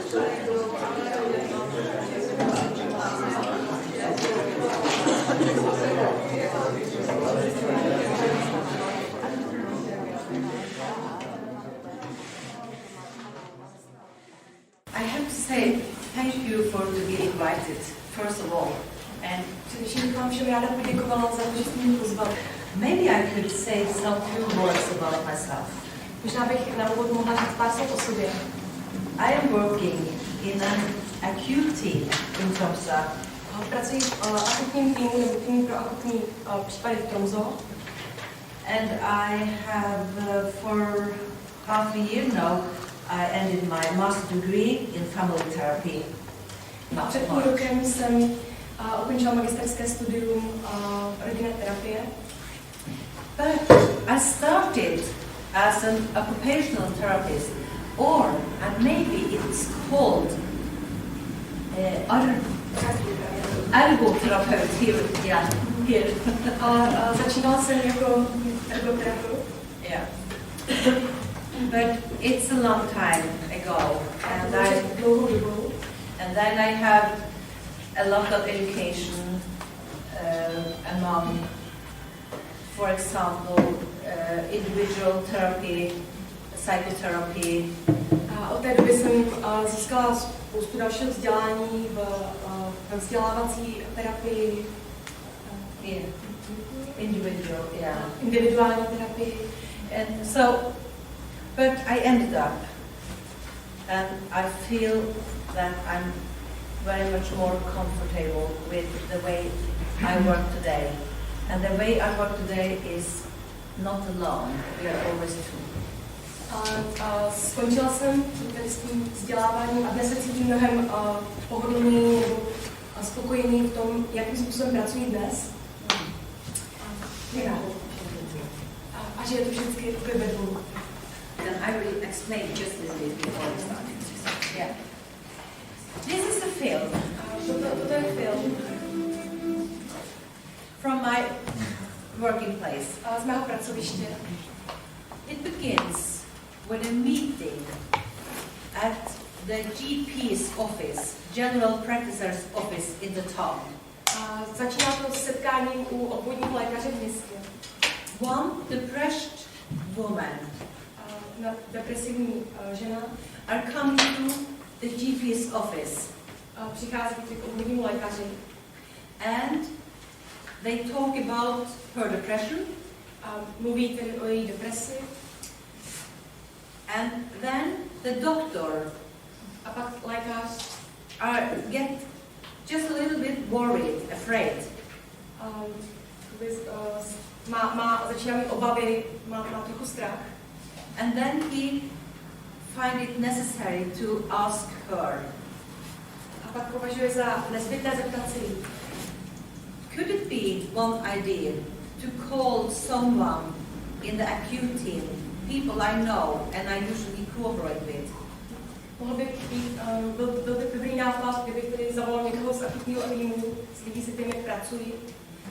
I have to say thank you for to be invited, first of all. And především bych vám všem ráda poděkovala za to, že jste mě pozvali. maybe I could say some few words about myself. Možná bych na úvod mohla říct pár slov o sobě. I am working in an acute team in Tromsø. Pracuji v akutním týmu nebo týmu pro akutní případy v Tromsø. And I have, for half a year now, I ended my master degree in family therapy. A před půl rokem jsem ukončila magisterské studium rodinné terapie. But I started as an occupational therapist, and maybe it's called ergoterapeut here. A začínala jsem jako ergoterapeut. Yeah. But it's a long time ago, and then I have a lot of education among, for example, individual therapy, psychotherapy. A od té doby jsem získala spoustu dalšího vzdělání ve vzdělávací terapii. Individuální terapii. And so, but I ended up, and I feel that I'm very much more comfortable with the way I work today. And the way I work today is not alone, we are always two. Skončila jsem tady s tím vzděláváním a dnes se cítím mnohem pohodlněji nebo spokojený v tom, jakým způsobem pracuji dnes. A že je to vždycky ve dvou. And I will explain just a little bit before we start. Yeah. This is a film. Toto je film. From my working place. Z mého pracoviště. It begins with a meeting at the GP's office, General Practicer's office in the town. Začíná to s setkáním u obvodního lékaře v městě. One depressed woman, depresivní žena, are coming to the GP's office. Přichází k obvodnímu lékaři. And they talk about her depression. Mluví tedy o její depresi. And then the doctor a pak lékař get just a little bit worried, afraid. Začíná mít obavy, má trochu strach. And then he find it necessary to ask her. A pak považuje za nezbytné zeptat se jí. Could it be one idea to call someone in the acute team, people I know and I usually cooperate with? Mohl by být, byl by dobrý nápad, kdybych tedy zavolal někoho z akutního týmu, s lidí, se kterými pracuji.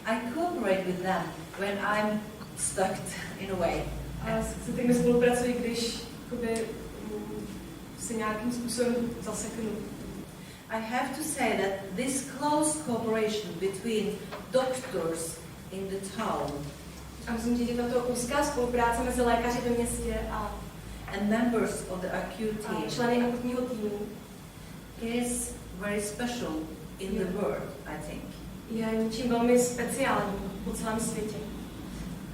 I cooperate with them when I'm stuck in a way. A se kterými spolupracuji, když se nějakým způsobem zaseknu. I have to say that this close cooperation between doctors in the town a myslím, že tato úzká spolupráce mezi lékaři ve městě and members of the acute team členy akutního týmu is very special in the world, I think. Je něčím velmi speciální po celém světě.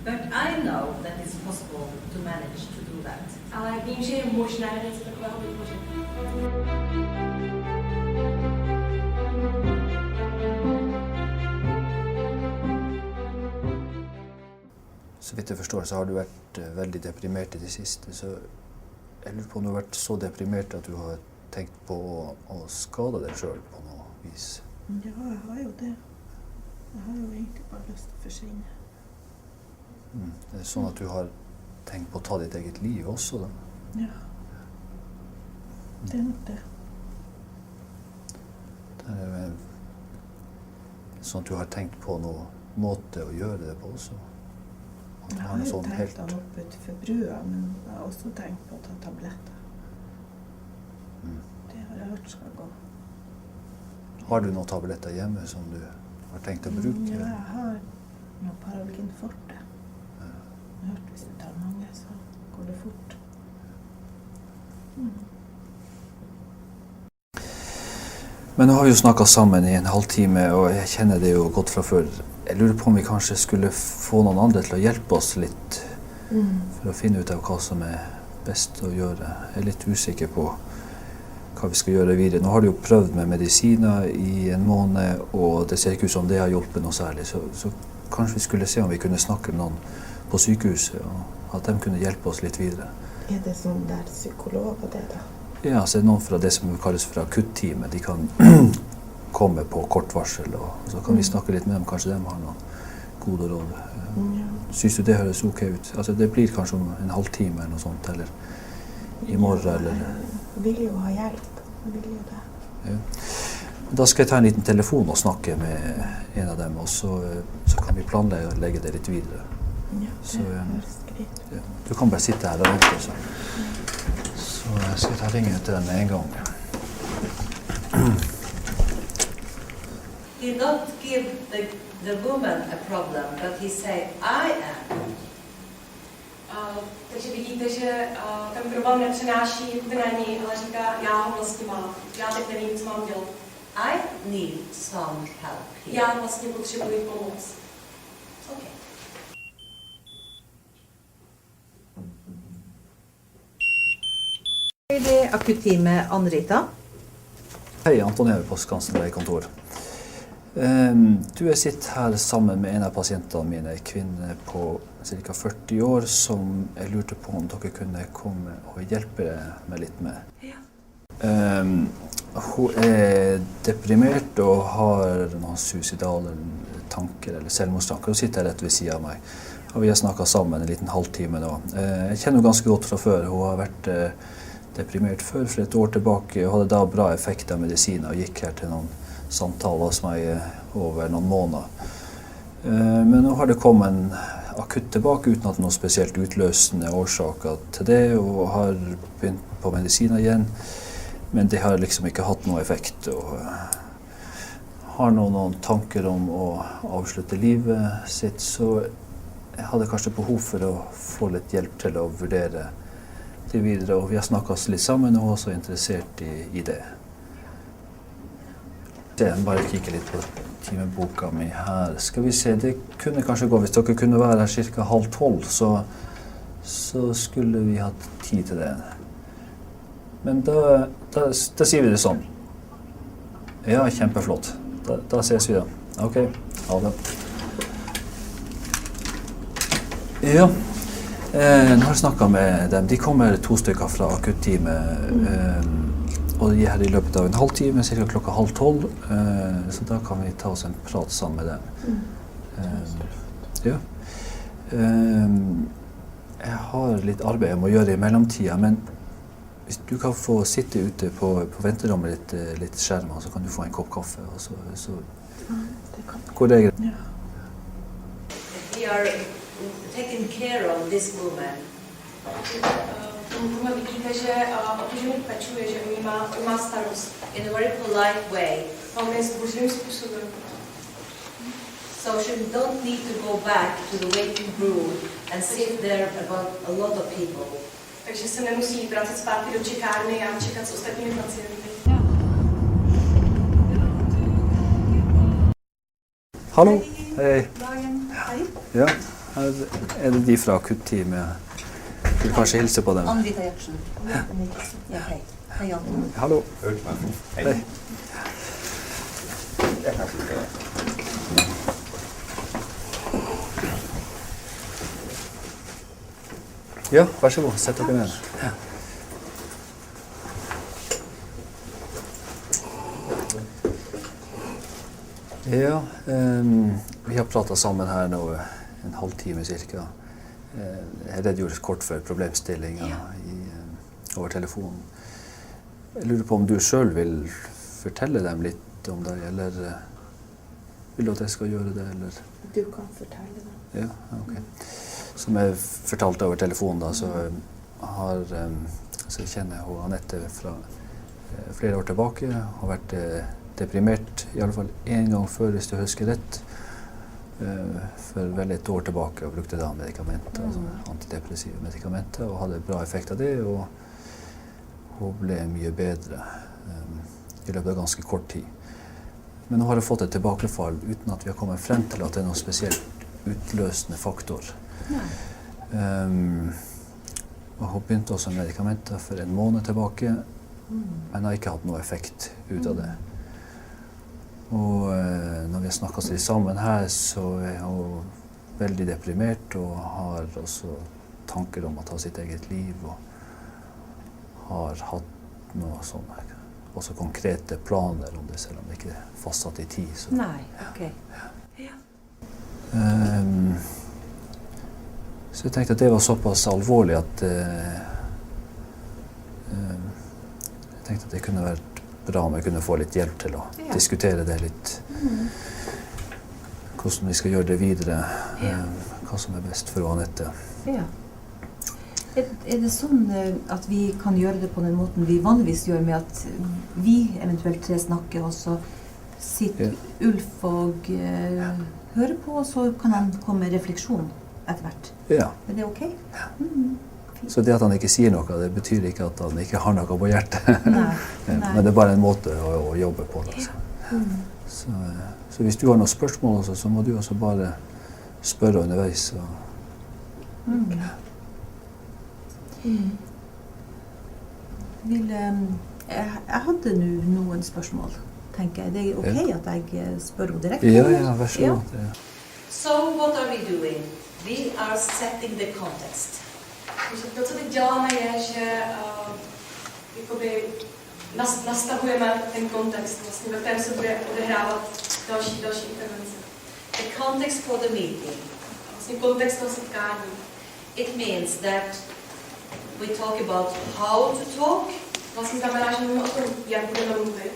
But I know that it's possible to manage to do that. Ale vím, že je možné něco takového vytvořit. Så vidt jeg forstår, så har du vært veldig deprimert i det siste. Så jeg lurer på om du har vært så deprimert at du har tenkt på å skade deg selv på noe vis. Ja, jeg har jo det. Jeg har jo egentlig bare lyst til å forsvinne. Det er sånn at du har tenkt på å ta ditt eget liv også, da? Ja. Det er nok det. Det er sånn at du har tenkt på noen måte å gjøre det på også? Jeg har jo tenkt å hoppe ut for brua, men jeg har også tenkt på å ta tabletter. Det har jeg skal gå. Har du noen tabletter hjemme som du har tenkt å bruke? Ja, jeg har noe Paralgin Forte. Jeg har hørt hvis du tar mange, så går det fort. Men nå har vi jo snakket sammen i en halvtime, og jeg kjenner det jo godt fra før. Jeg lurer på om vi kanskje skulle få noen andre til å hjelpe oss litt for å finne ut av hva som er best å gjøre. Jeg er litt usikker på hva vi skal gjøre videre. Nå har du jo prøvd med medisiner i en måned, og det ser ikke ut som det har hjulpet noe særlig. Så kanskje vi skulle se om vi kunne snakke med noen på sykehuset, og at de kunne hjelpe oss litt videre. Er det sånn der psykologer det da? Ja, så er det noen fra det som kalles for akutt-teamet. De kan komme på kort varsel, og så kan vi snakke litt med dem. Kanskje de har noen gode råd. Synes du det høres ok ut? Altså, det blir kanskje om en halvtime eller noe sånt, eller i morgen, eller... Jeg vil jo ha hjelp. Jeg vil jo det. Ja. Da skal jeg ta en liten telefon og snakke med en av dem, og så kan vi planlegge det litt videre. Ja, Så, det høres greit. ja. Du kan bare sitte her og vente, så jeg skal ta ringen til den en gang. He not give the woman a problem, but he say, I am. Takže vidíte, že ten problém nepřenáší jakoby na ní, ale říká, já ho vlastně mám. Já teď nevím, co mám dělat. I need some help here. Já vlastně potřebuji pomoc. Okay. Det er akuttteamet Ann-Rita. Hei, Anton er på Skansen-kontor. Jeg sitter her sammen med en av pasientene mine, en kvinne på ca. 40 år, som jeg lurte på om dere kunne komme og hjelpe meg litt med. Ja. Hun er deprimert og har noen suicidale tanker eller selvmordstanker. Hun sitter rett ved siden av meg, og vi har snakket sammen en liten halvtime nå. Jeg kjenner henne ganske godt fra før. Hun har vært deprimert før for et år tilbake, og hadde da bra effekt av medisiner og gikk her til noen samtaler hos meg over noen måneder. Men nå har det kommet en akutt tilbake uten at noen spesielt utløsende årsaker til det, og har begynt på medisiner igjen, men det har liksom ikke hatt noe effekt. Og har noen tanker om å avslutte livet sitt, så jeg hadde kanskje behov for å få litt hjelp til å vurdere det videre, og vi har snakket litt sammen og også interessert i det. Jeg bare kikker litt på timeboka mi her. Skal vi se, det kunne kanskje gå, hvis dere kunne være her ca. 11:30, så skulle vi hatt tid til det. Men da sier vi det sånn. Ja, kjempeflott. Da ses vi da. Ok, ha det. Ja, nå har jeg snakket med dem. De kommer 2 stykker fra akutt-teamet, og de er her i løpet av en halvtime, ca. klokka 11:30, så da kan vi ta oss en prat sammen med dem. Ja. Jeg har litt arbeid jeg må gjøre i mellomtida, men hvis du kan få sitte ute på venterommet litt skjermet, så kan du få en kopp kaffe, og så går det greit. Ja. We are taking care of this woman. Tohle vidíte, že o tu ženu pečuje, že o ní má starost. In a very polite way. Velmi zbožným způsobem. So she don't need to go back to the waiting room and sit there about a lot of people. Takže se nemusí vracet zpátky do čekárny a čekat s ostatními pacienty. Hallo, hei. Hei. Ja, her er det de fra akutt-teamet. Du vil kanskje hilse på dem. Ann-Rita Gjertzen. Ja, hei. Hei, Ann. Hallo. Hei. Ja, vær så god. Sett dere ned. Ja, vi har pratet sammen her nå en halvtime cirka. Jeg redegjorde kort for problemstillingen over telefonen. Jeg lurer på om du selv vil fortelle dem litt om det, eller vil du at jeg skal gjøre det, eller? Du kan fortelle det. Ja, ok. Som jeg fortalte over telefonen da, så kjenner jeg Anette fra flere år tilbake. Har vært deprimert, i alle fall en gang før, hvis du husker rett. For vel et år tilbake og brukte da medikamenter, altså antidepressive medikamenter, og hadde bra effekt av det, og hun ble mye bedre i løpet av ganske kort tid. Men nå har jeg fått et tilbakefall uten at vi har kommet frem til at det er noen spesielt utløsende faktor. Og hun begynte også med medikamenter for en måned tilbake, men har ikke hatt noe effekt ut av det. Og når vi har snakket litt sammen her, så er hun veldig deprimert og har også tanker om å ta sitt eget liv, og har hatt noe sånn her. Også konkrete planer om det, selv om det ikke er fastsatt i tid. Så. Nei, ok. Ja. Så jeg tenkte at det var såpass alvorlig at jeg tenkte at det kunne vært bra om jeg kunne få litt hjelp til å diskutere det litt. Hvordan vi skal gjøre det videre, hva som er best for Anette. Ja. Er det sånn at vi kan gjøre det på den måten vi vanligvis gjør, med at vi eventuelt tre snakker, og så sitter Ulf og hører på, og så kan han komme med refleksjon etter hvert? Ja. Er det ok? Ja. Så det at han ikke sier noe, det betyr ikke at han ikke har noe på hjertet. Nei. Men det er bare en måte å jobbe på. Så hvis du har noen spørsmål også, så må du også bare spørre underveis. Jeg hadde noen spørsmål, tenker jeg. Det er ok at jeg spør henne direkte? Ja, vær så god. Ja. So what are we doing? We are setting the context. To, co teď děláme, je, že nastavujeme ten kontext, vlastně, ve kterém se bude odehrávat další intervence. The context for the meeting. Vlastně kontext toho setkání. It means that we talk about how to talk. Vlastně znamená, že mluvíme o tom, jak budeme mluvit.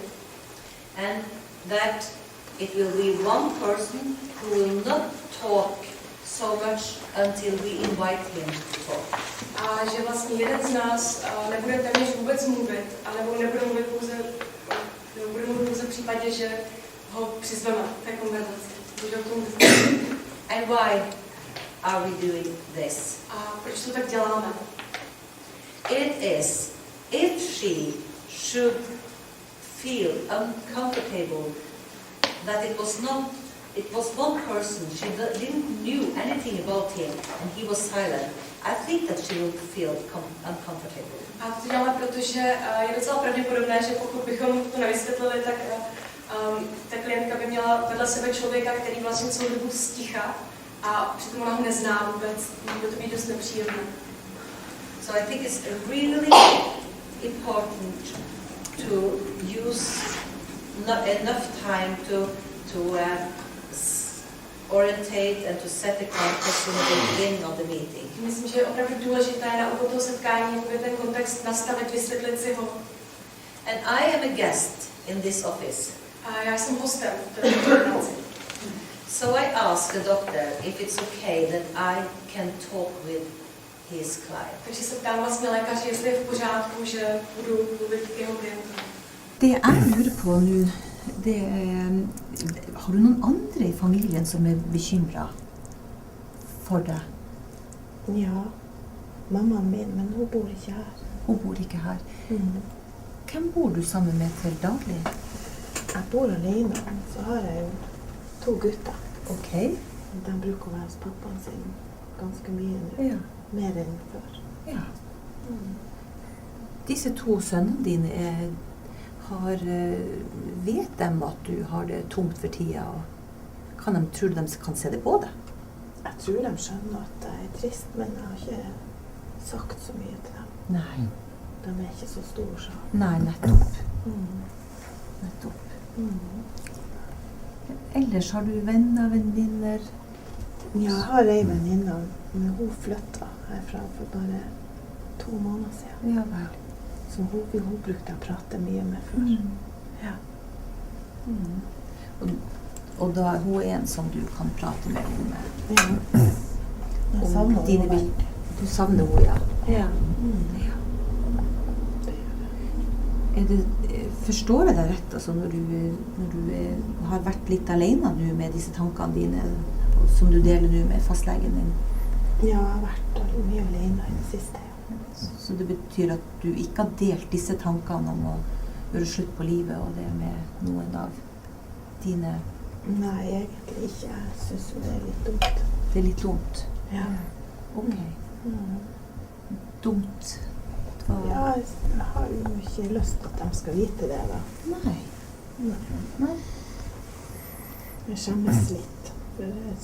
And that it will be one person who will not talk so much until we invite him to talk. A že vlastně jeden z nás nebude téměř vůbec mluvit, anebo nebude mluvit pouze v případě, že ho přizveme k té konverzaci. And why are we doing this? A proč to tak děláme? It is if she should feel uncomfortable that it was one person, she didn't knew anything about him and he was silent. I think that she would feel uncomfortable. A to děláme, protože je docela pravděpodobné, že pokud bychom to nevysvětlili, tak ta klientka by měla vedle sebe člověka, který vlastně celou dobu sticha a přitom ona ho nezná vůbec, může to být dost nepříjemné. So I think it's really important to use enough time to orientate and to set the context in the beginning of the meeting. Myslím, že je opravdu důležité na úvod toho setkání ten kontext nastavit, vysvětlit si ho. And I am a guest in this office. A já jsem hostem v této konferenci. So I asked the doctor if it's okay that I can talk with his client. Takže se ptám vlastně lékaře, jestli je v pořádku, že budu mluvit k jeho klientu. Det jeg lurer på nå, det er, har du noen andre i familien som er bekymret for deg? Ja, mammaen min, men hun bor ikke her. Hun bor ikke her. Hvem bor du sammen med til daglig? Jeg bor alene, så har jeg jo 2 gutter. Ok. De bruker å være hos pappaen sin ganske mye nå, mer enn før. Ja. Disse 2 sønnene dine vet de at du har det tungt for tida, og tror du de kan se det på deg? Jeg tror de skjønner at jeg er trist, men jeg har ikke sagt så mye til dem. Nei. De er ikke så store, så. Nei, nettopp. Nettopp. Ellers har du venner, venninner? Ja, jeg har en venninne, men hun flyttet herfra for bare 2 måneder siden. Ja vel. Så hun brukte å prate mye med før. Ja. Og da hun er en som du kan prate med om? Ja. Jeg savner henne veldig. Du savner henne, ja? Ja. Ja. Forstår jeg deg rett, altså, når du har vært litt alene nå med disse tankene dine, som du deler nå med fastlegen din? Ja, jeg har vært mye alene i det siste. Så det betyr at du ikke har delt disse tankene om å gjøre slutt på livet og det med noen av dine... Nei, egentlig ikke. Jeg synes jo det er litt dumt. Det er litt dumt? Ja. Ok. Dumt? Ja, jeg har jo ikke lyst til at de skal vite det da. Nei. Jeg skjemmes litt. For jeg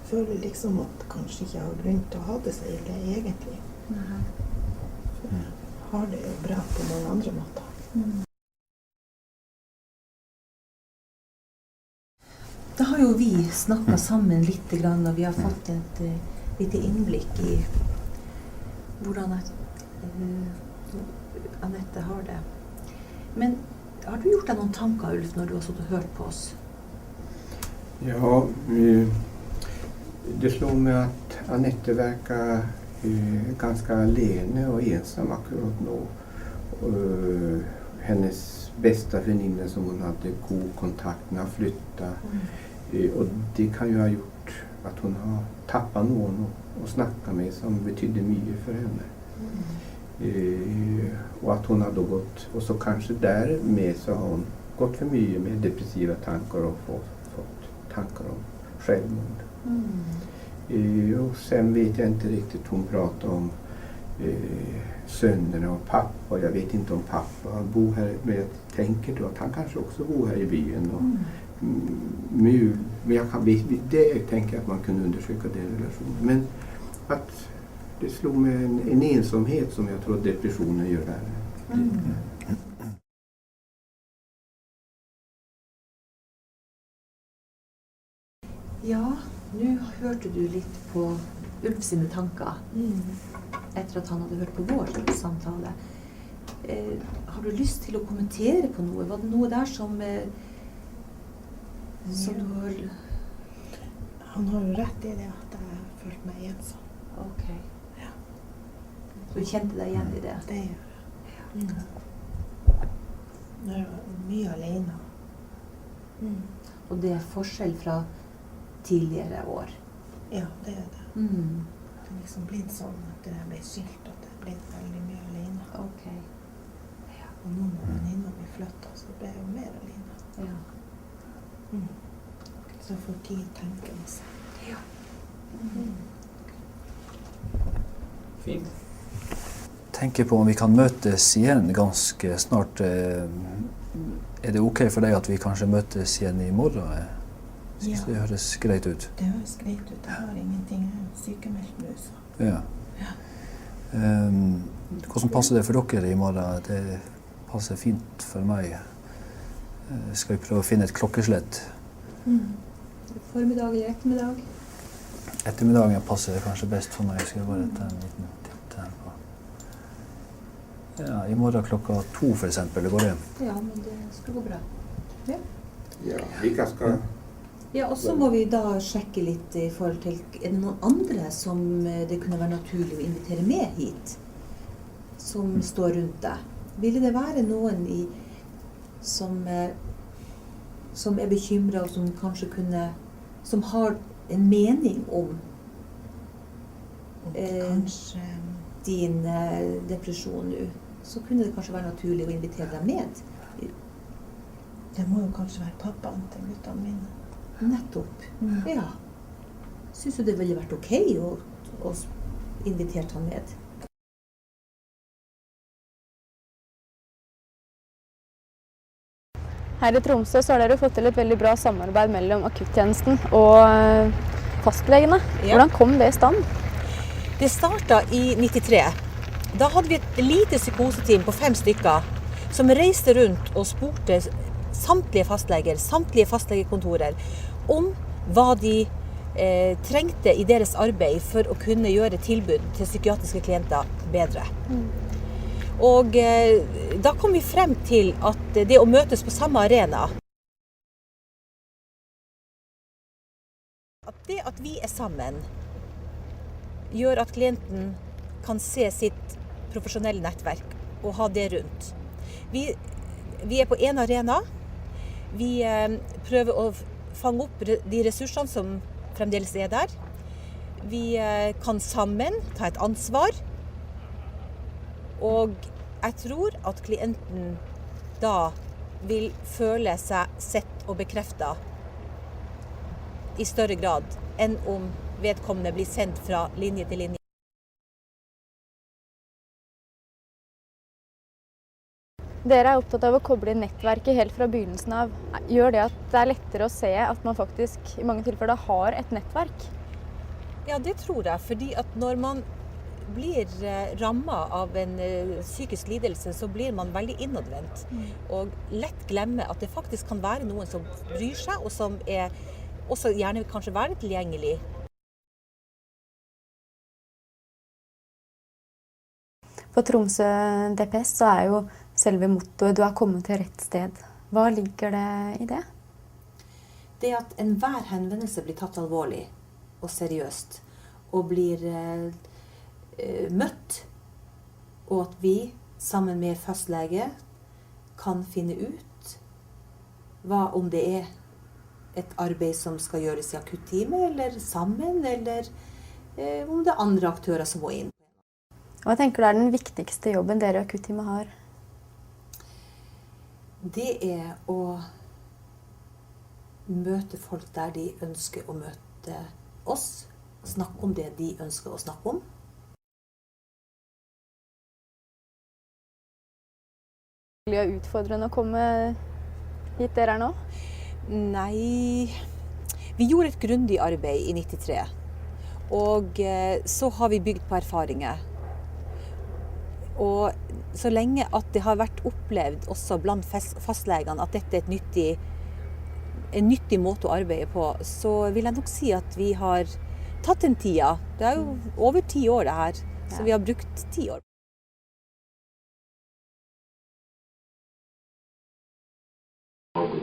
føler liksom at kanskje ikke jeg har grunn til å ha det så ille egentlig. Nei. For jeg har det jo bra på mange andre måter. Da har jo vi snakket sammen litt grann, og vi har fått et lite innblikk i hvordan Anette har det. Men har du gjort deg noen tanker, Ulf, når du har suttit og hørt på oss? Ja, det slår mig att Anette verkar ganska alene och ensam akkurat nu. Hennes bästa väninna som hon hade god kontakt med har flyttat. Och det kan ju ha gjort att hon har tappat någon att snacka med som betydde mycket för henne. Och att hon har då gått, och så kanske därmed så har hon gått för mycket med depressiva tankar och fått tankar om självmord. Och sen vet jag inte riktigt, hon pratar om sönerna och pappa. Jag vet inte om pappa bor här, men jag tänker då att han kanske också bor här i byn. Och, men jag kan, det tänker jag att man kunde undersöka den relationen. Men att det slog mig en ensomhet som jag tror depressionen gör där. Ja, nå hørte du litt på Ulf sine tanker etter at han hadde hørt på vår samtale. Har du lyst til å kommentere på noe? Var det noe der som du har... Han har jo rett i det at jeg følte meg ensom. Ok. Ja. Du kjente deg igjen i det? Det gjør jeg. Jeg er mye alene. Og det er forskjell fra tidligere år? Ja, det er det. Det er liksom blitt sånn at jeg ble skilt, at jeg ble veldig mye alene. Ok. Ja. Og nå når venninna mi flyttet, så ble jeg jo mer alene. Ja. Så jeg får tid tenke med seg. Ja. Fint. Tenker på om vi kan møtes igjen ganske snart. Er det ok for deg at vi kanskje møtes igjen i morgen? Synes det høres greit ut? Det høres greit ut. Jeg har ingenting. Jeg er sykemeldt nå, så. Ja. Hvordan passer det for dere i morgen? Det passer fint for meg. Skal vi prøve å finne et klokkeslett? Formiddag eller ettermiddag? Ettermiddagen passer kanskje best for meg. Jeg skal bare ta en liten titt her på. Ja, i morgen klokka 2 for eksempel. Går det? Ja, men det skal gå bra. Ja. Ja, vilka ska... Ja, og så må vi da sjekke litt i forhold til, er det noen andre som det kunne være naturlig å invitere med hit, som står rundt deg? Ville det være noen som er bekymret og som kanskje som har en mening om Kanskje... din depresjon nå? Så kunne det kanskje være naturlig å invitere deg med? Det må jo kanskje være pappaen til guttene mine. Nettopp. Ja. Synes du det ville vært ok å invitere han med? Her i Tromsø så har dere fått til et veldig bra samarbeid mellom akuttjenesten og fastlegene. Hvordan kom det i stand? Det startet i 93. Da hadde vi et lite psykoseteam på 5 stykker som reiste rundt og spurte samtlige fastleger, samtlige fastlegekontorer, om hva de trengte i deres arbeid for å kunne gjøre tilbud til psykiatriske klienter bedre. Og da kom vi frem til at det å møtes på samme arena, at det at vi er sammen, gjør at klienten kan se sitt profesjonelle nettverk og ha det rundt. Vi vi er på en arena. Vi prøver å fange opp de ressursene som fremdeles er der. Vi kan sammen ta et ansvar. Og jeg tror at klienten da vil føle seg sett og bekreftet i større grad enn om vedkommende blir sendt fra linje til linje. Dere er opptatt av å koble inn nettverket helt fra begynnelsen av. Gjør det at det er lettere å se at man faktisk i mange tilfeller har et nettverk? Ja, det tror jeg, fordi at når man blir rammet av en psykisk lidelse, så blir man veldig innadvendt. Og lett glemmer at det faktisk kan være noen som bryr seg, og som er også gjerne kanskje være tilgjengelig. På Tromsø DPS så er jo selve mottoet «Du har kommet til rett sted». Hva ligger det i det? Det at enhver henvendelse blir tatt alvorlig og seriøst, og blir møtt, og at vi sammen med fastlege kan finne ut hva om det er et arbeid som skal gjøres i akuttime, eller sammen, eller om det er andre aktører som må inn. Hva tenker du er den viktigste jobben dere i akuttime har? Det er å møte folk der de ønsker å møte oss, snakke om det de ønsker å snakke om. Det er utfordrende å komme hit dere er nå? Nei, vi gjorde et grundig arbeid i 93, og så har vi bygd på erfaringer. Og så lenge at det har vært opplevd også blant fastlegene at dette er en nyttig måte å arbeide på, så vil jeg nok si at vi har tatt den tida. Det er jo over 10 år det her, så vi har brukt 10 år.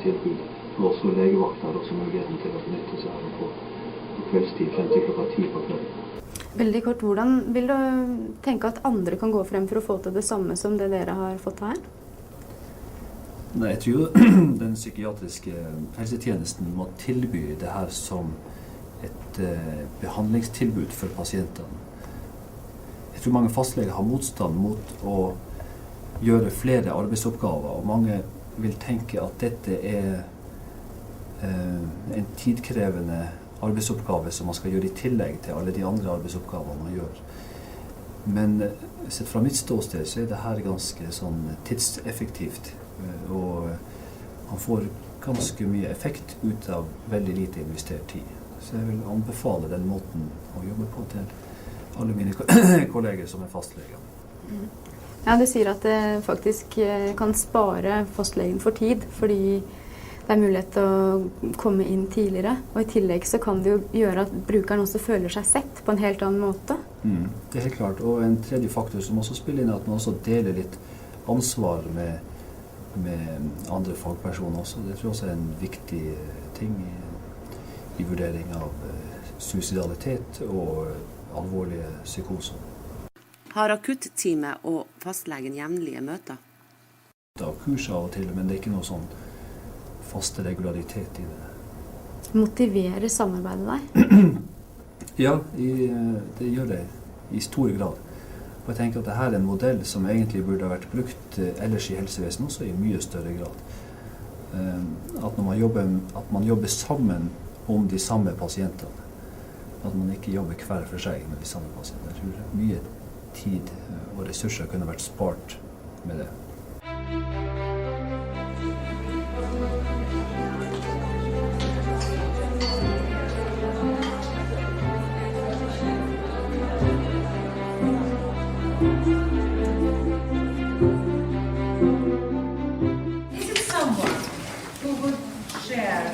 Tilbud, og også legevakt har også muligheten til å benytte seg av på kveldstid frem til klokka 10 på kvelden. Veldig kort, hvordan vil du tenke at andre kan gå frem for å få til det samme som det dere har fått her? Nei, jeg tror den psykiatriske helsetjenesten må tilby det her som et behandlingstilbud for pasientene. Jeg tror mange fastleger har motstand mot å gjøre flere arbeidsoppgaver, og mange vil tenke at dette er en tidkrevende arbeidsoppgave som man skal gjøre i tillegg til alle de andre arbeidsoppgavene man gjør. Men sett fra mitt ståsted så er det her ganske sånn tidseffektivt, og man får ganske mye effekt ut av veldig lite investert tid. Så jeg vil anbefale den måten å jobbe på til alle mine kolleger som er fastleger. Ja, du sier at det faktisk kan spare fastlegen for tid, fordi det er mulighet til å komme inn tidligere. Og i tillegg så kan det jo gjøre at brukeren også føler seg sett på en helt annen måte. Det er helt klart. Og en tredje faktor som også spiller inn er at man også deler litt ansvar med andre fagpersoner også. Det tror jeg også er en viktig ting i vurdering av suicidalitet og alvorlige psykoser. Har akuttteamet og fastlegen jevnlige møter? Det er kurs av og til, men det er ikke noe sånn faste regularitet i det. Motiverer samarbeidet deg? Ja, det gjør det i stor grad. Og jeg tenker at dette er en modell som egentlig burde ha vært brukt ellers i helsevesenet også i mye større grad. At man jobber sammen om de samme pasientene. At man ikke jobber hver for seg med de samme pasientene. Jeg tror mye tid og ressurser kunne vært spart med det. Is it someone who would share?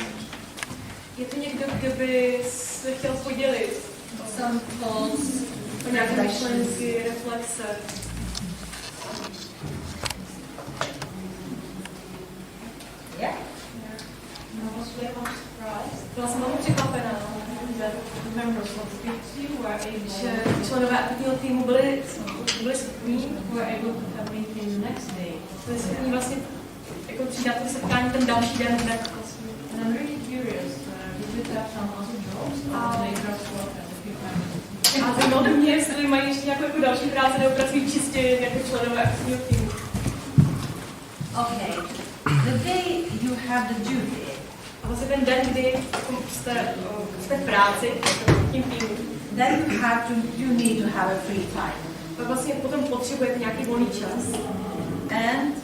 Je to někdo, kdo by se chtěl podělit o some thoughts, o nějaké myšlenky, reflexe? Yeah? Byla jsem velmi překvapená, že členové akutního týmu byli schopní, byli schopní vlastně jako přijít na to setkání ten další den hned vlastně. And I'm really curious, did you have some other jobs or they just work as a few times? A zajímalo by mě, jestli mají ještě nějakou jako další práci nebo pracují čistě jako členové akčního týmu. Okay, the day you have the duty, A vlastně ten den, kdy jste v práci, tím týmu, then you need to have a free time. tak vlastně potom potřebujete nějaký volný čas. And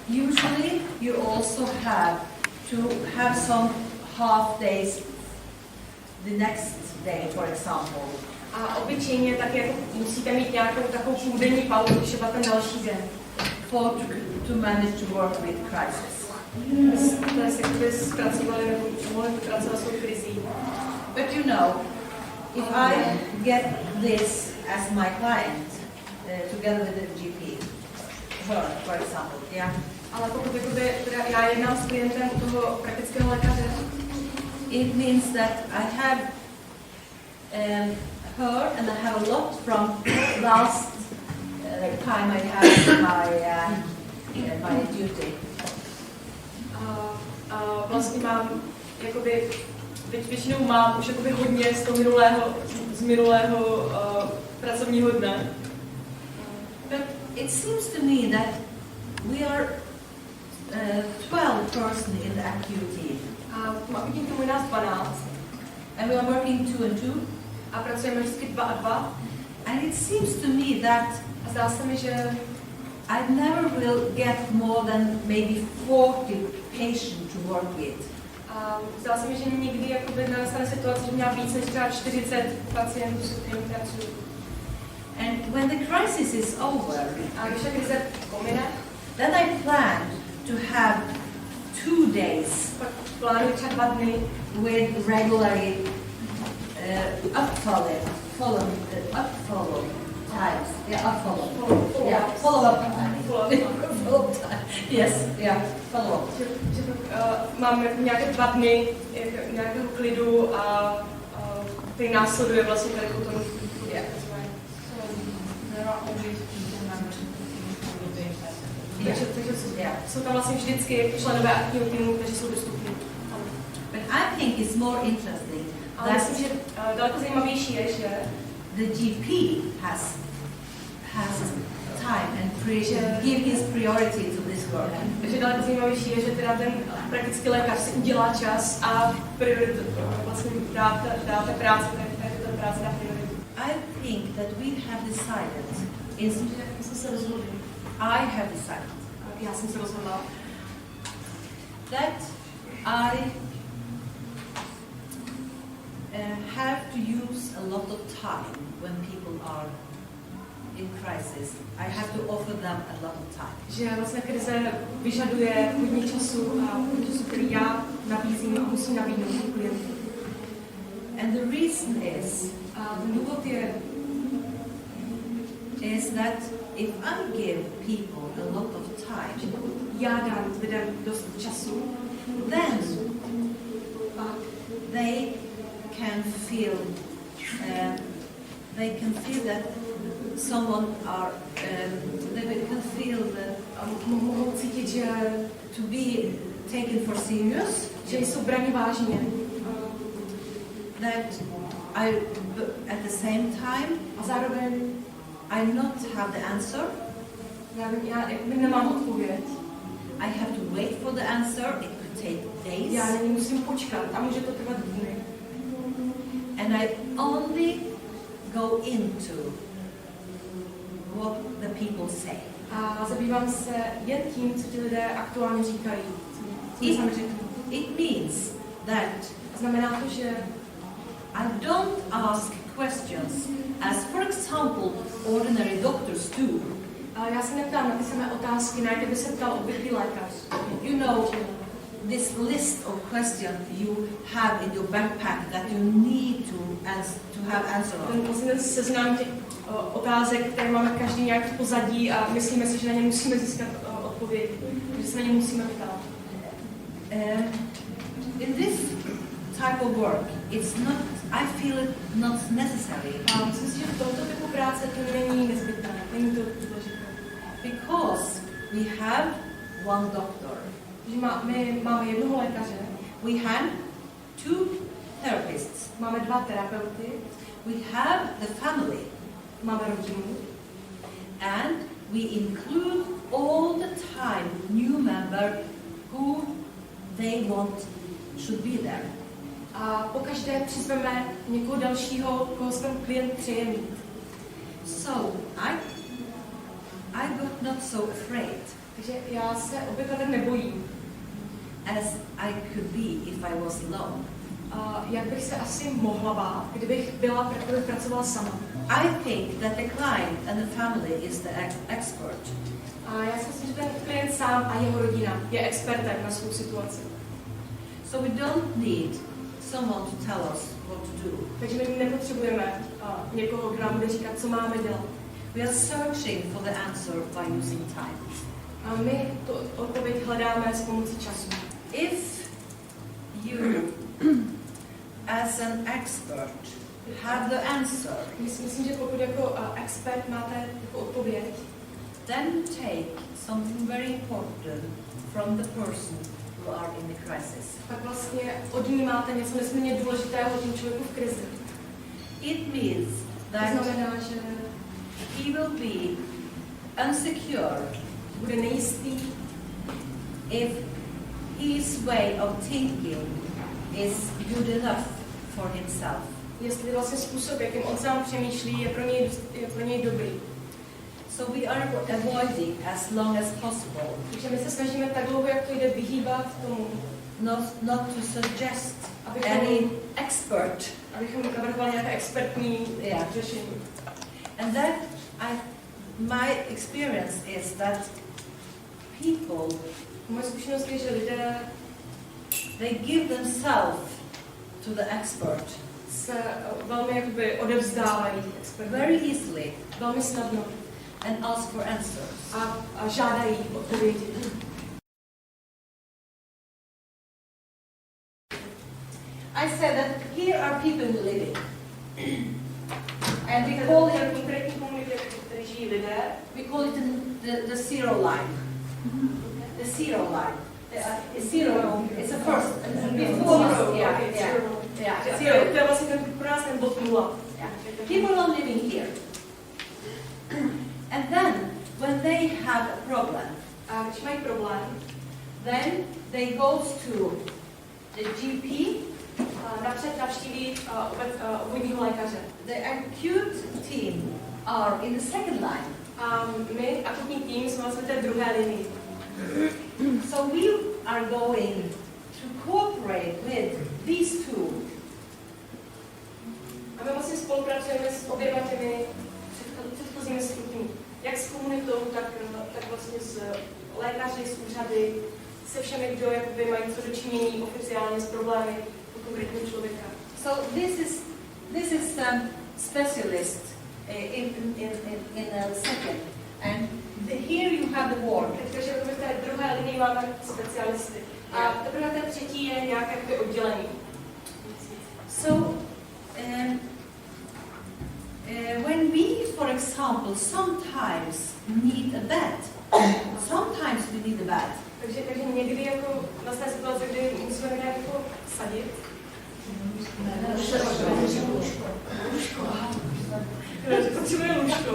usually you also have to have some half days the next day, for example. A obyčejně tak jako musíte mít nějakou takovou půldenní pauzu, třeba ten další den. To manage to work with crisis. Abyste se jakoby zpracovali nebo mohli pracovat s tou krizí. But you know, if I get this as my client, together with the GP, her, for example, yeah. Ale pokud jakoby, teda já jednám s klientem u toho praktického lékaře, It means that I have her, and I have a lot from last time I had my duty. Vlastně mám, jakoby, většinou mám už jakoby hodně z minulého pracovního dne. But it seems to me that we are 12 persons in the acute team. A vidím tomu nás 12. And we are working 2 and 2. A pracujeme vždycky 2 a 2. And it seems to me that A zdá se mi, že I never will get more than maybe 40 patients to work with. Zdá se mi, že nikdy jakoby nastane situace, že měla víc než třeba 40 pacientů, s kterými pracuji. And when the crisis is over, A když ta krize pomine, then I plan to have 2 days pak plánuji třeba 2 dny with regularly follow times. Yeah, follow up time. Yes, yeah, follow up. Že mám nějaké 2 dny nějakého klidu a který následuje vlastně tady po tom. Yeah. There are always Takže jsou tam vlastně vždycky členové aktivního týmu, kteří jsou dostupní. But I think it's more interesting Ale that myslím, že daleko zajímavější je, že the GP has time and give his priority to this work. že daleko zajímavější je, že teda ten praktický lékař si udělá čas a prioritu, vlastně dáte práci, ten práci na prioritu. I think that we have decided, I have decided Já jsem se rozhodla, that I have to use a lot of time when people are in crisis. I have to offer them a lot of time. že vlastně krize vyžaduje hodně času a hodně času, který já nabízím a musím nabídnout klientům. And the reason A ten důvod je, is that if I give people a lot of time, že pokud já dám lidem dost času, then pak they can feel that someone are they can feel that mohou cítit, že to be taken for serious, že jsou braní vážně. that at the same time A zároveň I not have the answer. já nemám odpověď. I have to wait for the answer. It could take days. Já na ní musím počkat a může to trvat dny. And I only go into what the people say. A zabývám se jen tím, co ti lidé aktuálně říkají. Co mi sami řeknou. It means that Znamená to, že I don't ask questions as, for example, ordinary doctors do. já se neptám na ty samé otázky, na jaké by se ptal obvyklý lékař. You know, this list of questions you have in your backpack that you need to have answer on. Ten seznam těch otázek, které máme každý nějak v pozadí a myslíme si, že na ně musíme získat odpověď, že se na ně musíme ptát. In this type of work, it's not, I feel it not necessary. A myslím si, že v tomto typu práce to není nezbytné, není to důležité. Because we have one doctor My máme jednoho lékaře, we have 2 therapists, máme 2 terapeuty, we have the family, máme rodinu and we include all the time new member who they want should be there. a pokaždé přizveme někoho dalšího, koho jsme klient přeje mít. So I got not so afraid Takže já se obvykle tak nebojím, as I could be if I was alone. Jak bych se asi mohla bát, kdybych pracovala sama. I think that the client and the family is the expert. A já si myslím, že ten klient sám a jeho rodina je expertem na svou situaci. So we don't need someone to tell us what to do. Takže my nepotřebujeme někoho, kdo nám bude říkat, co máme dělat. We are searching for the answer by using time. A my tu odpověď hledáme s pomocí času. If you, as an expert, have the answer, Myslím, že pokud jako expert máte jako odpověď, then take something very important from the person who are in the crisis. tak vlastně od ní máte něco nesmírně důležitého tím člověku v krizi. It means To that znamená, že he will be unsecure bude nejistý, if his way of thinking is good enough for himself. jestli vlastně způsob, jakým on sám přemýšlí, je pro něj dobrý. So we are avoiding as long as possible, Takže my se snažíme tak dlouho, jak to jde, vyhýbat tomu, not to suggest abychom navrhovali nějaké expertní řešení. And that my experience is that people, Moje zkušenost je, že lidé they give themselves to the expert se velmi jakoby odevzdávají expertům. very easily Velmi snadno. and ask for answers. A žádají odpovědi. I said that here are people who live in. And we call it konkrétní komunity, které žijí lidé. We call it the zero line. The zero line. Zero. It's a first. Before. Yeah. Zero. To je vlastně pro nás ten bod 0. People are living here. And then, when they have a problem, A když mají problém, then they go to the GP, napřed navštíví obvodního lékaře. the acute team are in the second line. A my, akutní tým, jsme vlastně v té druhé linii. So we are going to cooperate with these two. A my vlastně spolupracujeme s oběma těmi předchozími skupiny. Jak s komunitou, tak vlastně s lékaři, s úřady, se všemi, kdo jakoby mají co dočinění oficiálně s problémy konkrétního člověka. So this is specialist in a second. And here you have the ward. Takže v té druhé linii máme specialisty. A teprve ten třetí je nějaké oddělení. So when we, for example, sometimes need a bed, sometimes we need a bed. Takže někdy jako vlastně situace, kdy musíme nějak jako sadit. Potřebuje lůžko.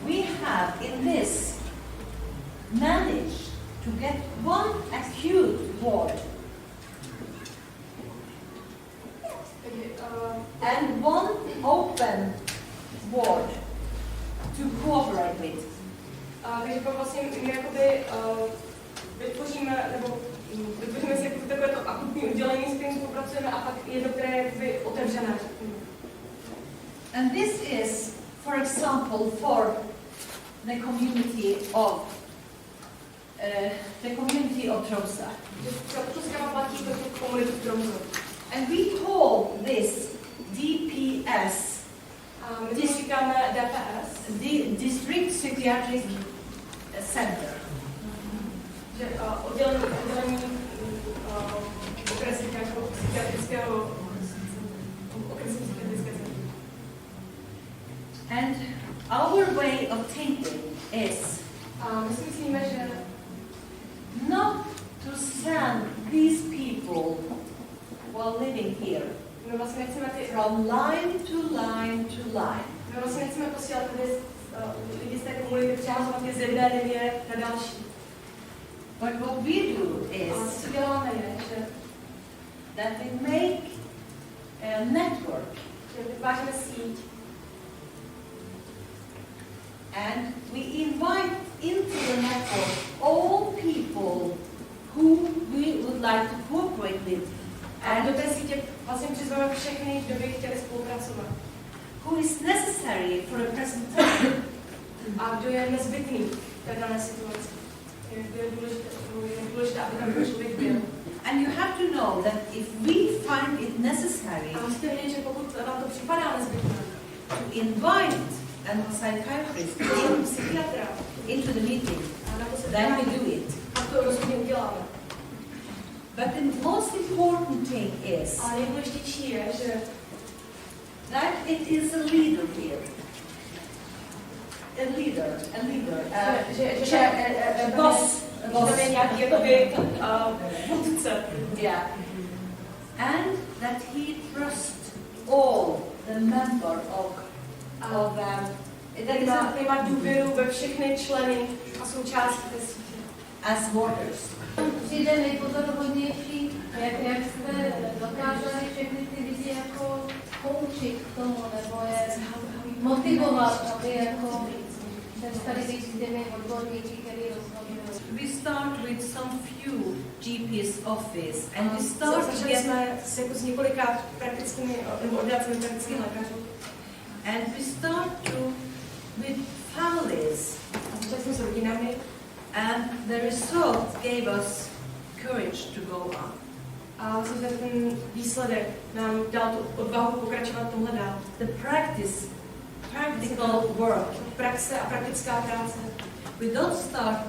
We have in this managed to get one acute ward and one open ward to cooperate with. Takže pak vlastně my jakoby vytvoříme si jako takové to akutní oddělení, s kterým spolupracujeme, a pak jedno, které je jakoby otevřené. And this is, for example, for the community of Trosa. To se platí pro tu komunitu Tromso. And we call this DPS. My říkáme DPS. District Psychiatric Center. Že oddělení okresního psychiatrického centra. And our way of thinking is A my si myslíme, že send these people who are living here My vlastně nechceme from line to line to line. My vlastně nechceme posílat tedy lidi z té komunity přehazovat je z jedné linie na další. But what we do A is co děláme je, že that we make a network vytváříme síť and we invite into the network all people who we would like to cooperate with a do té sítě vlastně přizveme všechny, kdo by chtěli spolupracovat. who is necessary for a present time. A kdo je nezbytný v té dané situaci. Je důležité, aby tam ten člověk byl. And you have to know that if we find it necessary A musíte vědět, že pokud vám to připadá nezbytné, to invite a psychiatrist psychiatra into the meeting, a na to se then we do it. a to rozhodně uděláme. But the most important thing is Ale nejdůležitější je, že that it is a leader here. A leader, a boss, tam je nějaký jakoby vůdce. yeah. And that he trusts all the member Který má důvěru ve všechny členy a součástí té sítě. as workers. Přijde nejpozoruhodnější, jak jste dokázali všechny ty lidi jako poučit k tomu, nebo je motivovat, aby jako přestali být těmi odborníky, který rozhodují. We start with some few GP's office and we start to Začali get jsme s několika praktickými nebo oddělenými praktickými lékaři. and we start to with families. A začali jsme s rodinami. And the result gave us courage to go on. A vlastně ten výsledek nám dal tu odvahu pokračovat tomhle dál. The practical work. Praxe a praktická práce. We don't start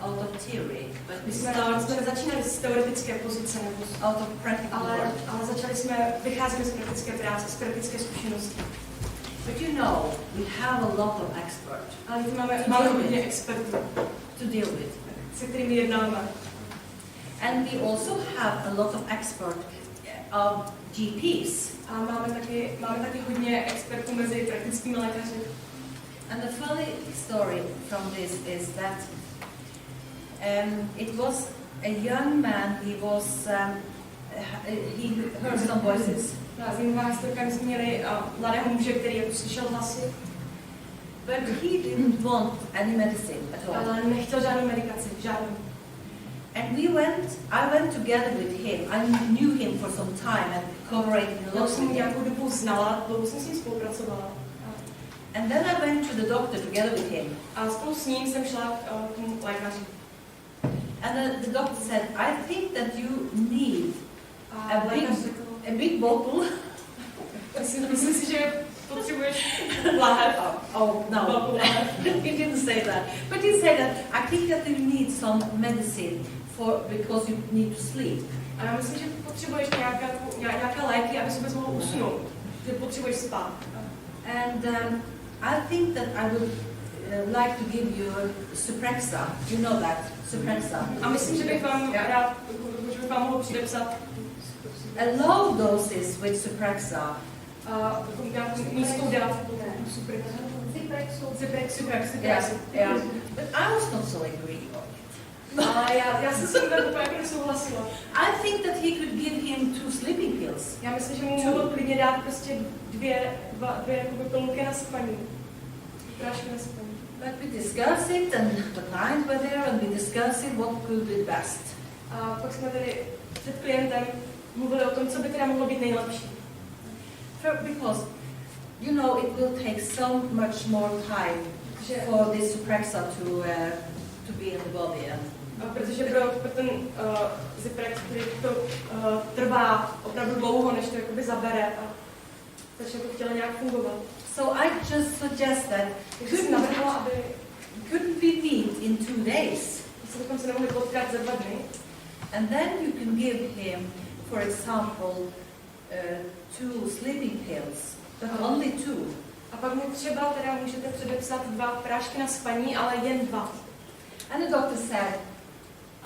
out of theory, but we jsme start začínali z teoretické pozice, nebo out of practical work. ale začali jsme, vycházíme z praktické práce, z praktické zkušenosti. But you know, we have a lot of experts Ale máme hodně expertů, to deal with. se kterými jednáme. And we also have a lot of experts of GPs. A máme taky hodně expertů mezi praktickými lékaři. And the funny story from this is that it was a young man, he heard some voices. Zajímavá historka, my jsme měli mladého muže, který jako slyšel hlasy. But he didn't want any medicine at all. Ale nechtěl žádnou medikaci, žádnou. And I went together with him. I knew him for some time and cooperated a Já lot jsem with him. nějakou dobu znala, dlouho jsem s ním spolupracovala. And then I went to the doctor together with him. A spolu s ním jsem šla k tomu lékaři. And the doctor said, I think that you need a big bottle. Myslím si, že potřebuješ láhev. Oh no, he didn't say that. But he said that I think that you need some medicine because you need to sleep. A já myslím, že potřebuješ nějaké léky, aby si vůbec mohl usnout. Že potřebuješ spát. And I think that I would like to give you Suprexa. You know that, Suprexa. A myslím, že bych vám rád, že bych vám mohl předepsat a low doses with Suprexa. Nízkou dávku Suprexu. Yeah. But I was not so agree on it. A já jsem se úplně jako nesouhlasila. I think that he could give him 2 sleeping pills. Já myslím, že mu mohl klidně dát prostě dvě pilulky na spaní. Prášky na spaní. But we discussed it and the client were there and we discussed it what could be best. A pak jsme tedy před klientem mluvili o tom, co by teda mohlo být nejlepší. Because, you know, it will take so much more time for this Suprexa to be in the body. Protože pro ten Ziprex, který to trvá opravdu dlouho, než to jakoby zabere a začne to chtěla nějak fungovat. So I just suggest that couldn't we meet in 2 days? Jestli bychom se nemohli potkat za 2 dny. And then you can give him, for example, 2 sleeping pills, but only 2. A pak mu třeba teda můžete předepsat 2 prášky na spaní, ale jen 2. And the doctor said,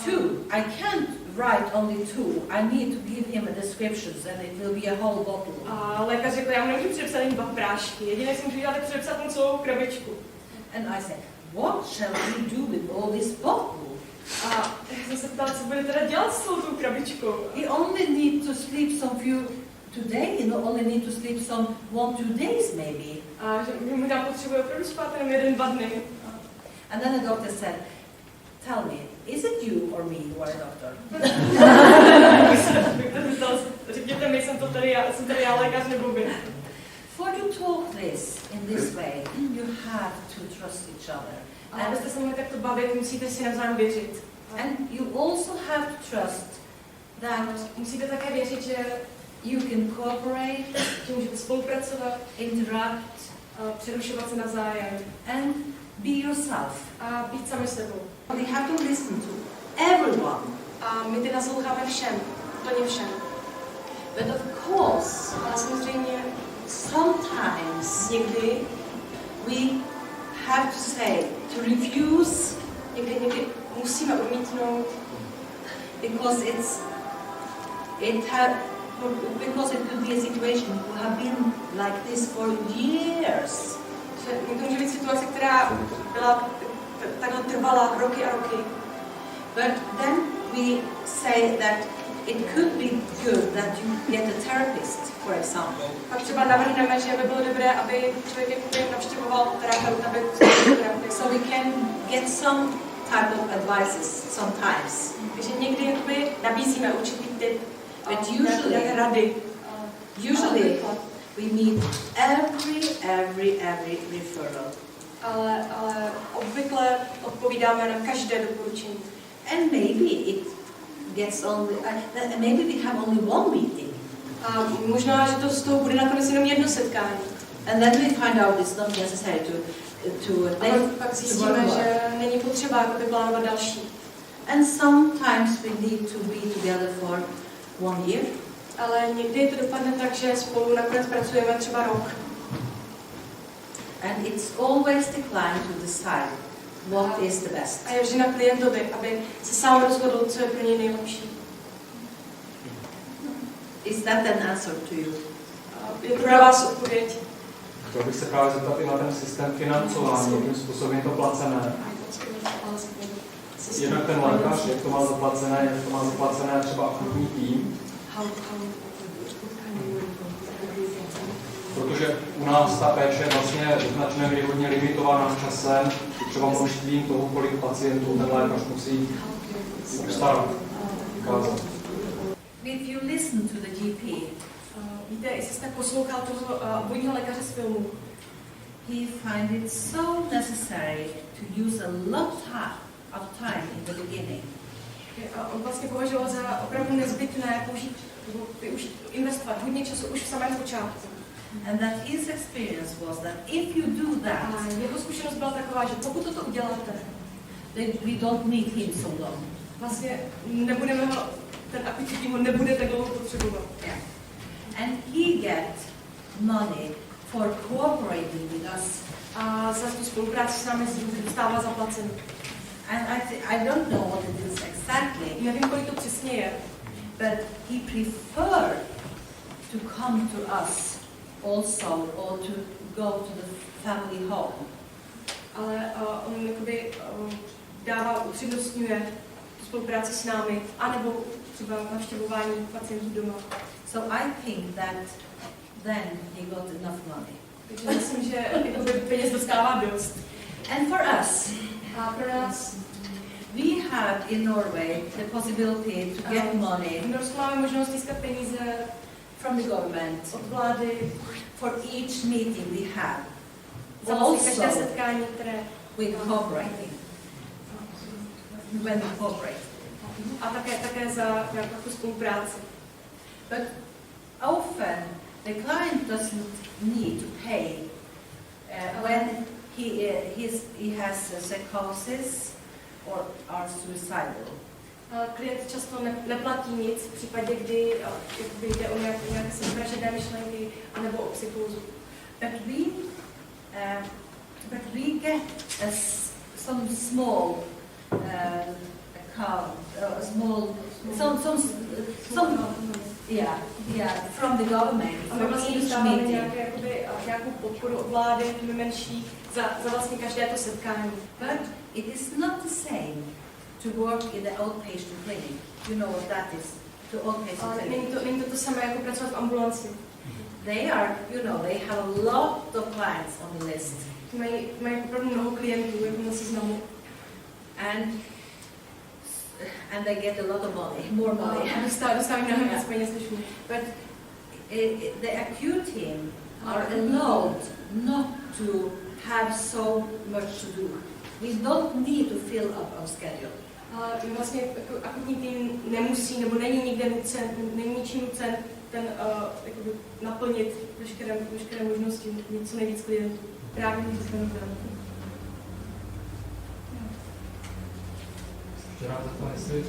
2. I can't write only 2. I need to give him a descriptions and it will be a whole bottle. A lékař řekl, já mu nemůžu přepsat jen 2 prášky, jediné, co můžu dělat, je přepsat mu celou krabičku. And I said, what shall we do with all this bottle? A já jsem se ptala, co bude teda dělat s celou tou krabičkou. He only need to sleep some few today, you only need to sleep some 1-2 days maybe. A že možná potřebuje opravdu spát jenom 1-2 dny. And then the doctor said, tell me, is it you or me who are a doctor? Řekněte mi, jsem tady já lékař nebo vy. For to talk this in this way, you have to trust each other. A abyste se mohli takto bavit, musíte si navzájem věřit. And you also have to trust that musíte také věřit, že you can cooperate, že můžete spolupracovat, interact, přerušovat se navzájem and be yourself. a být sami sebou. We have to listen to everyone. A my ty nasloucháme všem, úplně všem. But of course, Ale samozřejmě sometimes někdy we have to say, to refuse, někdy musíme odmítnout, because it could be a situation who have been like this for years. že to může být situace, která byla takhle trvala roky a roky. But then we say that it could be good that you get a therapist, for example. Pak třeba navrhneme, že by bylo dobré, aby člověk navštěvoval terapeuta, aby so we can get some type of advices sometimes. Takže někdy jakoby nabízíme určitý typ, but usually rady. Usually we meet every referral. Ale obvykle odpovídáme na každé doporučení. And maybe it gets only, maybe we have only one meeting. A možná, že to z toho bude nakonec jenom jedno setkání. And then we find out it's not necessary pak zjistíme, že není potřeba jakoby plánovat další. And sometimes we need to be together for 1 year. Ale někdy to dopadne tak, že spolu nakonec pracujeme třeba rok. And it's always the client to decide what is the best. A je vždy na klientovi, aby se sám rozhodl, co je pro něj nejlepší. Is that an answer to you? Je to pro vás odpověď? Chtěl bych se právě zeptat i na ten systém financování, jakým způsobem je to placené. Jednak ten lékař, jak to má zaplacené třeba akutní tým. Protože u nás ta péče je vlastně do značné míry hodně limitovaná časem, třeba množstvím toho, kolik pacientů ten lékař musí obstarat, ukázat. If you listen to the GP, víte, jestli jste poslouchal toho obvodního lékaře z filmu, he find it so necessary to use a lot of time in the beginning. On vlastně považoval za opravdu nezbytné investovat hodně času už v samém počátku. And that his experience was that if you do that, jeho zkušenost byla taková, že pokud toto uděláte, then we don't need him so long. Vlastně nebudeme ho, ten akutní tým ho nebude tak dlouho potřebovat. Yeah. And he get money for cooperating with us. A za tu spolupráci s námi dostává zaplacený. And I don't know what it is exactly. Nevím, kolik to přesně je. But he preferred to come to us also, or to go to the family home. Ale on jakoby upřednostňuje spolupráci s námi, anebo třeba navštěvování pacientů doma. So I think that then he got enough money. Takže myslím, že jakoby peněz dostává dost. And for us, a pro nás, we have in Norway the possibility to get money. V Norsku máme možnost získat peníze from the government, od vlády, for each meeting we have. Also, každé setkání, které with cooperating. When we cooperate. A také za nějakou spolupráci. But often the client doesn't need to pay when he has a psychosis or are suicidal. Klient často neplatí nic v případě, kdy jde o nějaké sebevražedné myšlenky anebo o psychózu. But we get some small from the government. A my vlastně dostáváme nějakou podporu od vlády, menší, za vlastně každé to setkání. But it is not the same to work in the outpatient clinic. You know what that is? The outpatient clinic. Není to samé jako pracovat v ambulanci. They are, they have a lot of clients on the list. Mají opravdu mnoho klientů jako na seznamu. And they get a lot of money, more money. Dostávají mnohem víc peněz než my. But the acute team are allowed not to have so much to do. We don't need to fill up our schedule. Ale vlastně jako akutní tým nemusí, nebo není nikde nucen, není ničím nucen naplnit veškeré možnosti, co nejvíc klientů. Právě nic Ještě rád zeptat, jestli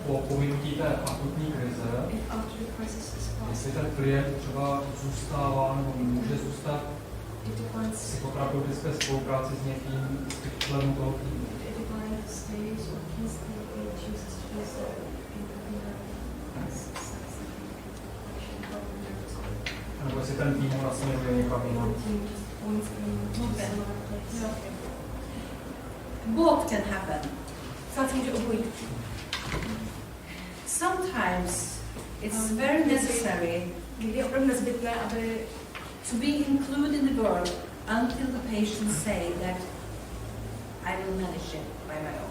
po pominutí té akutní krize, jestli ten klient třeba zůstává nebo může zůstat v psychoterapeutické spolupráci s někým z těch členů toho týmu. Nebo jestli ten tým nasměruje někam jinam. Both can happen. Sometimes it's very necessary to be included in the work until the patients say that I will manage it by my own.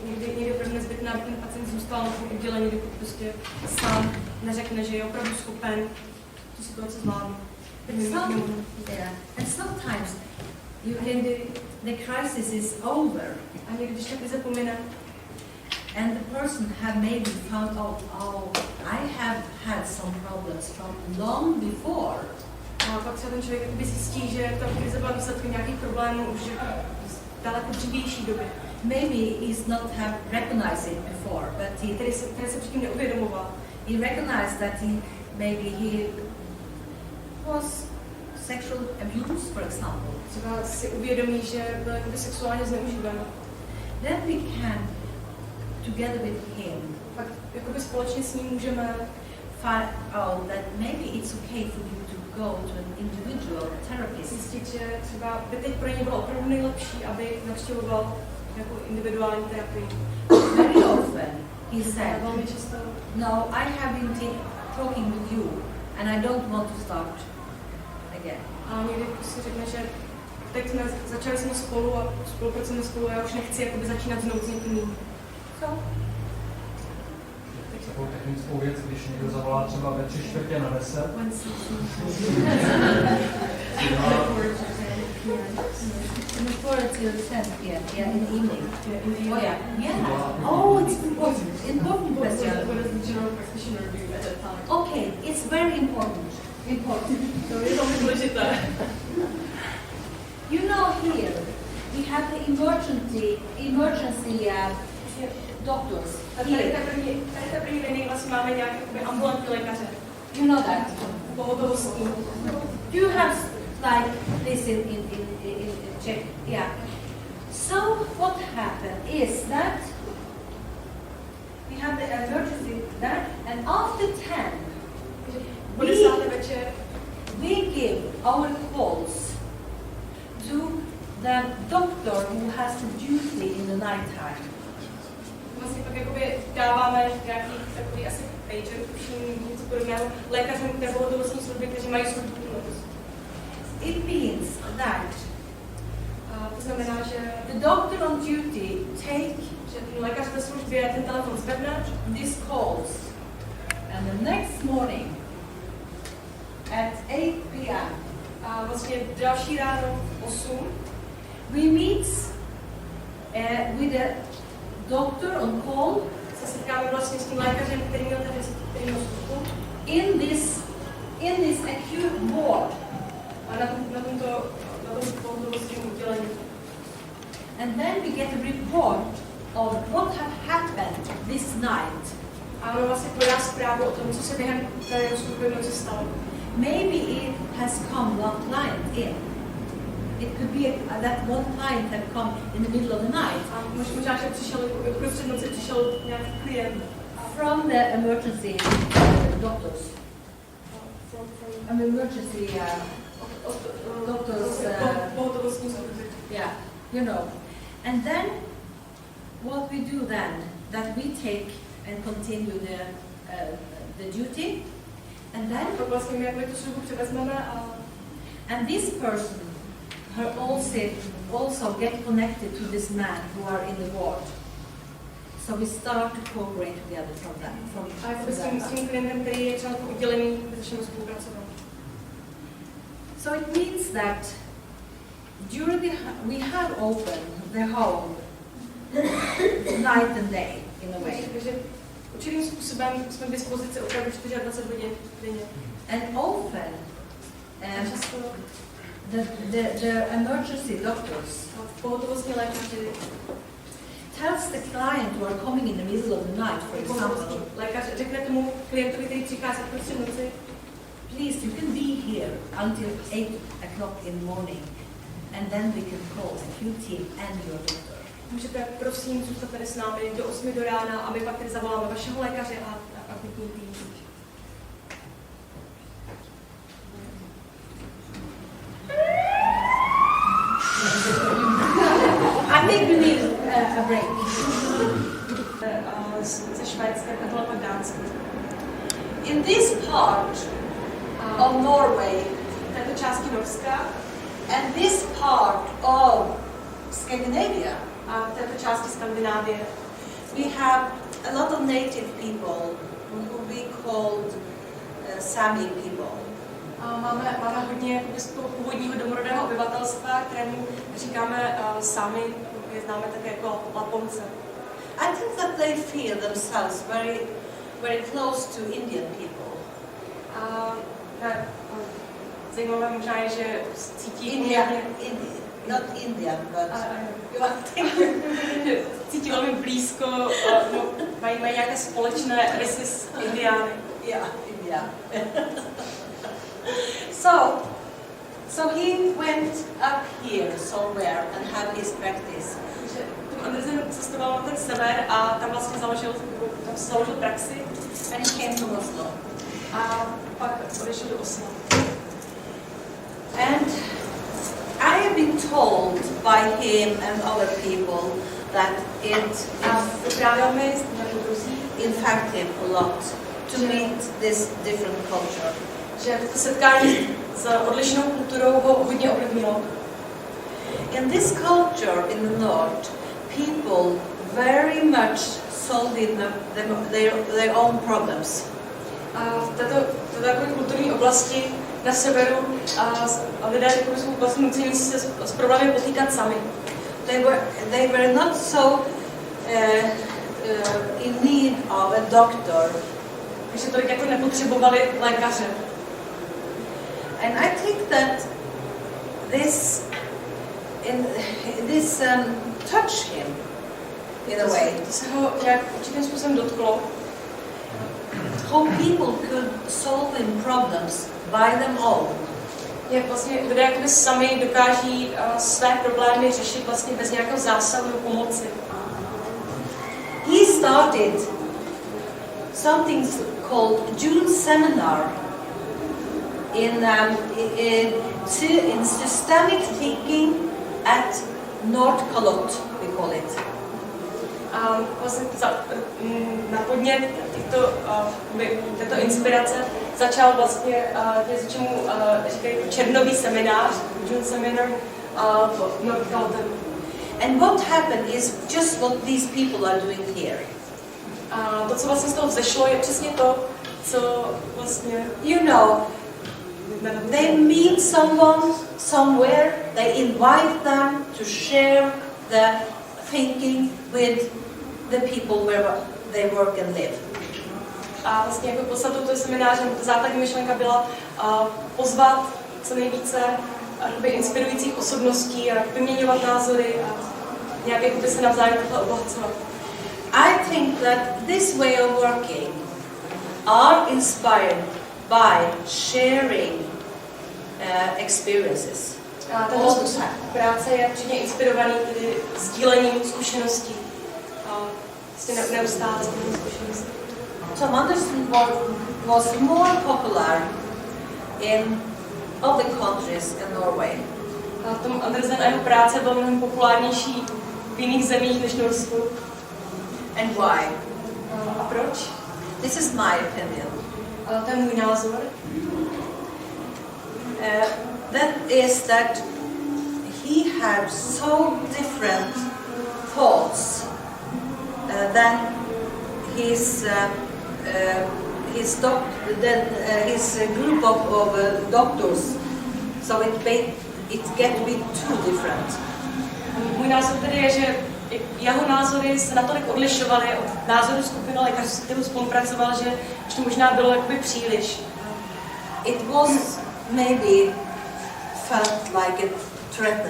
Někdy je opravdu nezbytné, aby ten pacient zůstal na tom oddělení, dokud prostě sám neřekne, že je opravdu schopen tu situaci zvládnout. And sometimes the crisis is over. A někdy, když ta krize pomine, and the person have maybe found out, I have had some problems from long before. A pak se ten člověk zjistí, že ta krize byla výsledkem nějakých problémů už daleko dřívější doby. Maybe he's not have recognized it before, but který se předtím neuvědomoval. He recognized that maybe he was sexual abuse, for example. Třeba si uvědomí, že byl jakoby sexuálně zneužíván. Then we can, together with him, pak jakoby společně s ním můžeme find out that maybe it's okay for you to go to an individual therapist. Zjistit, že třeba by teď pro něj bylo opravdu nejlepší, aby navštěvoval jako individuální terapii. Very often he said, velmi často, no, I have been talking with you and I don't want to start again. A někdy si řekne, že teď jsme začali jsme spolu a spolupracujeme spolu a já už nechci jakoby začínat znovu s někým jiným. Takovou technickou věc, když někdo zavolá třeba ve 9:45. Before till 10 p.m. Yeah, in the evening. Oh yeah. Yeah. Oh, it's important. Important question. What does the general practitioner do at that time? Okay, it's very important. Important. To je velmi důležité. You know, here we have the emergency doctors. Tady ta první linii vlastně máme nějaké ambulantní lékaře. You know that. Pohotovostní. Do you have like this in Czech? Yeah. So what happened is that we have the emergency there, and after 10, we give our calls to the doctor who has the duty in the night time. Vlastně pak jakoby dáváme nějaký takový asi pager, něco podobného, lékařům té pohotovostní služby, kteří mají službu. It means that to znamená, že the doctor on duty take že lékař ve službě ten telefon zvedne, these calls, and the next morning at 8 p.m. A vlastně další ráno 8 we meet with the doctor on call. Se setkáme vlastně s tím lékařem, který měl službu. In this acute ward. A na tomto pohotovostním oddělení. And then we get a report of what had happened this night. A ono vlastně podá zprávu o tom, co se během té služby v noci stalo. Maybe it has come one client in. It could be that one client had come in the middle of the night. A možná, že přišel uprostřed noci přišel nějaký klient. From the emergency doctors. Emergency doctors. Yeah, you know. And then what we do then, that we take and continue the duty, and then and this person her also get connected to this man who are in the ward. So we start to cooperate together from that. So it means that during we have open the home night and day in a way. And often the emergency doctors tells the client who are coming in the middle of the night, for example, please, you can be here until 8 o'clock in the morning, and then we can call a acute team and your doctor. Můžete prosím zůstat tady s námi do 8 do rána a my pak tady zavoláme vašeho lékaře a akutní tým. I think we need a break. Ze Švédska, tohle pak Dánsko. In this part of Norway, této části Norska, and this part of Scandinavia, a v této části Skandinávie, we have a lot of native people who we called Sami people. Máme hodně původního domorodého obyvatelstva, kterému říkáme Sami, je známe také jako Laponce. I think that they feel themselves very, very close to Indian people. Zajímavé možná je, že cítí not Indian, but cítí velmi blízko, mají nějaké společné rysy s Indiány. Yeah, India. So he went up here somewhere and had his practice. Andersen cestoval na ten sever a tam vlastně založil praxi. And he came to Oslo. A pak odešel do Osla. And I have been told by him and other people that it impacted him a lot to meet this different culture. Že to setkání s odlišnou kulturou ho hodně ovlivnilo. In this culture in the north, people very much solving their own problems. A v této kulturní oblasti na severu a lidé jsou vlastně nuceni se s problémy potýkat sami. They were not so in need of a doctor. Takže tolik jako nepotřebovali lékaře. And I think that this touched him in a way. To se ho nějak určitým způsobem dotklo. How people could solve problems by them own. Jak vlastně lidé jakoby sami dokáží své problémy řešit vlastně bez nějakého zásahu do pomoci. He started something called June seminar in systemic thinking at North Kalot, we call it. A vlastně na podnět této inspirace začal vlastně něco, čemu říkají červnový seminář, June seminar v North Kalotu. And what happened is just what these people are doing here. A to, co vlastně z toho vzešlo, je přesně to, co vlastně... You know, they meet someone somewhere, they invite them to share the thinking with the people where they work and live. A vlastně jako podstatou toho semináře, ta základní myšlenka byla pozvat co nejvíce inspirujících osobností a vyměňovat názory a nějak jako se navzájem takhle obohacovat. I think that this way of working are inspired by sharing experiences. all the time. Práce je předně inspirovaný tedy sdílením zkušeností. Neustále sdílením zkušeností. Tom Anderson was more popular in other countries in Norway. Tom Anderson a jeho práce byl mnohem populárnější v jiných zemích než Norsku. And why? A proč? This is my opinion. To je můj názor. That is that he had so different thoughts than his group of doctors. So it get to be too different. Můj názor tedy je, že jeho názory se natolik odlišovaly od názoru skupiny lékařů, s kterou spolupracoval, že to možná bylo jakoby příliš. It was maybe felt like a threat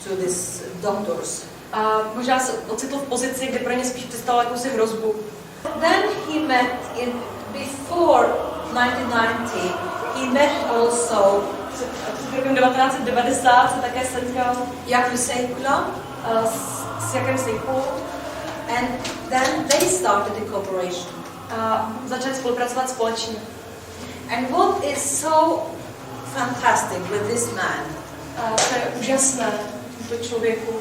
to these doctors. A možná se ocitl v pozici, kde pro ně spíš představoval jakousi hrozbu. Then he met before 1990. He met also v roce 1990 se také setkal Jakub Seikula s Jakem Seikulou. And then they started a cooperation. A začali spolupracovat společně. And what is so fantastic with this man? To je úžasné v tomto člověku.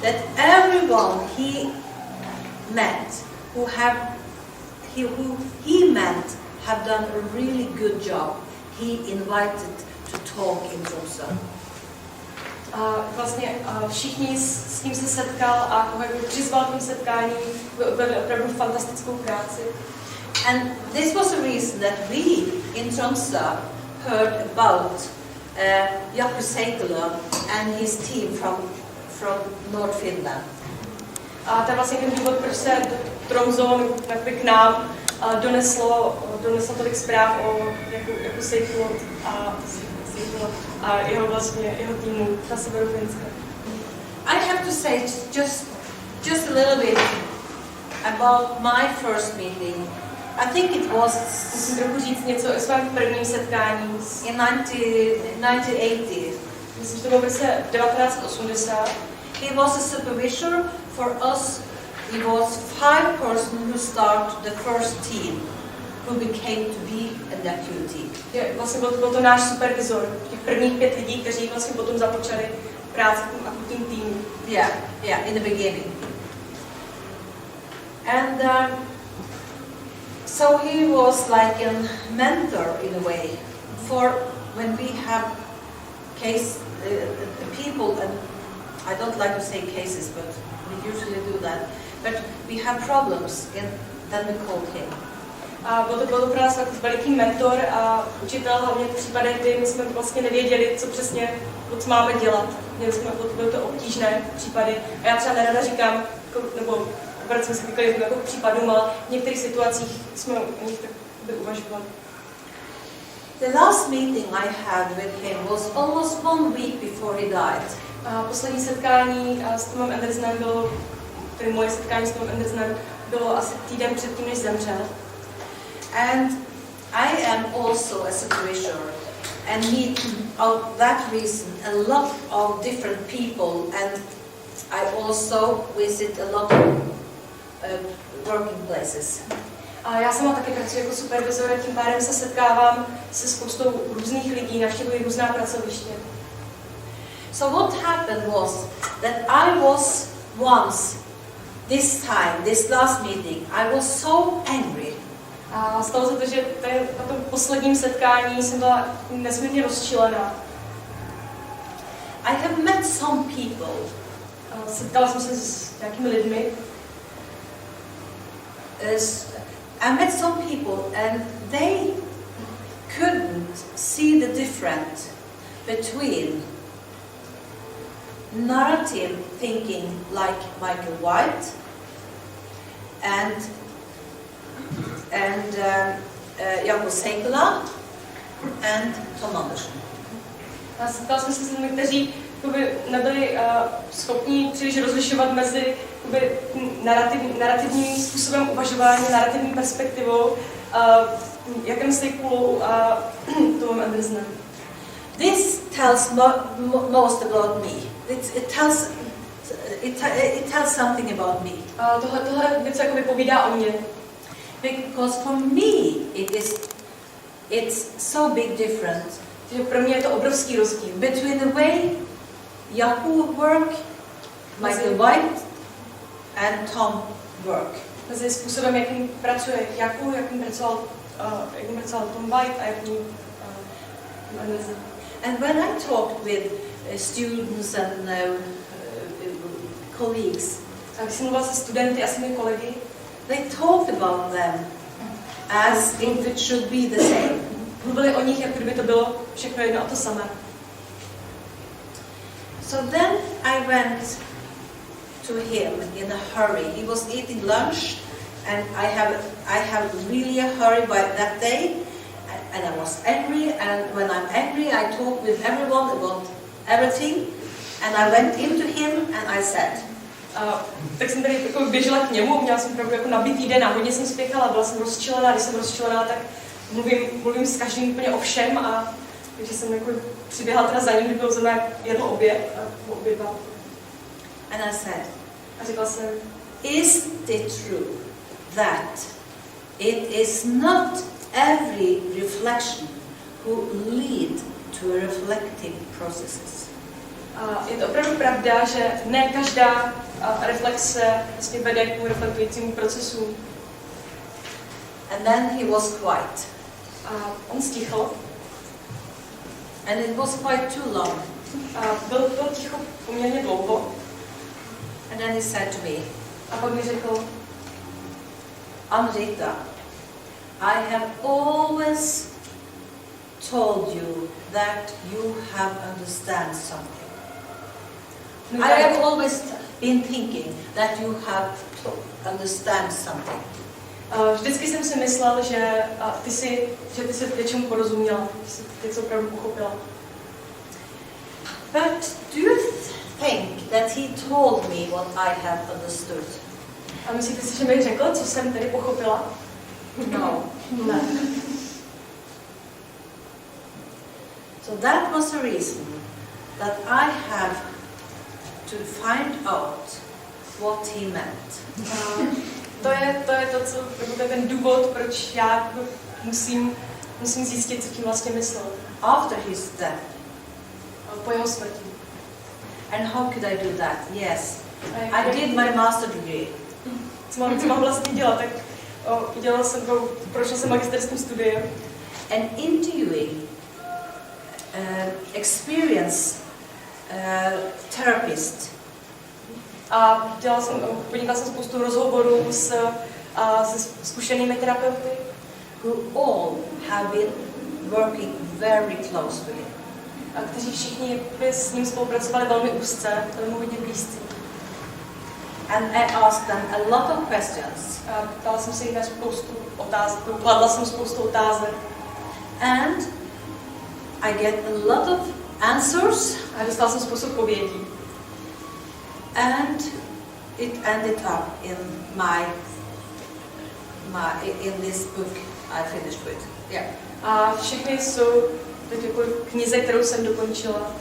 That everyone he met who he met have done a really good job. He invited to talk in Tromsø. Vlastně všichni, s kým se setkal a koho přizval k tomu setkání, vedli opravdu fantastickou práci. And this was the reason that we in Tromsø heard about Jakub Seikula and his team from North Finland. A to je vlastně ten důvod, proč se Tromsø k nám doneslo tolik zpráv o Jaku Seikulu a jeho týmu na severu Finska. I have to say just a little bit about my first meeting. I think it was. Musím trochu říct něco o svém prvním setkání. In 1980. Myslím, že to bylo v roce 1980. He was a supervisor for us. He was 5 persons who started the first team, who became to be a deputy. Vlastně byl to náš supervizor, těch prvních 5 lidí, kteří vlastně potom započali práci v tom akutním týmu. Yeah, in the beginning. And so he was like a mentor in a way for when we have people, and I don't like to say cases, but we usually do that. But we have problems, then we called him. A byl to pro nás veliký mentor a učitel, hlavně v případech, kdy my jsme vlastně nevěděli, co přesně máme dělat. Byly to obtížné případy. A já třeba nerada říkám, nebo vracím se týkali jako případům, ale v některých situacích jsme o nich tak uvažovali. The last meeting I had with him was almost 1 week before he died. A poslední setkání s Tomem Andersonem bylo, tedy moje setkání s Tomem Andersonem bylo asi týden předtím, než zemřel. And I am also a supervisor and meet of that reason a lot of different people, and I also visit a lot of working places. A já sama taky pracuji jako supervizor a tím pádem se setkávám se spoustou různých lidí, navštěvuji různá pracoviště. So what happened was that I was once, this last meeting, I was so angry. A stalo se to, že na tom posledním setkání jsem byla nesmírně rozčilená. I have met some people. Setkala jsem se s nějakými lidmi. I met some people and they couldn't see the difference between narrative thinking like Michael White and Jakub Seikula and Tom Anderson. A setkala jsem se s lidmi, kteří nebyli schopni příliš rozlišovat mezi narrativním způsobem uvažování, narrativní perspektivou, Jakem Seikulou a Tomem Andersonem. This tells most about me. It tells something about me. Tohle něco jako vypovídá o mně. Because for me it's so big difference. Že pro mě je to obrovský rozdíl. Between the way Jakob work, Michael White and Tom work. Mezi způsobem, jakým pracuje Jakub, jakým pracoval Tom White a jakým And when I talked with students and colleagues, a když jsem mluvila se studenty a s mými kolegy, they talked about them as if it should be the same. Mluvili o nich, jako kdyby to bylo všechno jedno a to samé. So then I went to him in a hurry. He was eating lunch, and I have really a hurry by that day, and I was angry. And when I'm angry, I talk with everyone about everything. And I went into him and I said. Tak jsem tady jako běžela k němu, měla jsem opravdu jako nabitý den a hodně jsem spěchala, byla jsem rozčilená, když jsem rozčilená, tak mluvím s každým úplně o všem a takže jsem jako přiběhla teda za ním, kdy byl zrovna jedno oběd a obědval. And I said, a řekla jsem, is it true that it is not every reflection who lead to a reflective processes? Je to opravdu pravda, že ne každá reflexe vlastně vede k reflektujícímu procesu. And then he was quiet. A on stichl. And it was quite too long. Byl ticho poměrně dlouho. And then he said to me, a pak mi řekl, Ann-Rita, I have always told you that you have understand something. I have always been thinking that you have to understand something. Vždycky jsem si myslel, že ty si něčemu porozuměla, že jsi něco opravdu pochopila. But do you think that he told me what I have understood? A myslíte si, že mi řekl, co jsem tedy pochopila? No. Ne. So that was the reason that I have to find out what he meant. To je ten důvod, proč já musím zjistit, co tím vlastně myslel. After his death. Po jeho smrti. And how could I do that? Yes. I did my master degree. Co mám vlastně dělat? Tak prošla jsem magisterským studiem. And interviewing experienced therapist. A podnikala jsem spoustu rozhovorů se zkušenými terapeuty. Who all have been working very close to him. A kteří všichni by s ním spolupracovali velmi úzce, velmi hodně blízcí. And I asked them a lot of questions. A ptala jsem se jich na spoustu otázek, kladla jsem spoustu otázek. And I get a lot of answers. A dostala jsem spoustu odpovědí. And it ended up in in this book I finished with. Yeah. A všechny jsou teď jako knize, kterou jsem dokončila.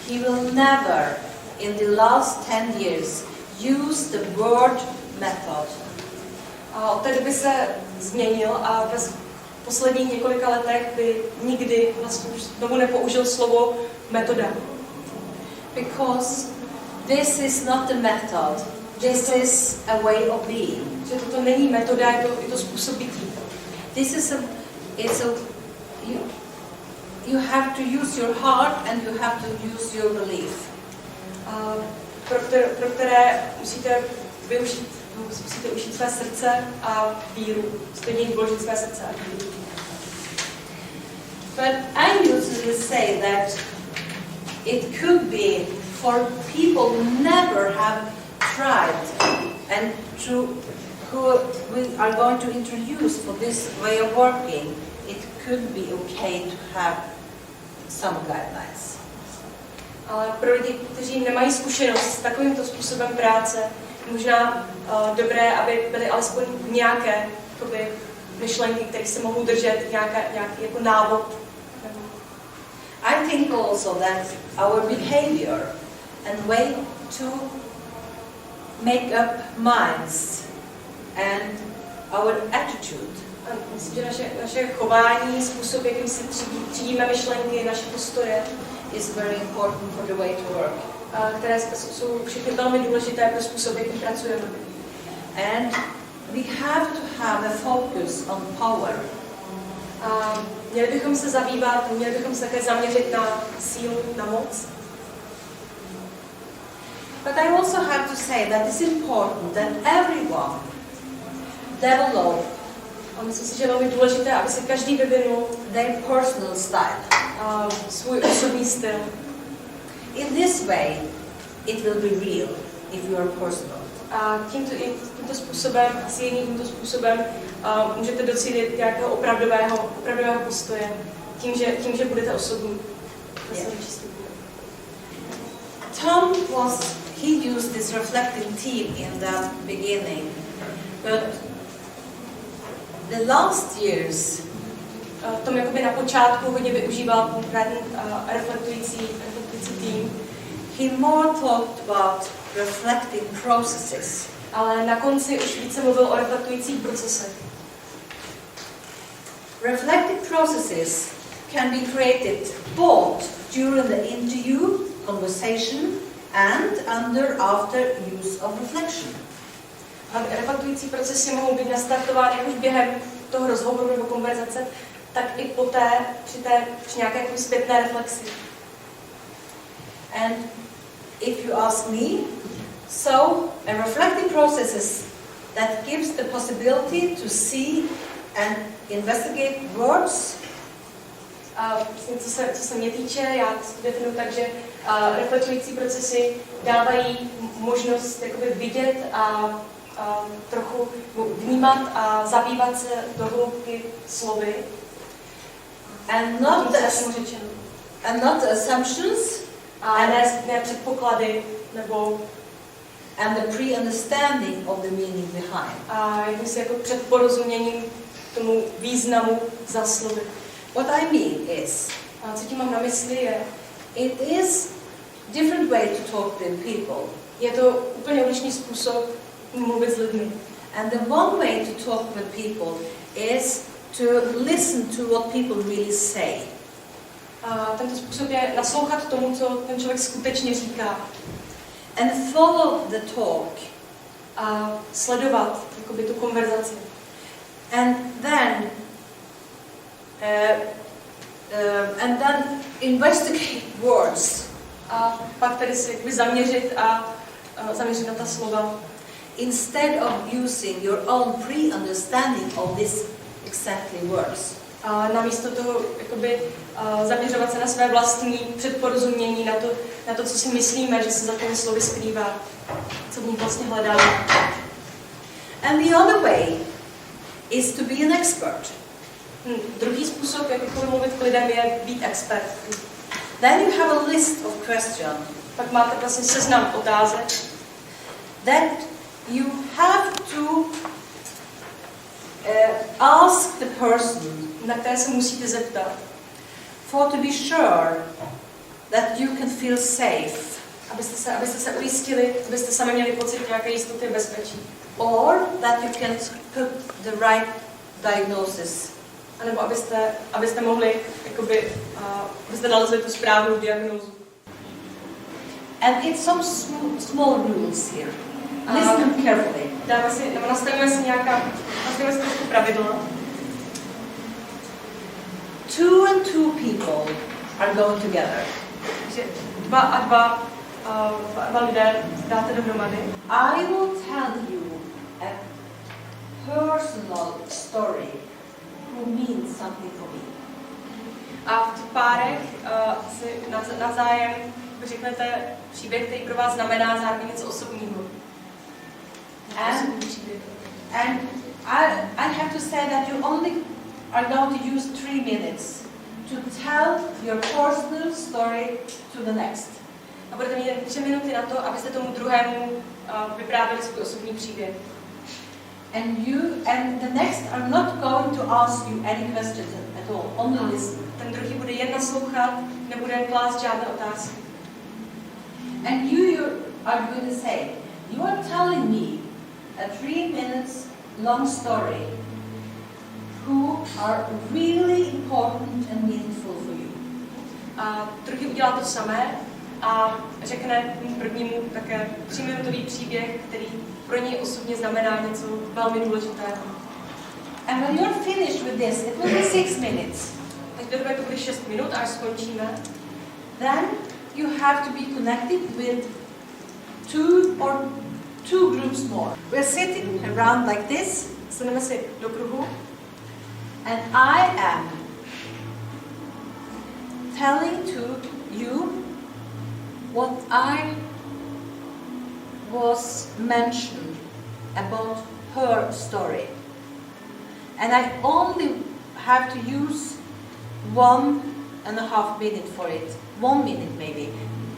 He will never in the last 10 years use the word method. A od té doby se změnil a v posledních několika letech by nikdy vlastně už znovu nepoužil slovo metoda. Because this is not a method, this is a way of being. Že toto není metoda, je to způsob bytí. This is you have to use your heart and you have to use your belief. Pro které musíte užít své srdce a víru. Stejně vložit své srdce a víru. But I usually say that it could be for people who never have tried and who we are going to introduce for this way of working, it could be okay to have some guidelines. Ale pro lidi, kteří nemají zkušenost s takovýmto způsobem práce, možná dobré, aby byly alespoň nějaké myšlenky, které se mohou držet, nějaký jako návod. I think also that our behavior and way to make up minds and our attitude Myslím, že naše chování, způsob, jakým si třídíme myšlenky, naše postoje, is very important for the way to work. Které jsou všechny velmi důležité pro způsob, jakým pracujeme. And we have to have a focus on power. Měli bychom se také zaměřit na sílu, na moc. But I also have to say that it's important that everyone develop. A myslím si, že je velmi důležité, aby se každý vyvinul their personal style. Svůj osobní styl. In this way, it will be real if you are personal. A tímto způsobem můžete docílit nějakého opravdového postoje, tím, že budete osobní. Yeah. Tom he used this reflecting theme in the beginning, but the last years, Tom jakoby na počátku hodně využíval konkrétní reflektující tým. He more talked about reflecting processes. Ale na konci už více mluvil o reflektujících procesech. Reflective processes can be created both during the interview, conversation, and after use of reflection. Reflektující procesy mohou být nastartovány už během toho rozhovoru nebo konverzace, tak i poté při nějaké zpětné reflexi. And if you ask me, so a reflective process is that gives the possibility to see and investigate words. Co se mě týče, já to definuji tak, že reflektující procesy dávají možnost jakoby vidět a trochu vnímat a zabývat se do hloubky slovy. And not the assumptions, a ne předpoklady nebo and the pre-understanding of the meaning behind. A jakýmsi jako předporozuměním tomu významu za slovy. What I mean is, a co tím mám na mysli je, it is different way to talk to people. Je to úplně odlišný způsob mluvit s lidmi. And the one way to talk with people is to listen to what people really say. A tento způsob je naslouchat tomu, co ten člověk skutečně říká. And follow the talk. A sledovat jakoby tu konverzaci. And then investigate words. A pak tedy se jakoby zaměřit na ta slova. Instead of using your own pre-understanding of this exactly words. A namísto toho jakoby zaměřovat se na své vlastní předporozumění, na to, co si myslíme, že se za těmi slovy skrývá, co v nich vlastně hledáme. And the other way is to be an expert. Druhý způsob, jak mluvit k lidem, je být expert. Then you have a list of questions. Pak máte vlastně seznam otázek. That you have to ask the person, na které se musíte zeptat, for to be sure that you can feel safe, abyste se ujistili, abyste sami měli pocit nějaké jistoty a bezpečí, or that you can put the right diagnosis, anebo abyste mohli jakoby, abyste nalezli tu správnou diagnózu. And it's some small rules here. Listen carefully. Nastavíme si trošku pravidla. 2 and 2 people are going together. Takže dva lidé dáte dohromady. I will tell you a personal story who means something for me. A v těch párech si navzájem řeknete příběh, který pro vás znamená zároveň něco osobního. And I have to say that you only are going to use 3 minutes to tell your personal story to the next. A budete mít 3 minuty na to, abyste tomu druhému vyprávěli svůj osobní příběh. and the next are not going to ask you any questions at all, only listen. Ten druhý bude jen naslouchat, nebude klást žádné otázky. And you are going to say, you are telling me a 3 minutes long story who are really important and meaningful for you. A druhý udělá to samé a řekne prvnímu také 3minutový příběh, který pro něj osobně znamená něco velmi důležitého. And when you're finished with this, it will be 6 minutes. Tak to bude 6 minut, až skončíme. Then you have to be connected with two groups more. We're sitting around like this. Sedneme si do kruhu. And I am telling to you what I was mentioned about her story. And I only have to use 1.5 minutes for it, 1 minute maybe,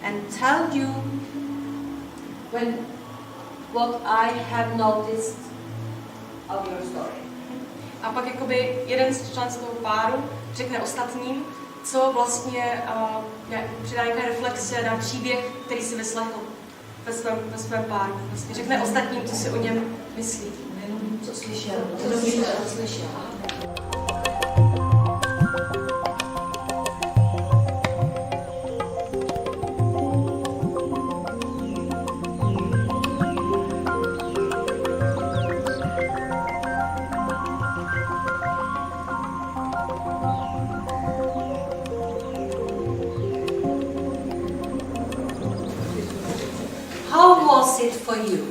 and tell you what I have noticed of your story. A pak jakoby jeden z členů toho páru řekne ostatním, co vlastně přidá nějaké reflexe na příběh, který si vyslechl ve svém páru. Vlastně řekne ostatním, co si o něm myslí. Co slyšel. How was it for you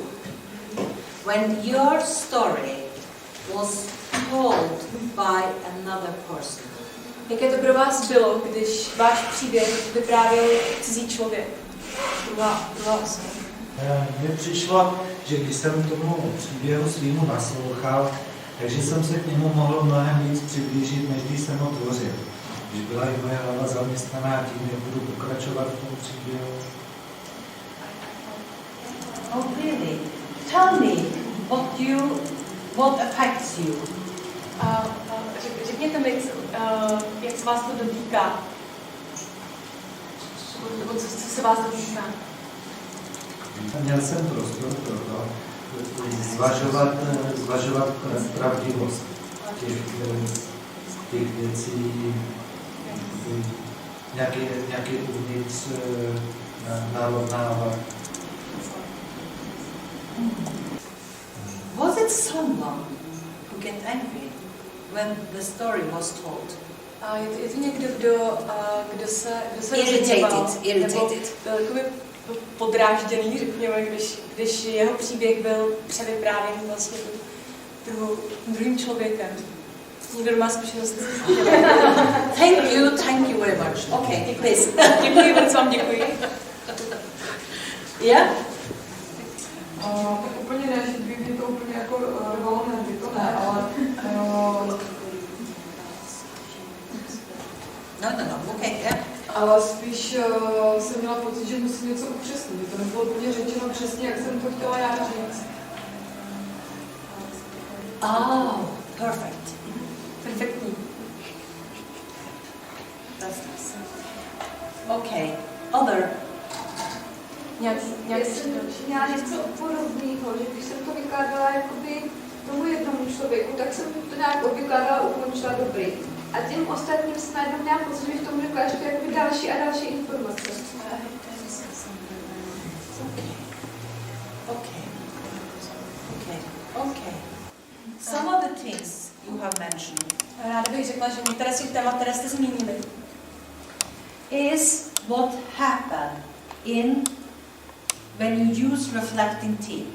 when your story was told by another person? Jaké to pro vás bylo, když váš příběh vyprávěl cizí člověk? Druhá osoba. Mně přišlo, že když jsem tomu příběhu svýmu naslouchal, takže jsem se k němu mohl mnohem víc přiblížit, než když jsem ho tvořil. Když byla i moje hlava zaměstnaná tím, jak budu pokračovat v tom příběhu. Oh really? Tell me what affects you. Řekněte mi, jak se vás to dotýká. Nebo co se vás dotýká. Měl jsem prostor pro to zvažovat pravdivost těch věcí, nějaký uvnitř narovnávat. Was it someone who get angry when the story was told? Je to někdo, kdo se irritated. Byl jakoby podrážděný, řekněme, když jeho příběh byl převyprávěn vlastně druhým člověkem. Někdo má zkušenost. Thank you very much. Okay, please. Děkuji, velice vám děkuji. Yeah? Tak úplně ne, že by mě to úplně jako rvalo nervy, to ne, ale... No, okay, yeah. Ale spíš jsem měla pocit, že musím něco upřesnit. To nebylo úplně řečeno přesně, jak jsem to chtěla já říct. Oh, perfect. Perfektní. That's nice. Okay, other. Já jsem měla něco podobného, že když jsem to vykládala jakoby tomu jednomu člověku, tak jsem to nějak vykládala, ukončila dobrý. A těm ostatním jsem najednou měla pocit, že v tom řekla ještě jakoby další a další informace. Okay. Some of the things you have mentioned. Ráda bych řekla, že některé z těch témat, které jste zmínili, is what happened when you use reflecting team.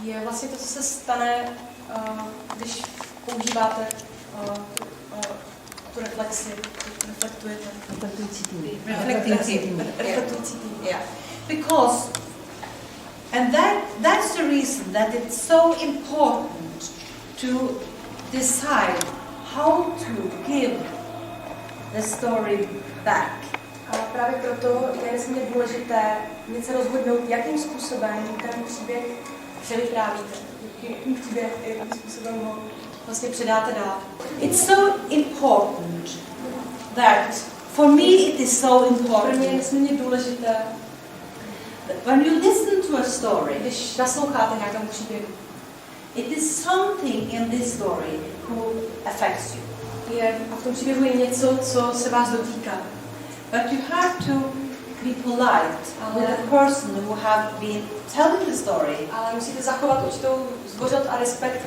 Je vlastně to, co se stane, když používáte tu reflexi, reflektujete. Reflektující tým. Reflecting team. Reflektující tým. Yeah. Because, and that's the reason that it's so important to decide how to give the story back. A právě proto je nesmírně důležité mít se rozhodnout, jakým způsobem ten příběh převyprávíte, jakým příběh, jakým způsobem ho vlastně předáte dál. It's so important that, for me it is so Pro mě je important, nesmírně důležité, that when you listen to a story, když nasloucháte nějakému příběhu, it is something in this story who affects you. a v tom příběhu je něco, co se vás dotýká. But you have to be polite with the person who have been telling the story. Ale musíte zachovat určitou zdvořilost a respekt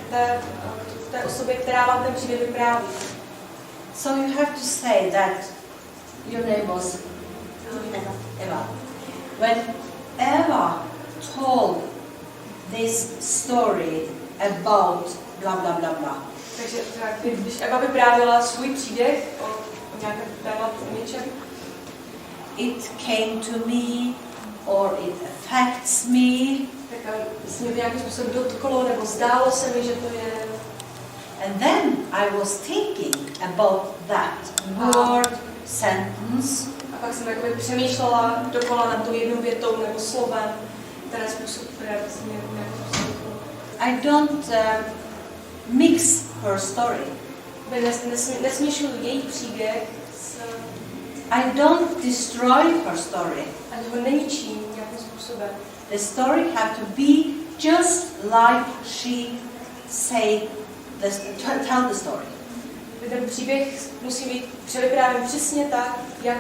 té osobě, která vám ten příběh vypráví. So you have to say that your name was Eva. When Eva told this story about blah blah blah blah. Takže když Eva vyprávěla svůj příběh o nějakém tématu, o něčem, it came to me or it affects me. Tak se mě to nějakým způsobem dotklo, nebo zdálo se mi, že to je. And then I was thinking about that word, sentence. A pak jsem jakoby přemýšlela dokola nad tou jednou větou nebo slovem, které se mě nějakým způsobem dotklo. I don't mix her story. Nesměšuju její příběh s... I don't destroy her story. Ani ho neničím nějakým způsobem. The story have to be just like she tell the story. Ten příběh musí být převyprávěn přesně tak, jak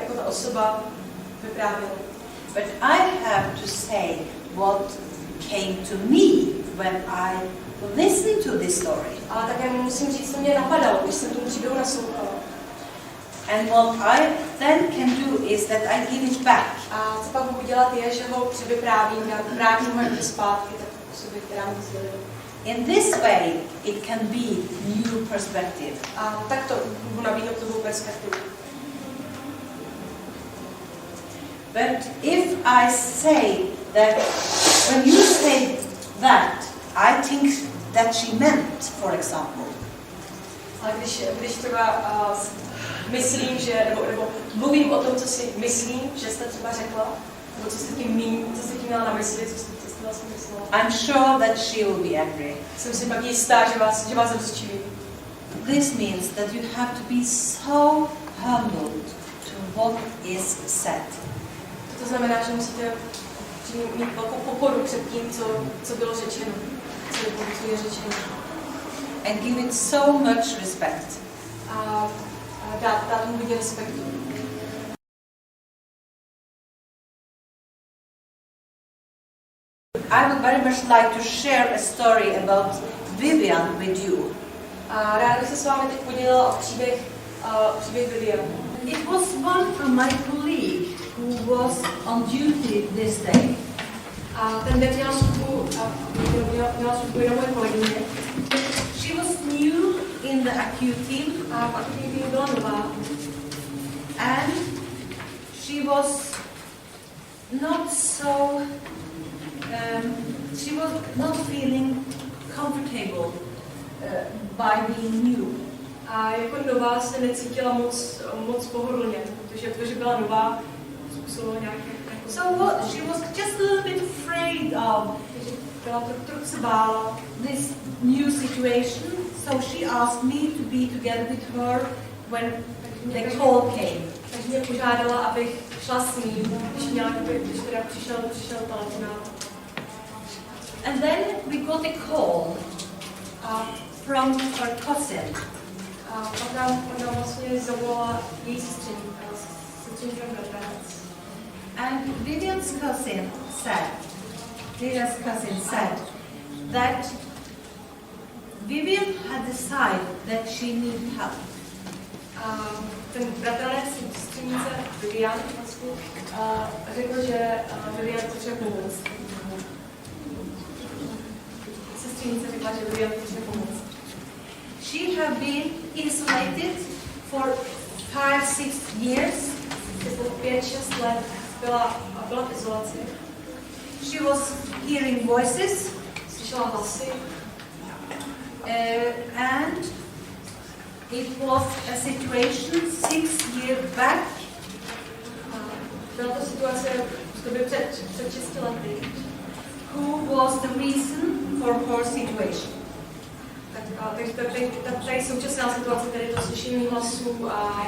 jako ta osoba vyprávěla. But I have to say what came to me when I listened to this story. Ale také musím říct, co mě napadalo, když jsem tomu příběhu naslouchala. And what I then can do is that I give it back. A co pak budu dělat je, že ho převyprávím, vrátím ho jako zpátky tak osobě, která mi sdělila. In this way, it can be new perspective. A takto mohu nabídnout novou perspektivu. But if I say that, when you say that, I think that she meant, for example. Ale když třeba myslím, že, nebo mluvím o tom, co si myslím, že jste třeba řekla, nebo co jste tím měla na mysli, co jste vlastně myslela. I'm sure that she will be angry. Jsem si pak jistá, že vás rozčilí. This means that you have to be so humbled to what is said. To znamená, že musíte mít velkou pokoru před tím, co bylo řečeno, co je řečeno. And give it so much respect. A dát mu hodně respektu. I would very much like to share a story about Vivian with you. A ráda bych se s vámi teď podělila o příběh Vivian. It was one from my colleague who was on duty this day. A ten den měla službu jenom moje kolegyně. She was new in the acute team. A v akutním týmu byla nová. And she was not so, she was not feeling comfortable by being new. A jako nová se necítila moc pohodlně, protože to, že byla nová, způsobilo nějaké... So she was just a little bit afraid of, byla trochu se bála, this new situation. So she asked me to be together with her when the call came. Takže mě požádala, abych šla s ní, když teda přišel telefonát. And then we got a call from her cousin. A pak nám vlastně zavolala její sestřenka bratranec. And Vivian's cousin said that Vivian had decided that she needed help. A ten bratranec, sestřenice Vivian, řekl, že Vivian potřebuje pomoc. Sestřenice řekla, že Vivian potřebuje pomoc. She had been isolated for 5-6 years. 5-6 let byla v izolaci. She was hearing voices. Slyšela hlasy. And it was a situation 6 years back. Byla to situace v době před 6 lety. who was the reason for her situation. Takže tady současná situace, tady to slyšení hlasů a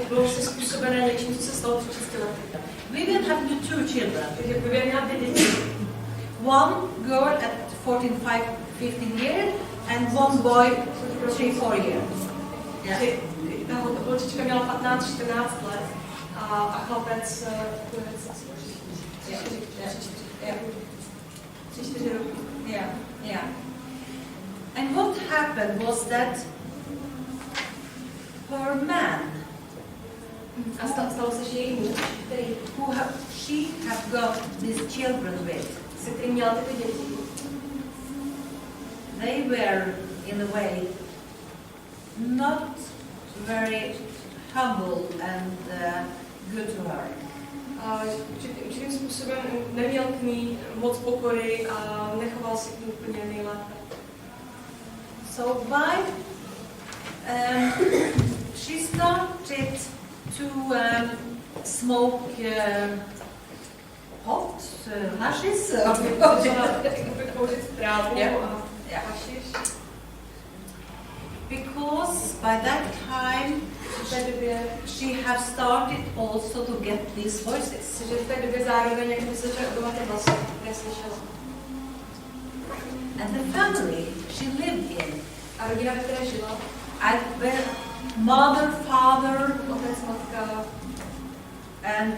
bylo se způsobené něčím, co se stalo před 6 lety. Vivian had 2 children. Takže Vivian měla 2 děti. One girl at 15 years and one boy 3-4 years. Yeah. Ta holčička měla 15-14 let a chlapec 3-4 roky. Yeah. And what happened was that her man, a stalo se, že její muž, she had got these children with, se kterým měla tyto děti, they were in a way not very humble and good to her. Určitým způsobem neměl k ní moc pokory a nechoval se k ní úplně nejlépe. So she started to smoke pot, hashish. Because by that time she had started also to get these voices. Že v té době zároveň jak by se začaly objevovat ty hlasy, které slyšela. And the family she lived in, a rodina, ve které žila, were mother, father, otec, matka, and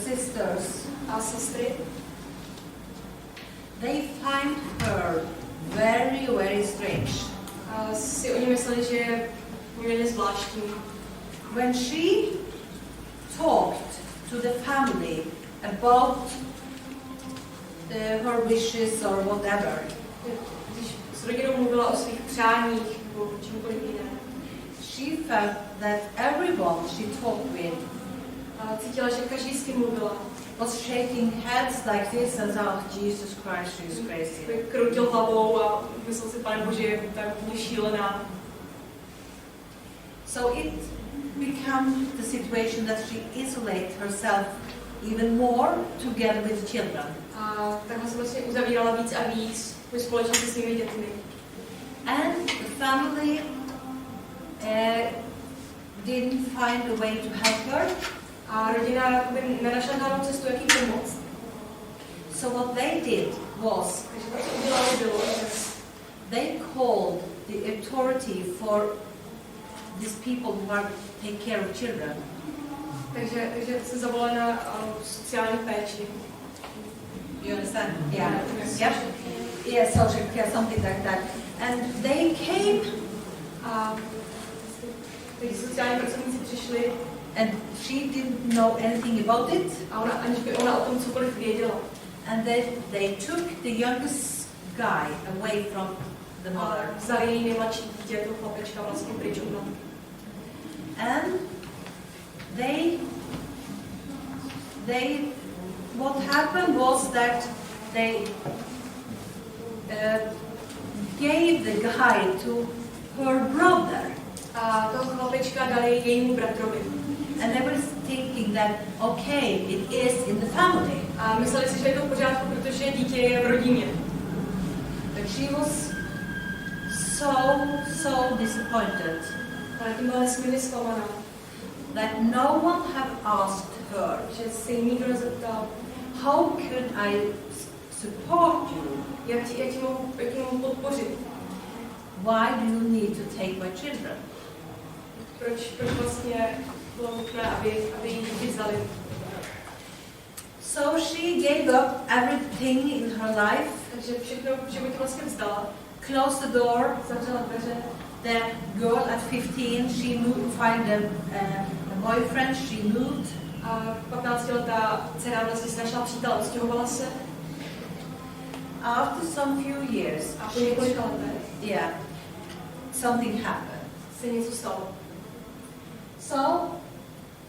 sisters, a sestry, they find her very, very strange. A si oni mysleli, že je poměrně zvláštní. When she talked to the family about her wishes or whatever, když s rodinou mluvila o svých přáních nebo čemukoliv jiném, she felt that everyone she talked with cítila, že každý s kým mluvila, was shaking heads like this and thought, Jesus Christ, she's crazy. Kroutil hlavou a myslel si, Pane Bože, je tak úplně šílená. So it became the situation that she isolated herself even more together with the children. A takhle se vlastně uzavírala víc a víc ve společnosti s svými dětmi. And the family didn't find a way to help her. A rodina jakoby nenašla žádnou cestu, jak jí pomoct. So what they did was, they called the authority for these people who are take care of children. Takže se zavolala na sociální péči. You understand? Yeah. Yep. Yeah, social care, something like that. And they came. Takže sociální pracovníci přišli. And she didn't know anything about it. A aniž by ona o tom cokoliv věděla. And they took the youngest guy away from the mother. Vzali její nejmladší dítě, toho chlapečka vlastně pryč od matky. And what happened was that they gave the guy to her brother. A toho chlapečka dali jejímu bratrovi. And they were thinking that, okay, it is in the family. A mysleli si, že je to v pořádku, protože dítě je v rodině. But she was so disappointed. Ale tím byla nesmírně zklamaná. That no one had asked her. Že se jí nikdo nezeptal. How could I support you? Jak ti mohu podpořit? Why do you need to take my children? Proč vlastně bylo nutné, aby jí děti vzali? So she gave up everything in her life. Takže všechno v životě vlastně vzdala. Closed the door. Zavřela dveře. The girl at 15, she moved, find a boyfriend, she moved. A 15letá dcera vlastně si našla přítele, odstěhovala se. After some few years, a po několika letech, yeah, something happened. Se něco stalo. So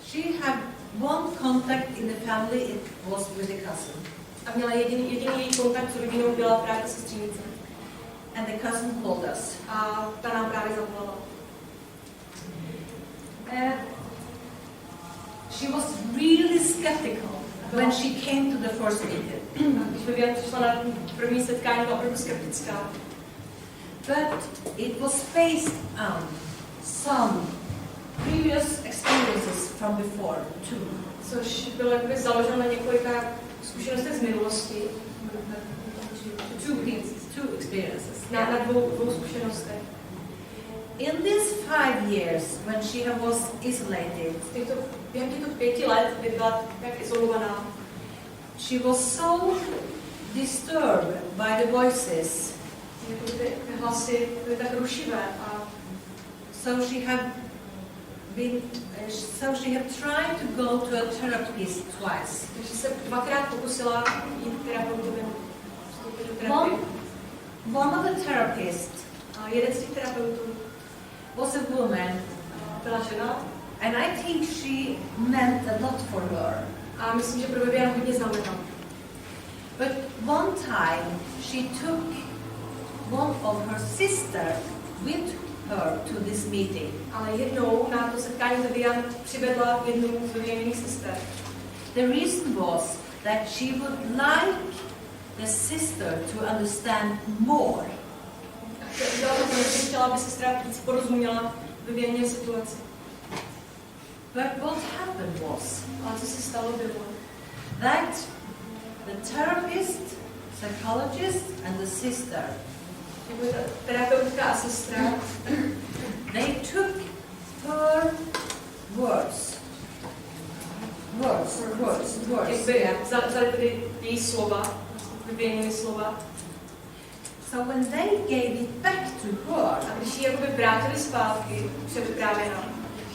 she had one contact in the family, it was with a cousin. A měla jediný její kontakt s rodinou byla právě sestřenice. And the cousin called us. A ta nám právě zavolala. She was really skeptical. when she came to the first meeting. Když Vivian přišla na první setkání, byla opravdu skeptická. But it was based on some previous experiences from before too. Což bylo jakoby založeno na několika zkušenostech z minulosti. Two experiences. Na dvou zkušenostech. In these 5 years, when she was isolated, během těchto 5 let, kdy byla tak izolovaná, she was so disturbed by the voices. Ty hlasy byly tak rušivé a so she had tried to go to a therapist twice. Takže se dvakrát pokusila jít k terapeutovi. One of the therapists, jeden z těch terapeutů, was a woman, byla žena, and I think she meant a lot for her. A myslím, že pro Vivian hodně znamenala. But one time she took one of her sister with her to this meeting. Ale jednou na to setkání Vivian přivedla jednu z Vivianiných sester. The reason was that she would like the sister to understand more. Udělala to, protože chtěla, aby sestra víc porozuměla Vivianě situaci. But what happened was, ale co se stalo bylo, that the therapist, psychologist and the sister, terapeutka a sestra, they took her words. Vzali tedy její slova, Vivianiny slova. So when they gave it back to her, a když ji jakoby vrátili zpátky, převyprávěna,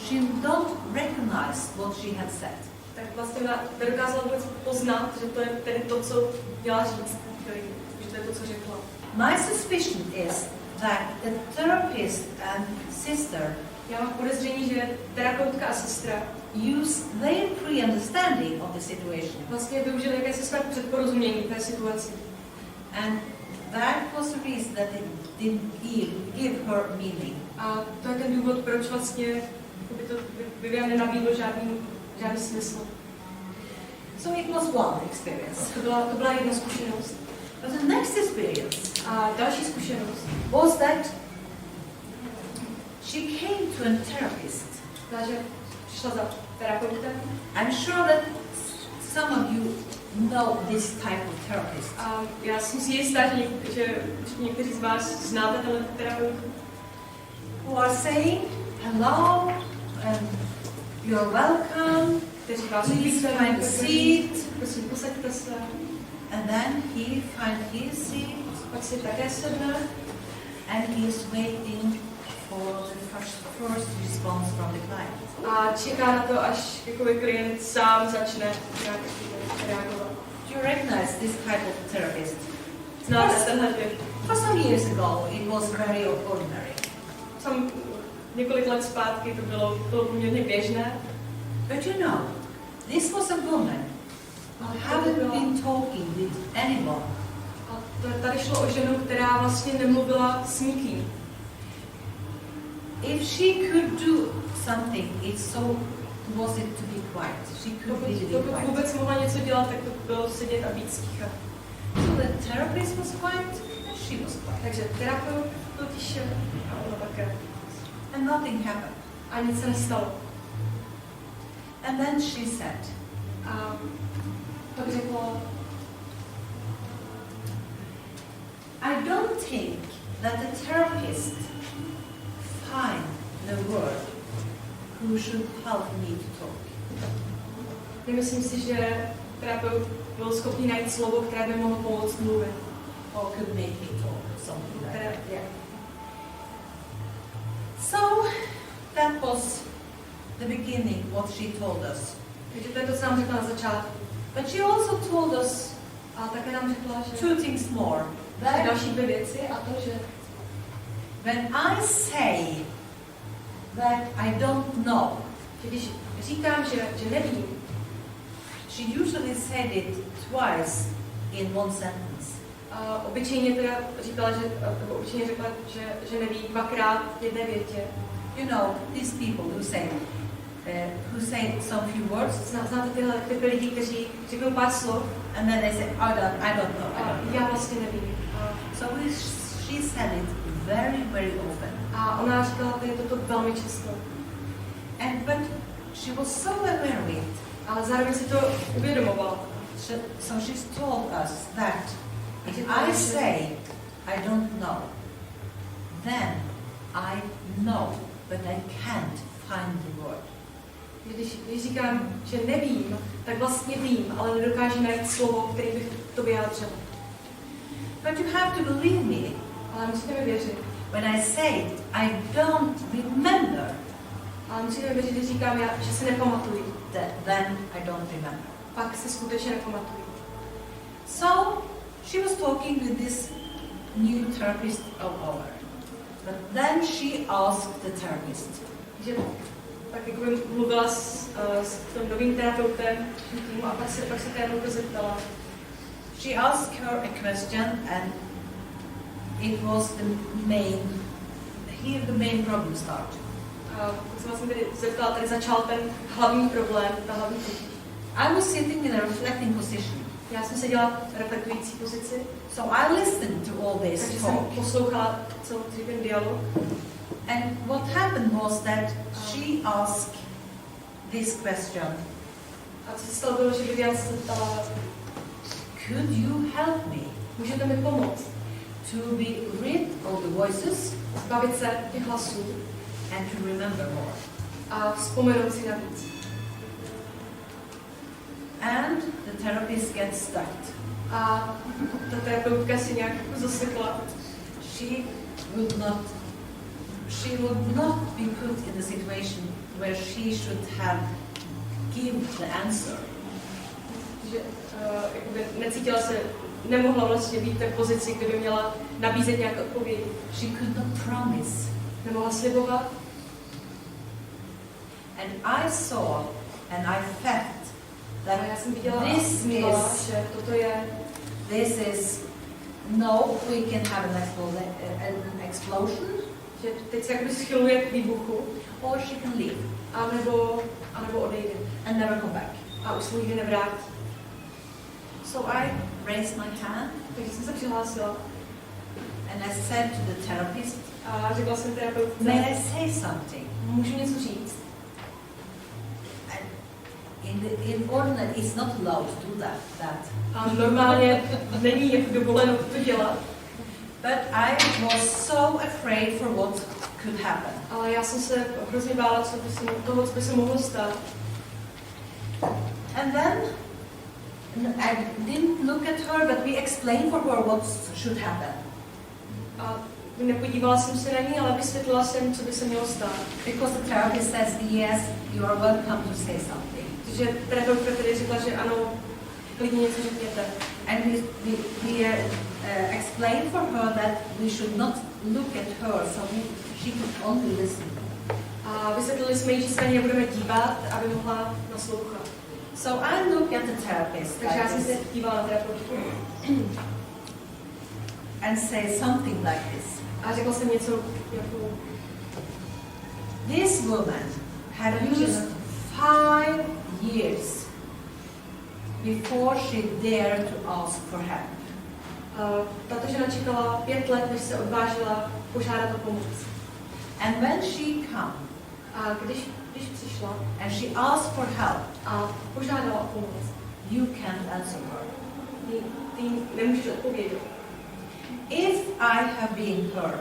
she don't recognize what she had said. Tak vlastně nedokázala vůbec poznat, že to je tedy to, co měla říct, že to je to, co řekla. My suspicion is that the therapist and sister, já mám podezření, že terapeutka a sestra use their pre-understanding of the situation. Vlastně využili jakési své předporozumění té situaci. And that was the reason that it didn't give her meaning. A to je ten důvod, proč vlastně to Vivian nenabídlo žádný smysl. So it was one experience. To byla jedna zkušenost. But the next experience, a další zkušenost, was that she came to a therapist. Takže přišla za terapeutem. I'm sure that some of you know this type of therapist. A já jsem si jistá, že někteří z vás znáte tenhle terapeutu. Who are saying, hello, you're welcome, please find a seat. Prosím, posaďte se. And then he find his seat, pak si také sedne, and he is waiting for the first response from the client. A čeká na to, až jakoby klient sám začne nějak reagovat. Do you recognize this type of therapist? Znáte tenhle typ? For some years ago, it was very ordinary. Několik let zpátky to bylo poměrně běžné. But you know, this was a woman who hadn't been talking with anyone. A tady šlo o ženu, která vlastně nemluvila s nikým. If she could do something, was it to be quiet. She could really be quiet. Pokud vůbec mohla něco dělat, tak to bylo sedět a být sticha. So the therapist was quiet and she was quiet. Takže terapeut byl tiše a ona také. And nothing happened. A nic se nestalo. And then she said, pak řekla, I don't think that the therapist find the word who should help me to talk. Nemyslím si, že terapeut byl schopný najít slovo, které by mohlo pomoct mluvit. Or could make me talk, something like that. Yeah. So that was the beginning, what she told us. Takže to je to, co nám řekla na začátku. But she also told us a také nám řekla, že two things more. Další dvě věci a to, že when I say that I don't know, že když říkám, že nevím, she usually said it twice in one sentence. Obyčejně teda říkala, obyčejně řekla, že neví dvakrát v jedné větě. You know, these people who say, who say some few words. Znáte tyhle lidi, kteří řeknou pár slov. And then they say, I don't know. Já vlastně nevím. So she said it very, very often. A ona říkala tady toto velmi často. But she was so aware of it. Ale zároveň si to uvědomovala. So she's told us that if I say I don't know, then I know, but I can't find the word. Když říkám, že nevím, tak vlastně vím, ale nedokážu najít slovo, který bych to vyjádřil. But you have to believe me. Ale musíte mi věřit. When I say I don't remember, ale musíte mi věřit, když říkám, že si nepamatuji. Then I don't remember. Pak si skutečně nepamatuji. So she was talking with this new therapist of ours. But then she asked the therapist. Že tak jakoby mluvila s tím novým terapeutem a pak se terapeutka zeptala. She asked her a question and it was the main problem start. Když jsem vlastně zeptala, tady začal ten hlavní problém, ta hlavní potíž. I was sitting in a reflecting position. Já jsem seděla v reflektující pozici. So I listened to all this takže talk. jsem poslouchala celý ten dialog. And what happened was that she asked this question. A co se stalo bylo, že Vivian se zeptala, could you help me? Můžete mi pomoct? To be rid of the voices. Zbavit se těch hlasů. And to remember more. A vzpomenout si navíc. And the therapist gets stuck. A ta terapeutka si nějak zasekla. She would not be put in a situation where she should have given the answer. Že jakoby necítila se, nemohla vlastně být v té pozici, kde by měla nabízet nějaké odpovědi. She could not promise. Nemohla slibovat. And I saw and I felt that já jsem viděla this že toto je. This is no, we can have an explosion. Že teď se jakoby schyluje k výbuchu. Or she can leave. A nebo odejde. And never come back. A už se nikdy nevrátí. So I raised my hand. Takže jsem se přihlásila. And I said to the therapist, a řekla jsem terapeutce, may I say something? Můžu něco říct? In ordinary, it's not allowed to do that. A normálně není jako dovoleno to dělat. But I was so afraid for what could happen. Ale já jsem se hrozně bála, co by se mohlo stát. And then I didn't look at her, but we explained for her what should happen. A nepodívala jsem se na ní, ale vysvětlila jsem, co by se mělo stát. Because the therapist says, yes, you are welcome to say something. Takže terapeutka tedy řekla, že ano, klidně něco řekněte. And we explained for her that we should not look at her, so she could only listen. A vysvětlili jsme jí, že se na ní nebudeme dívat, aby mohla naslouchat. So I looked at the therapist. Takže já jsem se dívala na terapeutku. And say something like this. A řekla jsem něco jako... This woman had used 5 years before she dared to ask for help. Tato žena čekala 5 let, než se odvážila požádat o pomoc. And when she came, a když přišla, and she asked for help, a požádala o pomoc, you can't answer her. Ty nemůžeš odpovědět. If I have been her,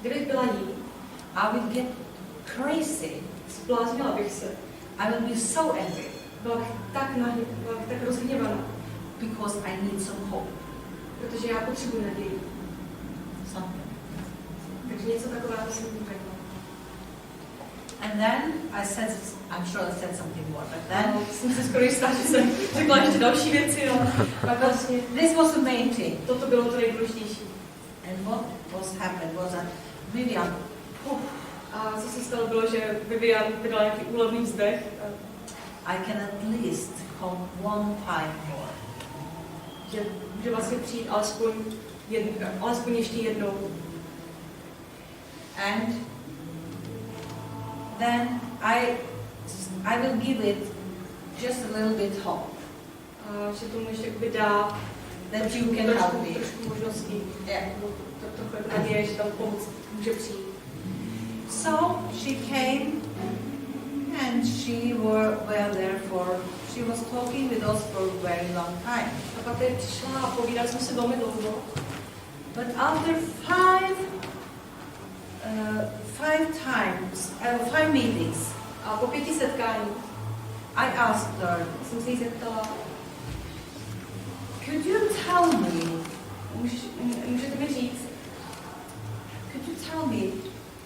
kdybych byla jí, I would get crazy. Zbláznila bych se. I would be so angry. Byla bych tak rozhněvaná. Because I need some hope. Protože já potřebuji naději. Something. Takže něco takového jsem řekla. And then I said, I'm sure I said something more, but then jsem si skoro jistá, že jsem řekla ještě další věci, ale pak vlastně this was the main thing. Toto bylo to nejdůležitější. And what was happened was that Vivian, a co se stalo bylo, že Vivian vydala nějaký úlevný vzdech. I can at least come one time more. Že může vlastně přijít alespoň ještě jednou. And then I I will give it just a little bit hope. Že tomu ještě jakoby dá that you can help me. Trošku možností. Yeah. Trochu naděje, že tam pomoc může přijít. So she came and she were there she was talking with us for a very long time. A pak tady přišla a povídali jsme se velmi dlouho. But after five meetings, a po 5 setkání, I asked her, jsem se jí zeptala, could you tell me, můžete mi říct, could you tell me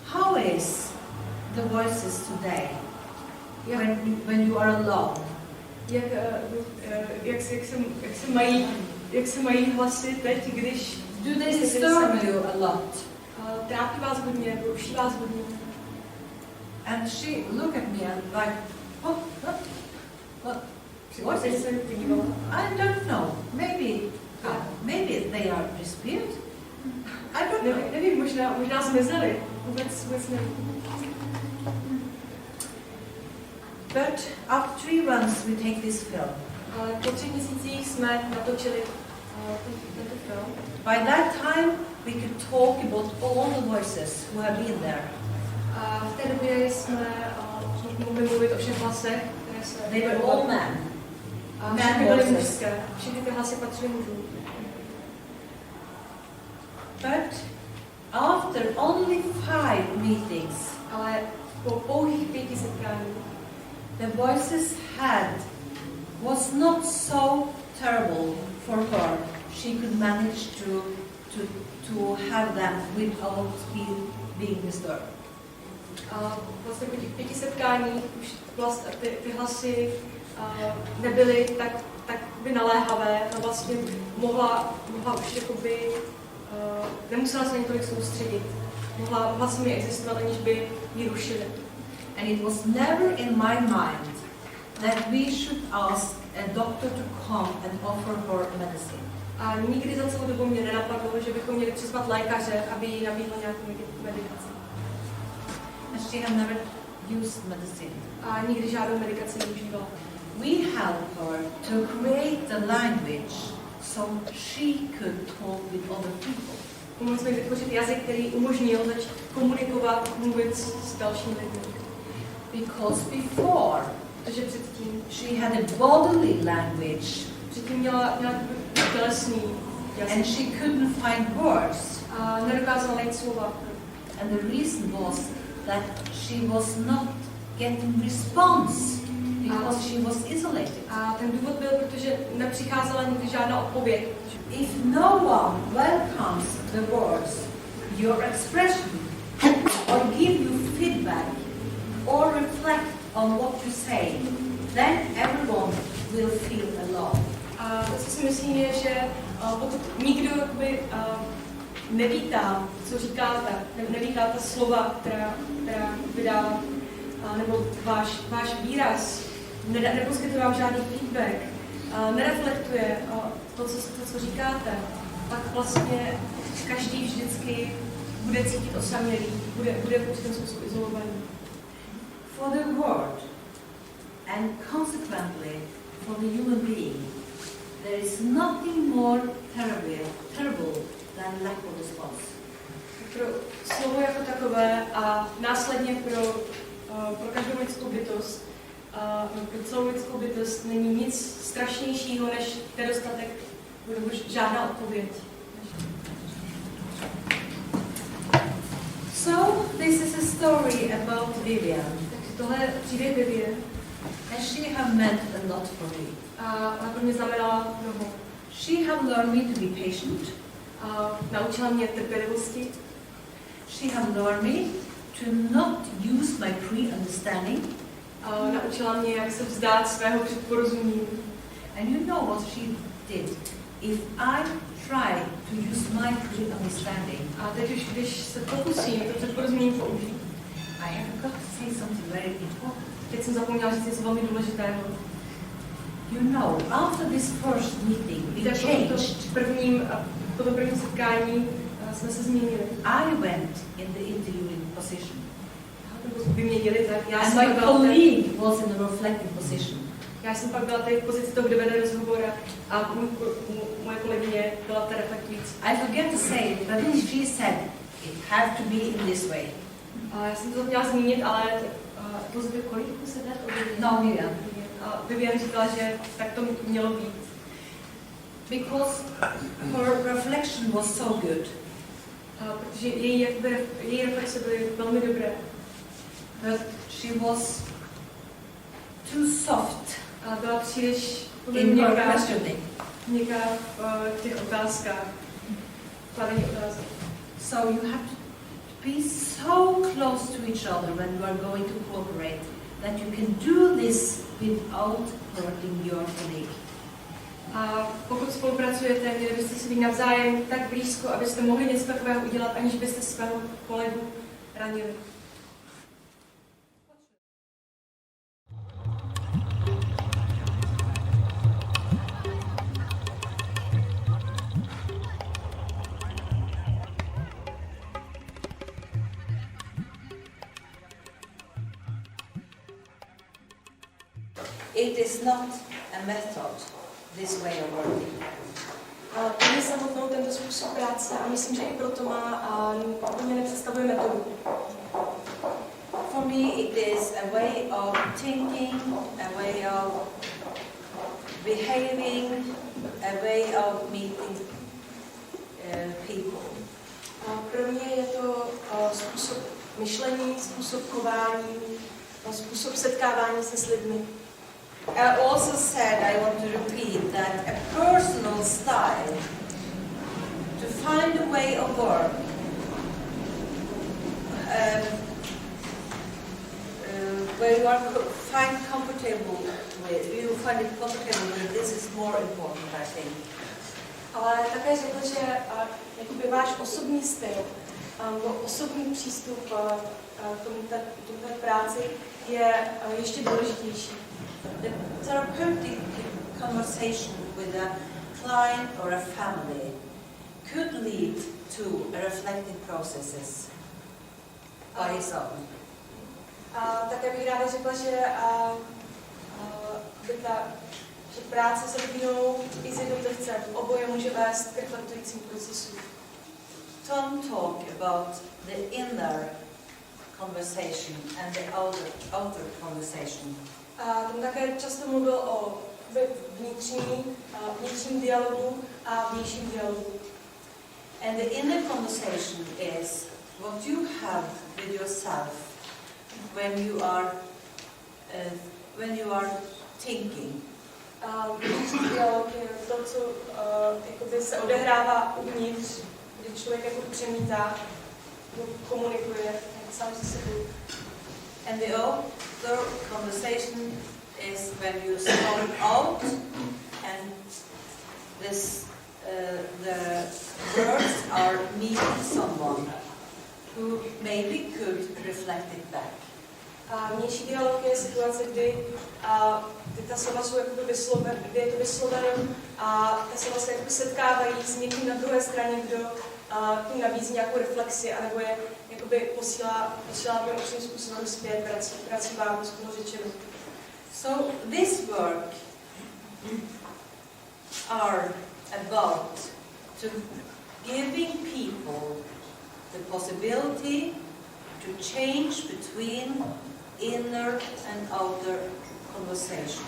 how is the voices today when you are alone? Jak se mají hlasy teď, když do they disturb you a lot? Trápí vás hodně, ruší vás hodně. And she looked at me and like, what is it? I don't know. Maybe they are disappeared. I don't know. Nevím, možná zmizeli. Vůbec nevím. But after 3 months we take this film. Ale po 3 měsících jsme natočili tento film. By that time we could talk about all the voices who have been there. A v té době jsme mohli mluvit o všech hlasech, které se... They were all men. A všechny byly mužské. Všechny ty hlasy patřily mužům. But after only 5 meetings, ale po pouhých 5 setkání, the voices was not so terrible for her. She could manage to have them without being disturbed. A vlastně po těch 5 setkání už vlastně ty hlasy nebyly tak by naléhavé a vlastně mohla už jakoby nemusela se na ně tolik soustředit. Mohla s nimi existovat, aniž by ji rušili. And it was never in my mind that we should ask a doctor to come and offer her medicine. A nikdy za celou dobu mě nenapadlo, že bychom měli přizvat lékaře, aby jí nabídl nějakou medikaci. And she had never used medicine. A nikdy žádnou medikaci neužívala. We helped her to create the language so she could talk with other people. Pomohli jsme vytvořit jazyk, který umožnil začít komunikovat, mluvit s dalšími lidmi. Because before, protože předtím, she had a bodily language. Předtím měla tělesný jazyk. And she couldn't find words. A nedokázala najít slova. And the reason was that she was not getting response because she was isolated. A ten důvod byl, protože nepřicházela nikdy žádná odpověď. If no one welcomes the words, your expression, or give you feedback, or reflect on what you say, then everyone will feel alone. A to, co si myslím, je, že pokud nikdo nevítá, co říkáte, nevítá ta slova, která vydává, nebo váš výraz, neposkytuje vám žádný feedback, nereflektuje to, co říkáte, tak vlastně každý vždycky bude cítit osamělý, bude v určitém způsobu izolovaný. For the world and consequently for the human being, there is nothing more terrible than lack of response. Pro slovo jako takové a následně pro každou lidskou bytost, pro celou lidskou bytost není nic strašnějšího než nedostatek nebo žádná odpověď. So this is a story about Vivian. Takže tohle je příběh Vivian. And she have meant a lot for me. A ona pro mě znamenala mnoho. She have learned me to be patient. Naučila mě trpělivosti. She have learned me to not use my pre-understanding. Naučila mě, jak se vzdát svého předporozumění. And you know what she did? If I try to use my pre-understanding, a teď už, když se pokusím to předporozumění použít, I have got to say something very important. Teď jsem zapomněla říct něco velmi důležitého. You know, after this first meeting, we changed. Po tom prvním setkání jsme se změnili. I went in the interviewing position. vyměnili, tak já And jsem my pak byla colleague was in a reflective position. já jsem pak byla tady v pozici toho, kde vede rozhovor a moje kolegyně byla ta reflektující. I forget to say, but she said it had to be in this way. A já jsem to měla zmínit, ale was it a colleague who said that? No, Vivian. A Vivian říkala, že tak to mělo být. Because her reflection was so good. Protože její reflexe byly velmi dobré. But she was too soft A byla příliš in her questioning. měkká v těch otázkách, kladení otázek. So you have to be so close to each other when you are going to cooperate that you can do this without hurting your colleague. A pokud spolupracujete, měli byste si být navzájem tak blízko, abyste mohli něco takového udělat, aniž byste svého kolegu ranili. It is not a method, this way of working. Pro mě samotnou tento způsob práce a myslím, že i proto má pro mě nepředstavuje metodu. For me it is a way of thinking, a way of behaving, a way of meeting people. Pro mě je to způsob myšlení, způsob chování, způsob setkávání se s lidmi. I also said, I want to repeat, that a personal style to find a way of work where you are find comfortable with, you find it comfortable with, this is more important, I think. Ale také řekl, že jakoby váš osobní styl, osobní přístup k tomuto práci je ještě důležitější. The therapeutic conversation with a client or a family could lead to reflective processes by its own. A také bych ráda řekla, že že práce se vyvinou i s jednotlivcem. Oboje může vést k reflektujícím procesům. Tom talk about the inner conversation and the outer conversation. A tam také často mluvil o vnitřním dialogu a vnějším dialogu. And the inner conversation is what you have with yourself when you are thinking. Vnitřní dialog je to, co jakoby se odehrává uvnitř, kdy člověk jako přemítá, komunikuje sám se sebou. And the outer conversation is when you start out and the words are meeting someone who maybe could reflect it back. A vnější dialog je situace, kdy ta slova jsou jakoby je to vysloveno a ta slova se jakoby setkávají s někým na druhé straně, kdo tím nabízí nějakou reflexi, anebo je jakoby posílá určitým způsobem zpět, vrací vám spolu řečeno. So this work are about to giving people the possibility to change between inner and outer conversation.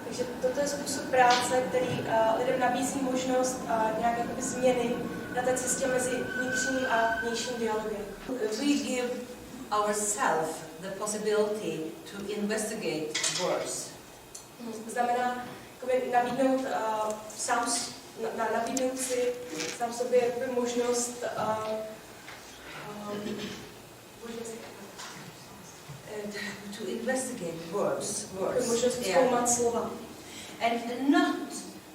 Takže toto je způsob práce, který lidem nabízí možnost nějaké změny na té cestě mezi vnitřním a vnějším dialogem. We give ourselves the possibility to investigate words. Znamená nabídnout nabídnout si sám sobě možnost to investigate words. Možnost zkoumat slova. And not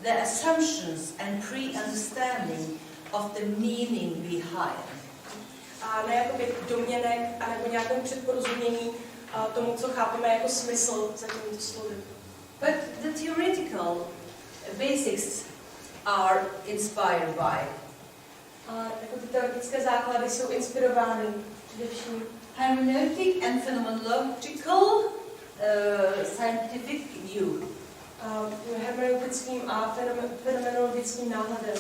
the assumptions and pre-understanding of the meaning behind. A ne jakoby domněnek, anebo nějakému předporozumění tomu, co chápeme jako smysl za těmito slovy. But the theoretical basics are inspired by. Jako ty teoretické základy jsou inspirovány především hermeneutic and phenomenological scientific view. Hermeneutickým a fenomenologickým náhledem.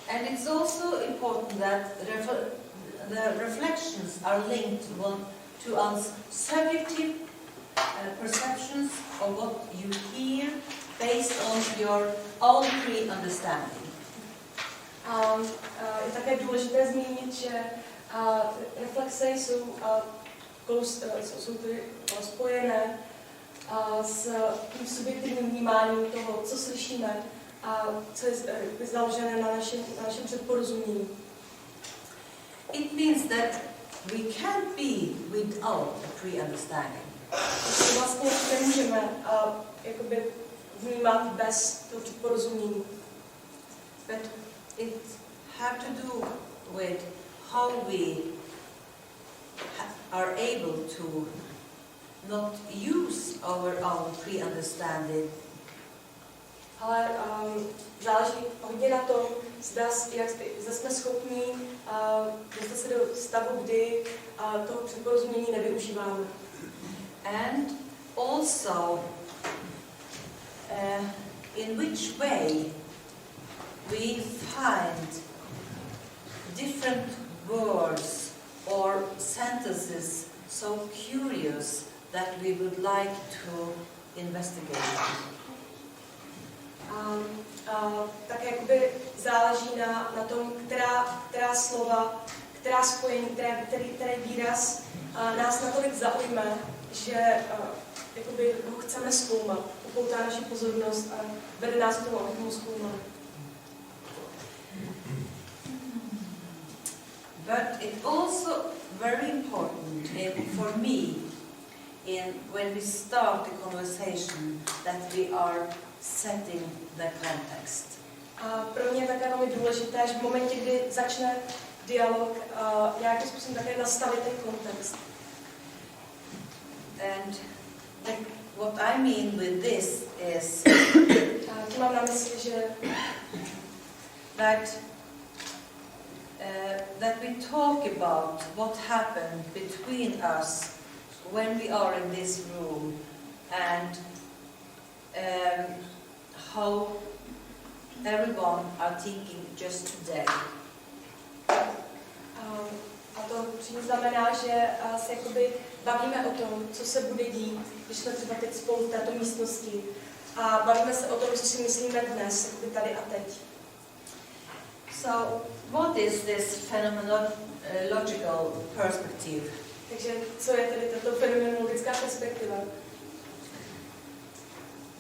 And it's also important that the reflections are linked to one's subjective perceptions of what you hear based on your own pre-understanding. Je také důležité zmínit, že reflexe jsou spojené s tím subjektivním vnímáním toho, co slyšíme a co je založené na našem předporozumění. It means that we can't be without a pre-understanding. Vlastně nemůžeme jakoby vnímat bez toho předporozumění. But it have to do with how we are able to not use our own pre-understanding. Ale záleží hodně na tom, zda jsme schopni dostat se do stavu, kdy toho předporozumění nevyužíváme. And also in which way we find different words or sentences so curious that we would like to investigate. Tak jakoby záleží na tom, která slova, která spojení, který výraz nás natolik zaujme, že jakoby ho chceme zkoumat, upoutá naši pozornost a vede nás k tomu, abychom ho zkoumali. But it's also very important for me when we start the conversation that we are setting the context. A pro mě je také velmi důležité, že v momentě, kdy začne dialog, nějakým způsobem také nastavit ten kontext. And what I mean with this is tím mám na mysli, že that we talk about what happened between us when we are in this room and how everyone are thinking just today. A to přímo znamená, že se jakoby bavíme o tom, co se bude dít, když jsme třeba teď spolu v této místnosti. A bavíme se o tom, co si myslíme dnes, jakoby tady a teď. So, what is this phenomenological perspective? Takže co je tedy tato fenomenologická perspektiva?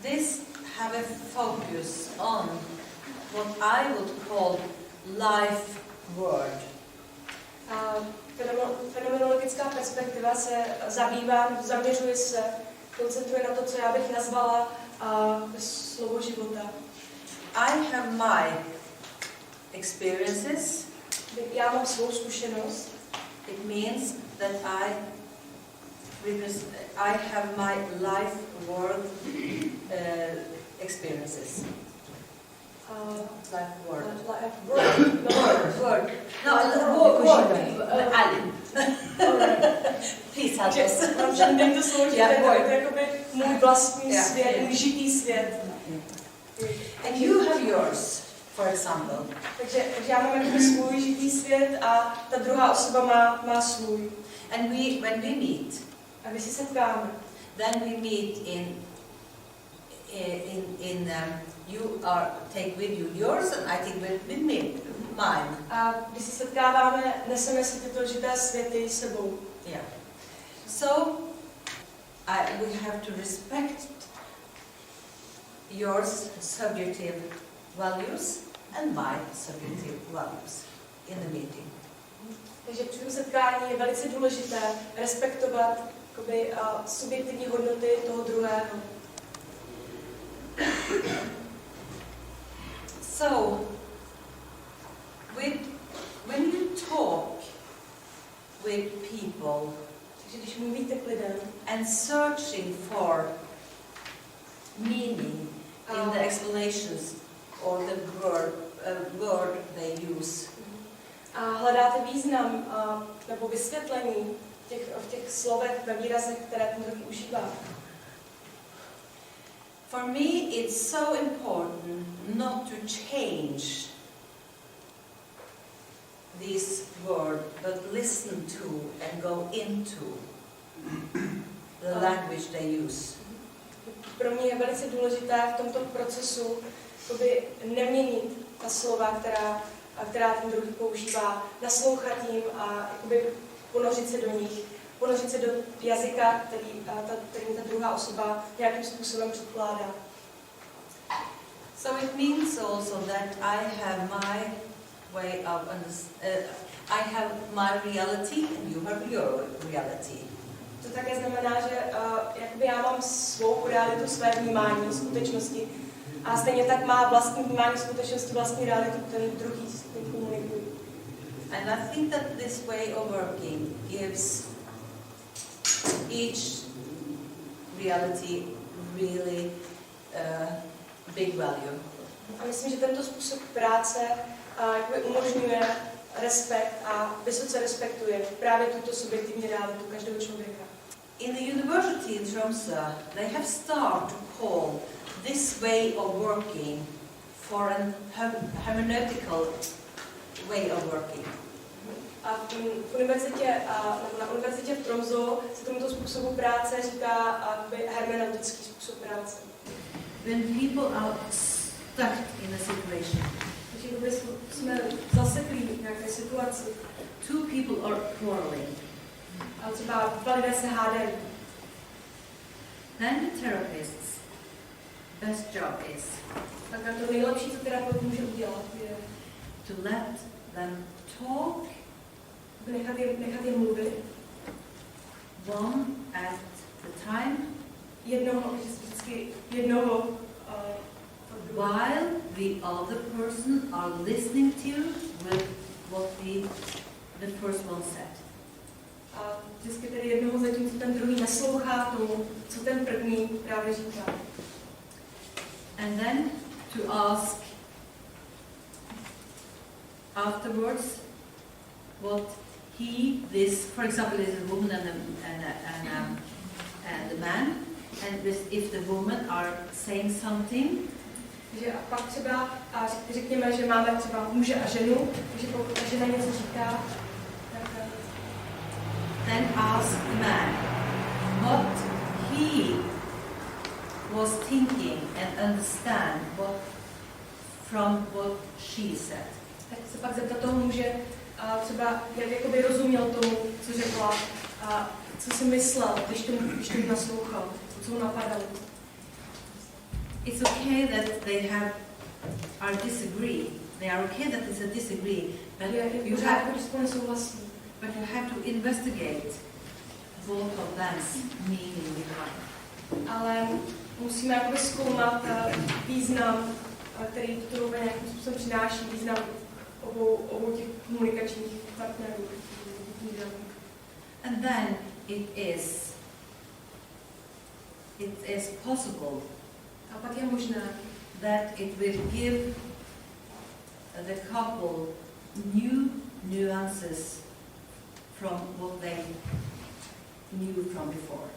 This have a focus on what I would call life word. Fenomenologická perspektiva se zaměřuje se, koncentruje na to, co já bych nazvala slovo života. I have my experiences. Já mám svou zkušenost. It means that I have my life work experiences. Life word. Word. No, word. Please help us. Mám to slovo, že to je jakoby můj vlastní svět, můj žitý svět. And you have yours, for example. Takže já mám jakoby svůj žitý svět a ta druhá osoba má svůj. And when we meet, a když se setkáme, then we meet you take with you yours and I take with me mine. A když se setkáváme, neseme si tyto žité světy sebou. Yeah. So we have to respect yours subjective values and my subjective values in the meeting. Takže při tom setkání je velice důležité respektovat jakoby, subjektivní hodnoty toho druhého. So, when you talk with people, takže když mluvíte k lidem, and searching for meaning in the explanations or the word they use, a hledáte význam nebo vysvětlení v těch slovech, ve výrazech, které ten druhý užívá. For me, it's so important not to change this word, but listen to and go into the language they use. Pro mě je velice důležité v tomto procesu neměnit ta slova, která ten druhý používá, naslouchat jim a ponořit se do nich, ponořit se do jazyka, který ta druhá osoba nějakým způsobem předkládá. So it means also that I have my way of I have my reality and you have your reality. To také znamená, že já mám svou realitu, své vnímání skutečnosti a stejně tak má vlastní vnímání skutečnosti, vlastní realitu, který druhý s tím komunikuje. And I think that this way of working gives each reality really big value. A myslím, že tento způsob práce umožňuje respekt a vysoce respektuje právě tuto subjektivní realitu každého člověka. In the university in Tromsø, they have started to call this way of working for a hermeneutical way of working. A na univerzitě v Tromsø se tomuto způsobu práce říká hermeneutický způsob práce. When people are stuck in a situation, když jsme zaseklí v nějaké situaci, two people are quarreling, a třeba dva lidé se hádají, then the therapist's best job is tak to nejlepší, co terapeut může udělat, je to let them talk, nechat je mluvit, one at the time, jednoho while the other person are listening to with what the first one said. A vždycky tedy jednoho zatímco ten druhý naslouchá tomu, co ten první právě říká. And then to ask afterwards what this, for example, is a woman and a man, and if the women are saying something, Takže a pak třeba, řekněme, že máme třeba muže a ženu, takže pokud ta žena něco říká, tak then ask the man what he was thinking and understand from what she said. Tak se pak zeptat toho muže, třeba jak jakoby rozuměl tomu, co řekla, a co si myslel, když tomu naslouchal, co ho napadalo. It's okay that they are disagree. They are okay that it's a disagree, but you have to investigate both of them's meaning behind. Ale musíme jakoby zkoumat význam, který to nějakým způsobem přináší, význam obou těch komunikačních partnerů. And then it is possible. A pak je možné, that it will give the couple new nuances from what they knew from before.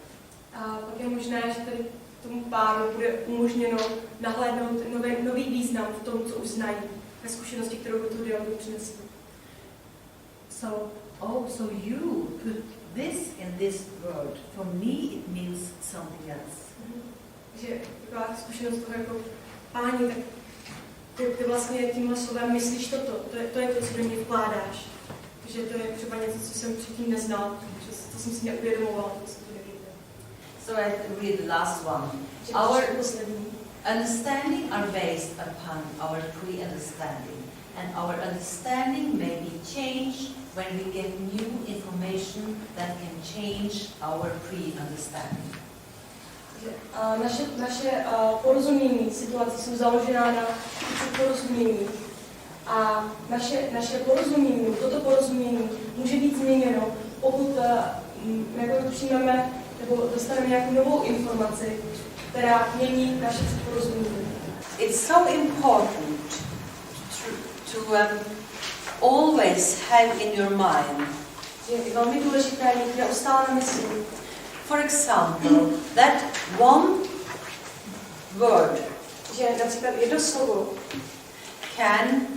A pak je možné, že tady tomu páru bude umožněno nahlédnout nový význam v tom, co už znají, ve zkušenosti, kterou do toho dialogu přinesli. So you put this in this word. For me it means something else. Že taková zkušenost toho jako páni, tak ty vlastně tímhle slovem myslíš toto, to je to, co do mě vkládáš. Takže to je třeba něco, co jsem předtím neznal, co jsem si neuvědomoval. So I read the last one. Our understanding are based upon our pre-understanding, and our understanding may be changed when we get new information that can change our pre-understanding. Naše porozumění situací jsou založená na porozumění. A naše porozumění, toto porozumění může být změněno, pokud přijmeme nebo dostaneme nějakou novou informaci, která mění naše porozumění. It's so important to always have in your mind Že je velmi důležité mít neustále na mysli. For example, that one word, že například jedno slovo can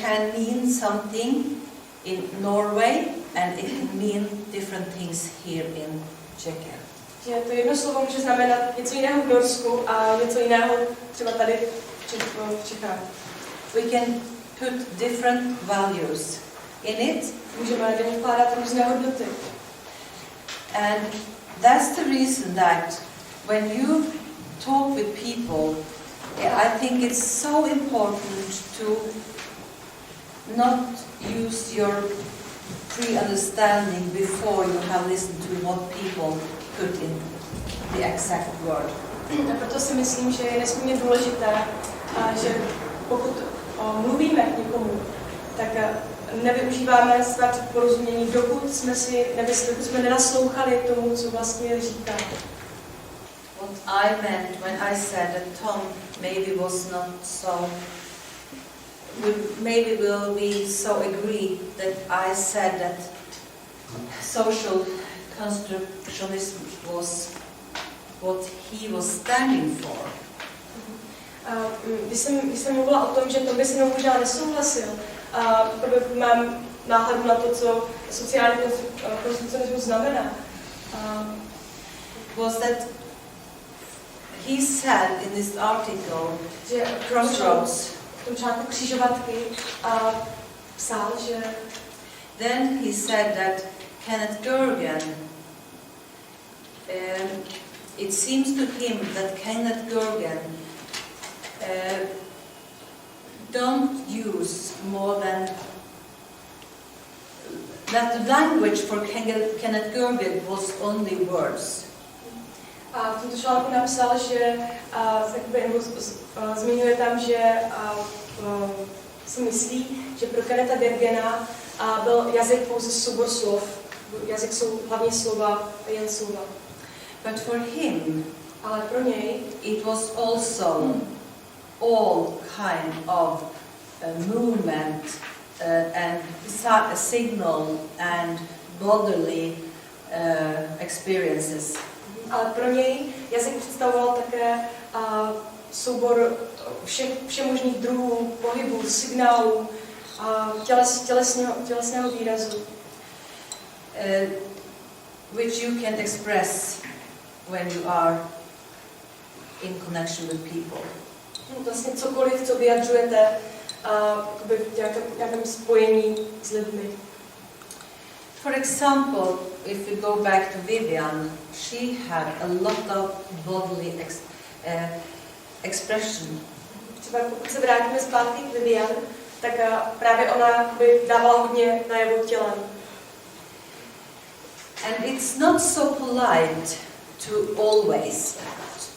can mean something in Norway and it can mean different things here in Czechia. Že to jedno slovo může znamenat něco jiného v Norsku a něco jiného třeba tady v Čechách. We can put different values in it. Můžeme do nich vkládat různé hodnoty. And that's the reason that when you talk with people, I think it's so important to not use your pre-understanding before you have listened to what people put in the exact word. A proto si myslím, že je nesmírně důležité, že pokud mluvíme k někomu, tak nevyužíváme své porozumění, dokud jsme nenaslouchali tomu, co vlastně říká. What I meant when I said that Tom maybe was not so, maybe will be so agree that I said that social constructionism was what he was standing for. Když jsem mluvila o tom, že Tom by se mnou možná nesouhlasil, protože mám náhled na to, co sociální konstrukcionismus znamená, was that he said in this article, že Crossroads, v tom článku křižovatky psal, že then he said that Kenneth Gergen, it seems to him that Kenneth Gergen don't use more than that the language for Kenneth Gergen was only words. A v tomto článku napsal, že zmiňuje tam, že si myslí, že pro Kennetha Gergena byl jazyk pouze soubor slov. Jazyk jsou hlavně slova a jen slova. But for him, ale pro něj, it was also all kind of movement and signal and bodily experiences. Ale pro něj jazyk představoval také soubor všemožných druhů pohybů, signálů, tělesného výrazu. Which you can express when you are in connection with people. Vlastně cokoliv, co vyjadřujete v nějakém spojení s lidmi. For example, if we go back to Vivian, she had a lot of bodily expression. Třeba pokud se vrátíme zpátky k Vivian, tak právě ona dávala hodně najevo tělem. And it's not so polite to always,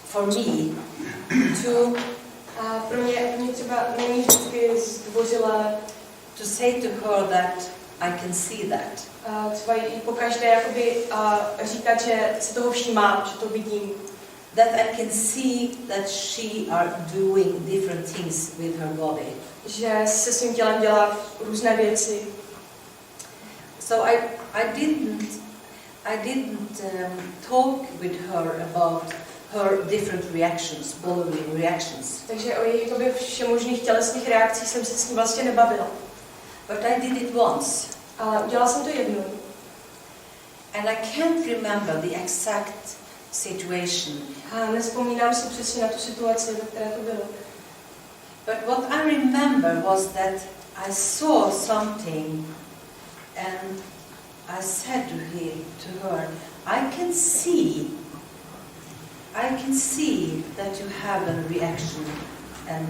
for me, to pro mě třeba není vždycky zdvořilé to say to her that I can see that. Třeba jí pokaždé jakoby říkat, že si toho všímám, že to vidím. That I can see that she are doing different things with her body. Že se svým tělem dělá různé věci. So I didn't talk with her about her different reactions, bodily reactions. Takže o jejich všemožných tělesných reakcích jsem se s ní vlastně nebavila. But I did it once. Ale udělala jsem to jednou. And I can't remember the exact situation. A nespomínám si přesně na tu situaci, ve které to bylo. But what I remember was that I saw something and I said to her, I can see that you have a reaction, and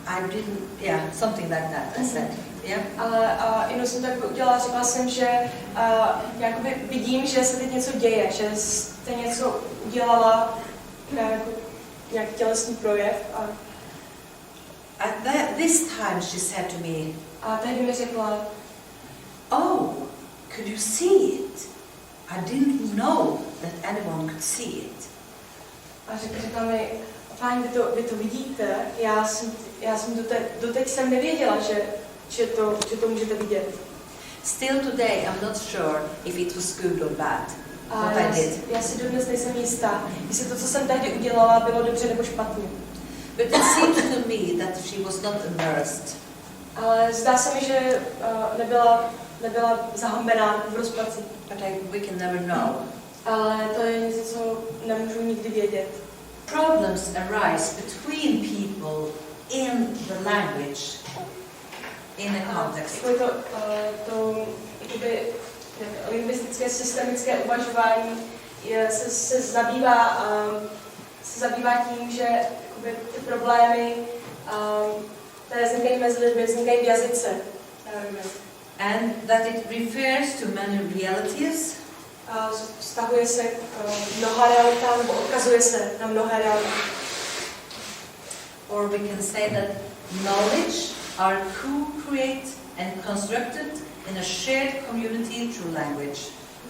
I didn't, something like that, I said. Ale jenom jsem tak udělala, řekla jsem, že jakoby vidím, že se teď něco děje, že jste něco udělala, nějaký tělesný projev. At this time she said to me, a tehdy mi řekla, oh, could you see it? I didn't know that anyone could see it. A řekla mi, páni, vy to vidíte? Já jsem doteď jsem nevěděla, že to můžete vidět. Still today, I'm not sure if it was good or bad. A What I did. já si dodnes nejsem jistá, jestli to, co jsem tehdy udělala, bylo dobře nebo špatně. But it seems to me that she was not immersed. Ale zdá se mi, že nebyla zahambená v rozpaci. But we can never know. Ale to je něco, co nemůžu nikdy vědět. Problems arise between people in the language, in a context. To jakoby, lingvistické systemické uvažování se zabývá tím, že jakoby, ty problémy, které vznikají mezi lidmi, vznikají v jazyce. And that it refers to many realities. Vztahuje se k mnoha realitám, nebo odkazuje se na mnohé reality. Or we can say that knowledge are co-created and constructed in a shared community through language.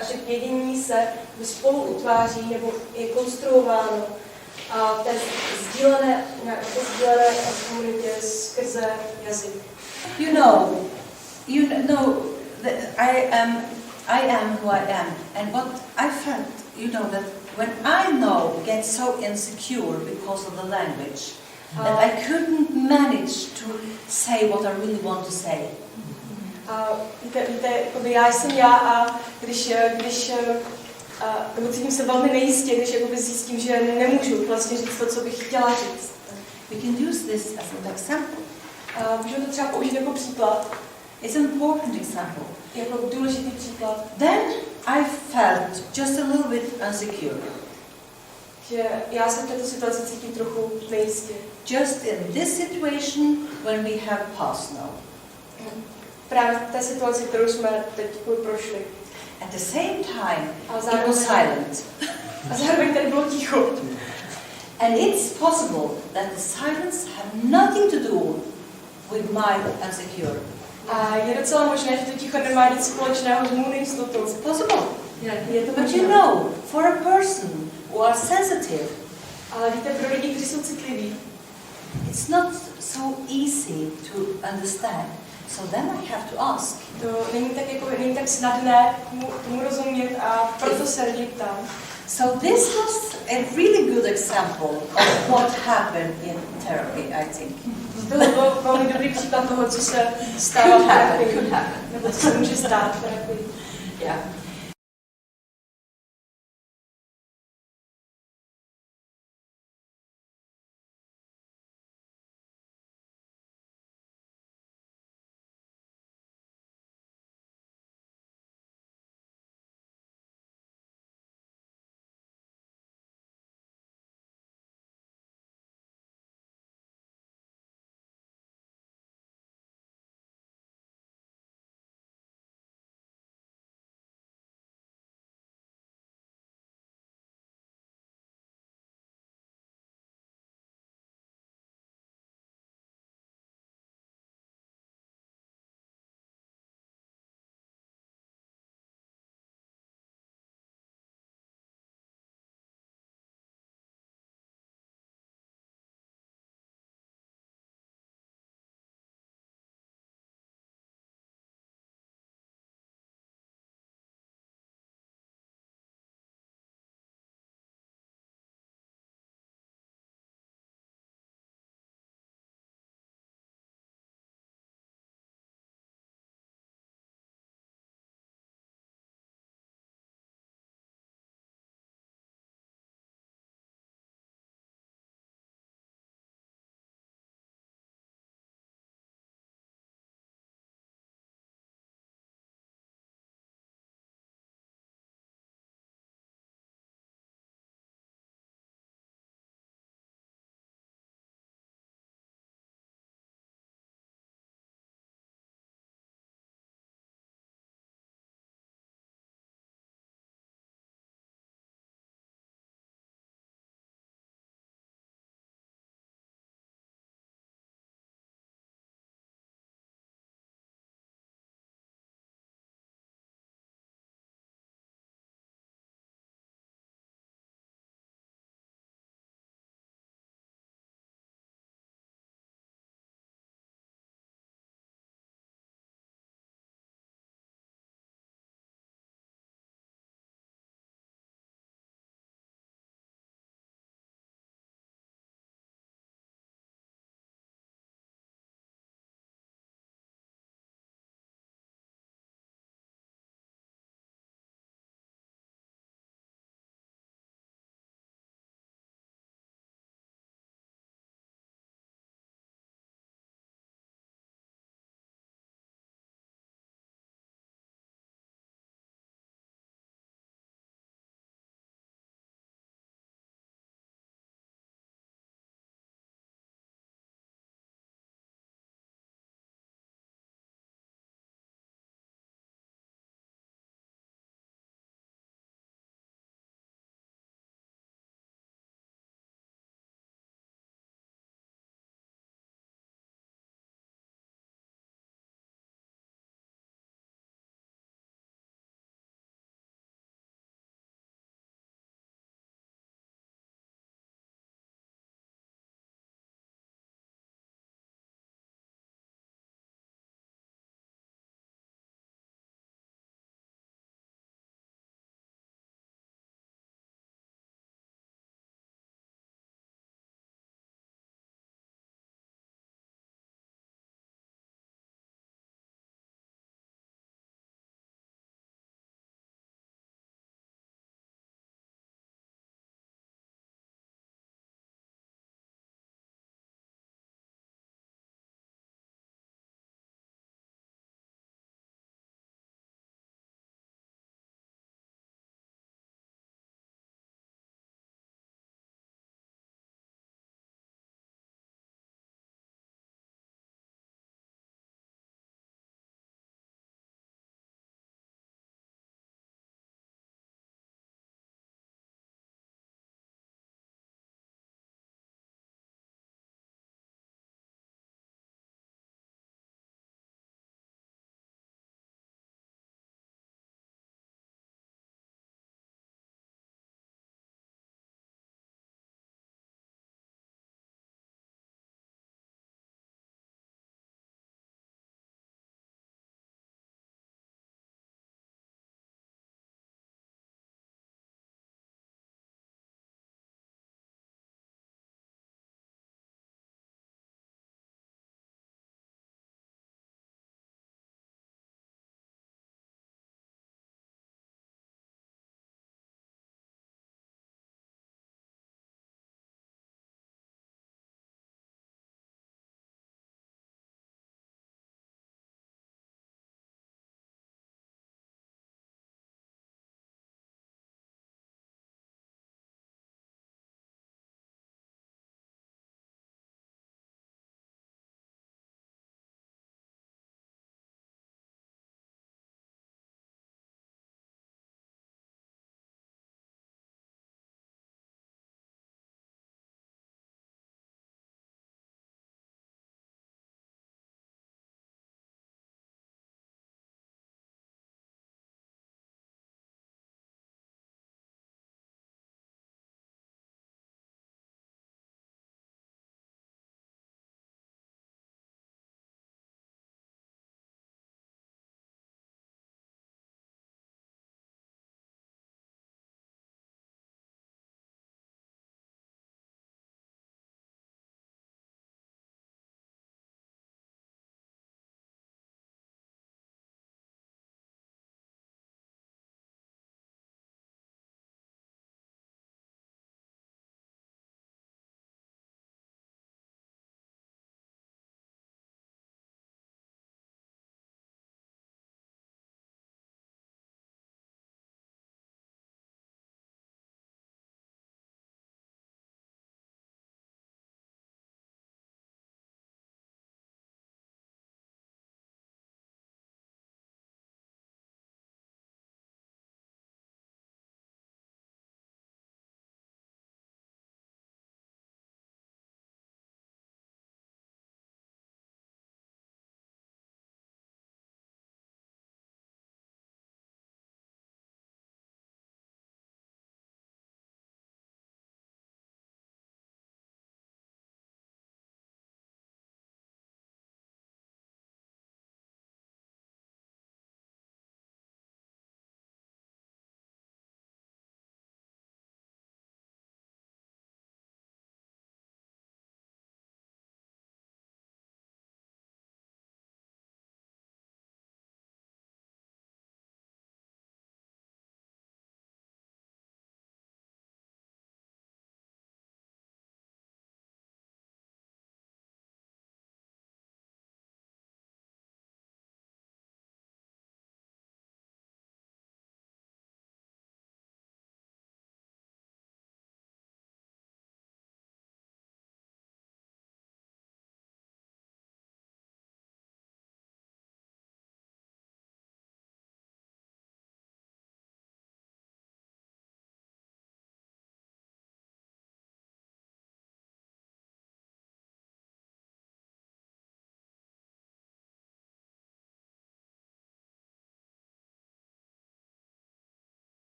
A že vědění se spolu utváří nebo je konstruováno v té sdílené komunitě skrze jazyk. You know that I am who I am, and what I felt, that when I get so insecure because of the language, that I couldn't manage to say what I really want to say. Víte, já jsem já a když cítím se velmi nejistě, když zjistím, že nemůžu vlastně říct to, co bych chtěla říct. We can use this as an example. Můžeme to třeba použít jako příklad. It's an important example. Jako důležitý příklad. Then I felt just a little bit insecure. Že já se v této situaci cítím trochu nejistě. Just in this situation when we have passed now. Právě v té situaci, kterou jsme teď prošli. At the same time, it was silent. A zároveň tady bylo ticho. And it's possible that the silence had nothing to do with my insecure. A je docela možné, že to ticho nemá nic společného s mou nejistotou. It's possible. Je to But you know, for a person who are sensitive, ale víte, pro lidi, kteří jsou citliví, it's not so easy to understand. So then I have to ask. To není tak snadné tomu rozumět a proto se lidi ptám. So this was a really good example of what happened in therapy, I think. To byl velmi dobrý příklad toho, co se stává v terapii. Nebo co se může stát v terapii. Yeah.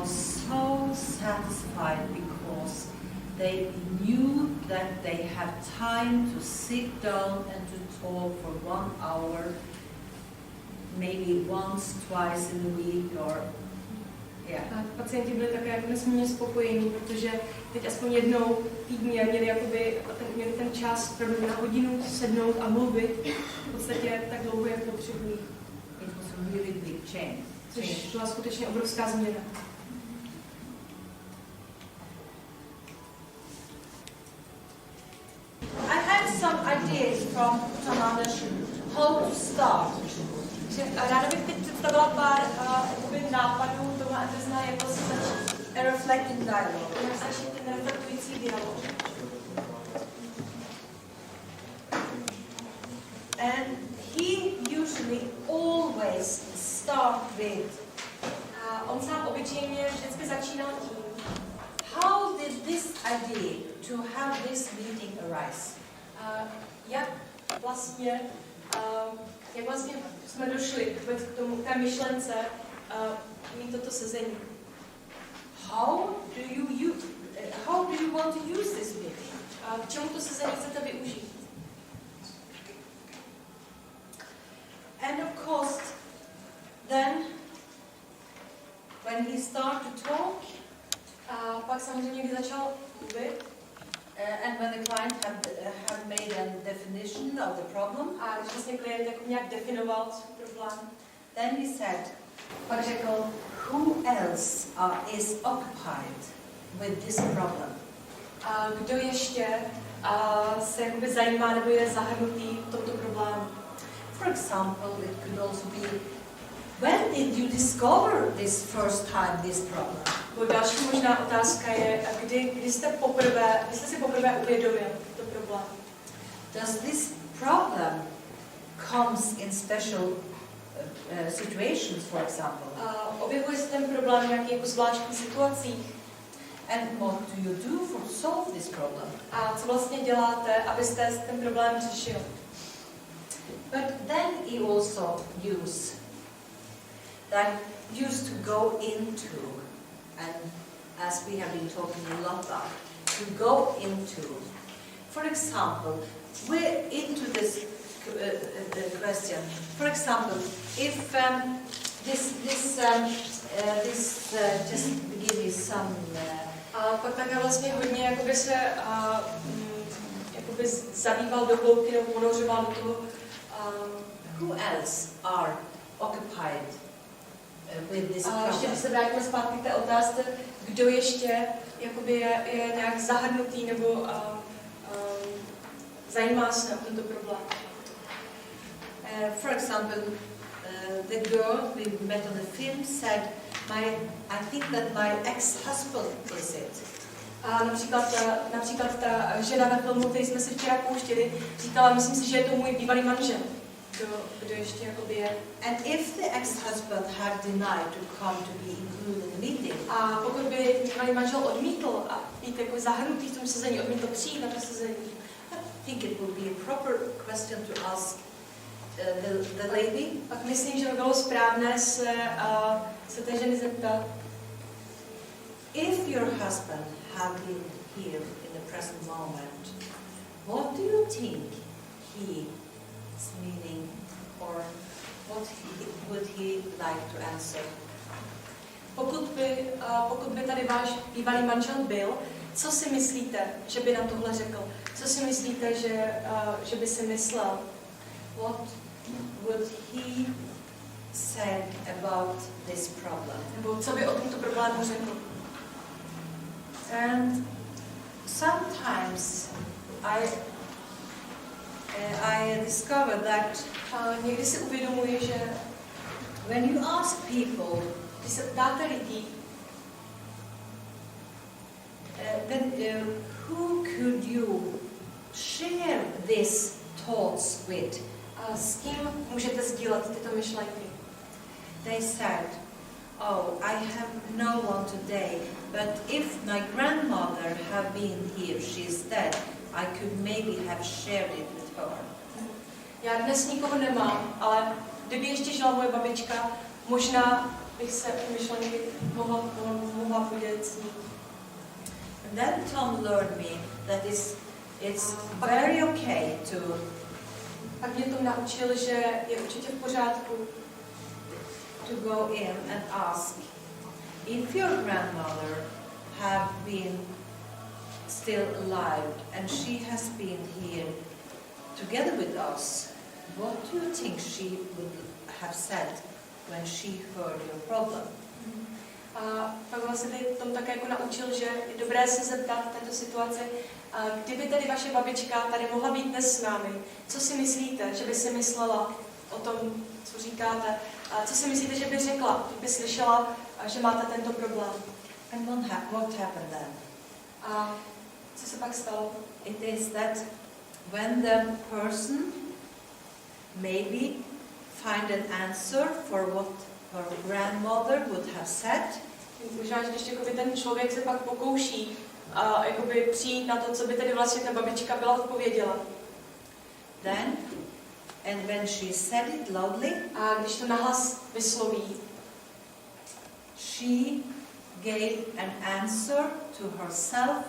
was so satisfied because they knew that they had time to sit down and to talk for 1 hour, maybe once, twice in a week, or yeah. A pacienti byli také jako nesmírně spokojení, protože teď aspoň jednou týdně měli ten čas opravdu na hodinu sednout a mluvit v podstatě tak dlouho, jak potřebují. It was a really big change. Což byla skutečně obrovská změna. I had some ideas from Anders how to start. Ráda bych teď představila pár nápadů Toma Andersena, jako se začít. A reflecting dialogue. Jak začít ten reflektující dialog. And he usually always start with. A on sám obyčejně vždycky začínal tím. How did this idea to have this meeting arise? Jak vlastně jsme došli k té myšlence mít toto sezení? How do you want to use this meeting? K čemu to sezení chcete využít? And of course, then when he started to talk, a pak samozřejmě, když začal mluvit, and when the client had made a definition of the problem, a když vlastně klient jako nějak definoval problém, then he said, pak řekl, who else is occupied with this problem? Kdo ještě se jakoby zajímá nebo je zahrnutý v tomto problému? For example, it could also be, when did you discover this first time this problem? Další možná otázka je, kdy jste si poprvé uvědomil to problém? Does this problem comes in special situations, for example? Objevuje se ten problém v nějakých jako zvláštních situacích? And what do you do to solve this problem? A co vlastně děláte, abyste ten problém řešil? But then he also used to go into, and as we have been talking a lot about, to go into. For example, we're into this question. For example, if just give you some. A pak také vlastně hodně jakoby se jakoby zabýval do hloubky nebo ponořoval do toho. Who else are occupied with this problem? Ještě se vrátíme zpátky k té otázce, kdo ještě jakoby je nějak zahrnutý nebo zajímá se o tento problém. For example, the girl we met on the film said, I think that my ex-husband is it. A například ta žena ve filmu, který jsme si včera pouštěli, říkala, myslím si, že je to můj bývalý manžel. Kdo ještě jakoby je. And if the ex-husband had denied to come to be included in the meeting, a pokud by bývalý manžel odmítl a být jako zahrnutý v tom sezení, odmítl přijít na to sezení, I think it would be a proper question to ask the lady. Pak myslím, že by bylo správné se té ženy zeptat. If your husband had been here in the present moment, what do you think he is meaning, or what would he like to answer? Pokud by tady váš bývalý manžel byl, co si myslíte, že by na tohle řekl? Co si myslíte, že by si myslel? What would he say about this problem? Nebo co by o tomto problému řekl? And sometimes I discovered that někdy si uvědomuji, že when you ask people, když se ptáte lidí, then who could you share these thoughts with? S kým můžete sdílet tyto myšlenky? They said, oh, I have no one today, but if my grandmother had been here, she's dead, I could maybe have shared it with her. Já dnes nikoho nemám, ale kdyby ještě žila moje babička, možná bych se ty myšlenky mohla podělit s ním. And then Tom learned me that it's very okay to Pak mě Tom naučil, že je určitě v pořádku to go in and ask if your grandmother have been still alive and she has been here together with us, what do you think she would have said when she heard your problem? A pak vlastně Tom také jako naučil, že je dobré se zeptat v této situaci, kdyby tedy vaše babička tady mohla být dnes s námi, co si myslíte, že by si myslela o tom, co říkáte, co si myslíte, že by řekla, kdyby slyšela, že máte tento problém. And what happened then? A co se pak stalo? It is that when the person maybe find an answer for what her grandmother would have said, možná, že když jakoby ten člověk se pak pokouší jakoby přijít na to, co by tedy vlastně ta babička byla odpověděla. Then, and when she said it loudly, a když to nahlas vysloví, she gave an answer to herself,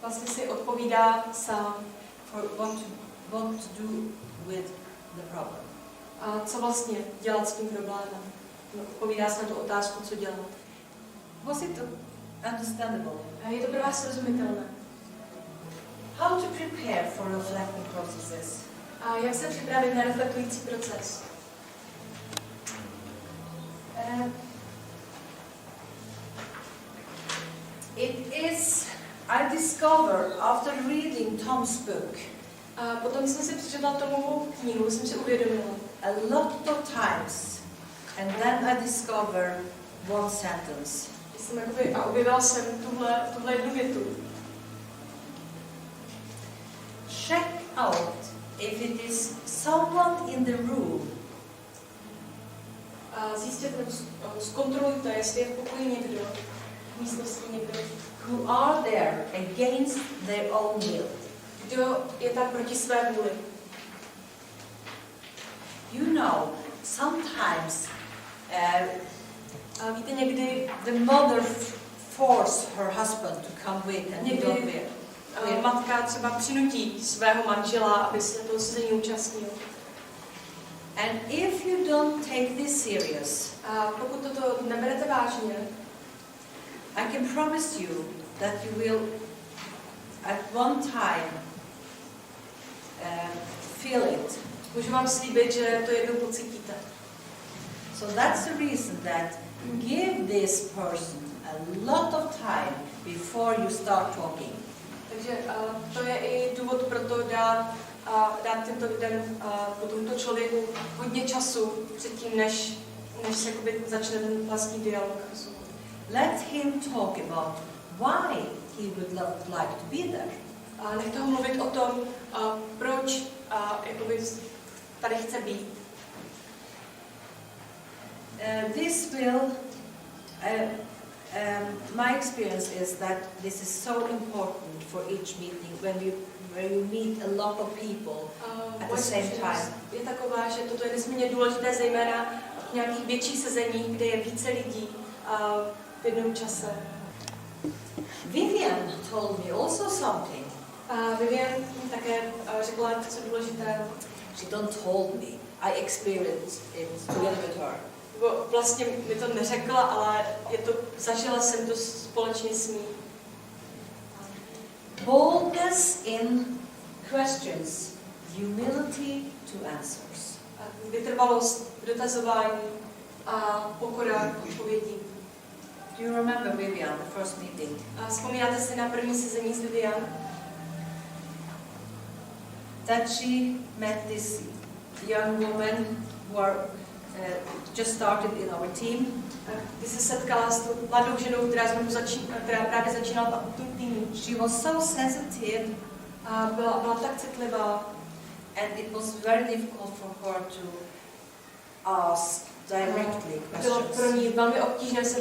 vlastně si odpovídá sám, for what to do with the problem. A co vlastně dělat s tím problémem? Odpovídá se na tu otázku, co dělat. Was it understandable? Je to pro vás srozumitelné? How to prepare for reflecting processes? A jak se připravit na reflektující proces? It is, I discovered after reading Tom's book, a potom jsem si přečetla Tomovu knihu, jsem si uvědomila. A lot of times, and then I discovered one sentence. A objevila jsem tuhle jednu větu. Check out if it is someone in the room. Zjistěte, zkontrolujte, jestli je v pokoji někdo, v místnosti někdo. Who are there against their own will. Kdo je tam proti své vůli. You know, sometimes a víte, někdy the mother force her husband to come with and někdy don't will. Matka třeba přinutí svého manžela, aby se toho sezení účastnil. And if you don't take this serious, a pokud toto neberete vážně, I can promise you that you will at one time feel it. Můžu vám slíbit, že to jednou pocítíte. So that's the reason that give this person a lot of time before you start talking. Takže to je i důvod pro to dát těmto lidem, tomuto člověku hodně času předtím, než se začne ten vlastní dialog. Let him talk about why he would like to be there. A nechte ho mluvit o tom, proč tady chce být. This will, my experience is that this is so important for each meeting where you meet a lot of people at the same time. Je taková, že toto je nesmírně důležité, zejména v nějakých větších sezeních, kde je více lidí v jednom čase. Vivian told me also something. Vivian také řekla něco důležitého. She don't told me. I experienced it together with her. Vlastně mi to neřekla, ale zažila jsem to společně s ní. Boldness in questions, humility to answers. Vytrvalost v dotazování a pokora k odpovědím. Do you remember Vivian, the first meeting? Vzpomínáte si na první sezení s Vivian? That she met this young woman who just started in our team. Ty se setkala s tou mladou ženou, která právě začínala v týmu. She was so sensitive. A byla tak citlivá. And it was very difficult for her to ask directly questions. Bylo pro ní velmi obtížné se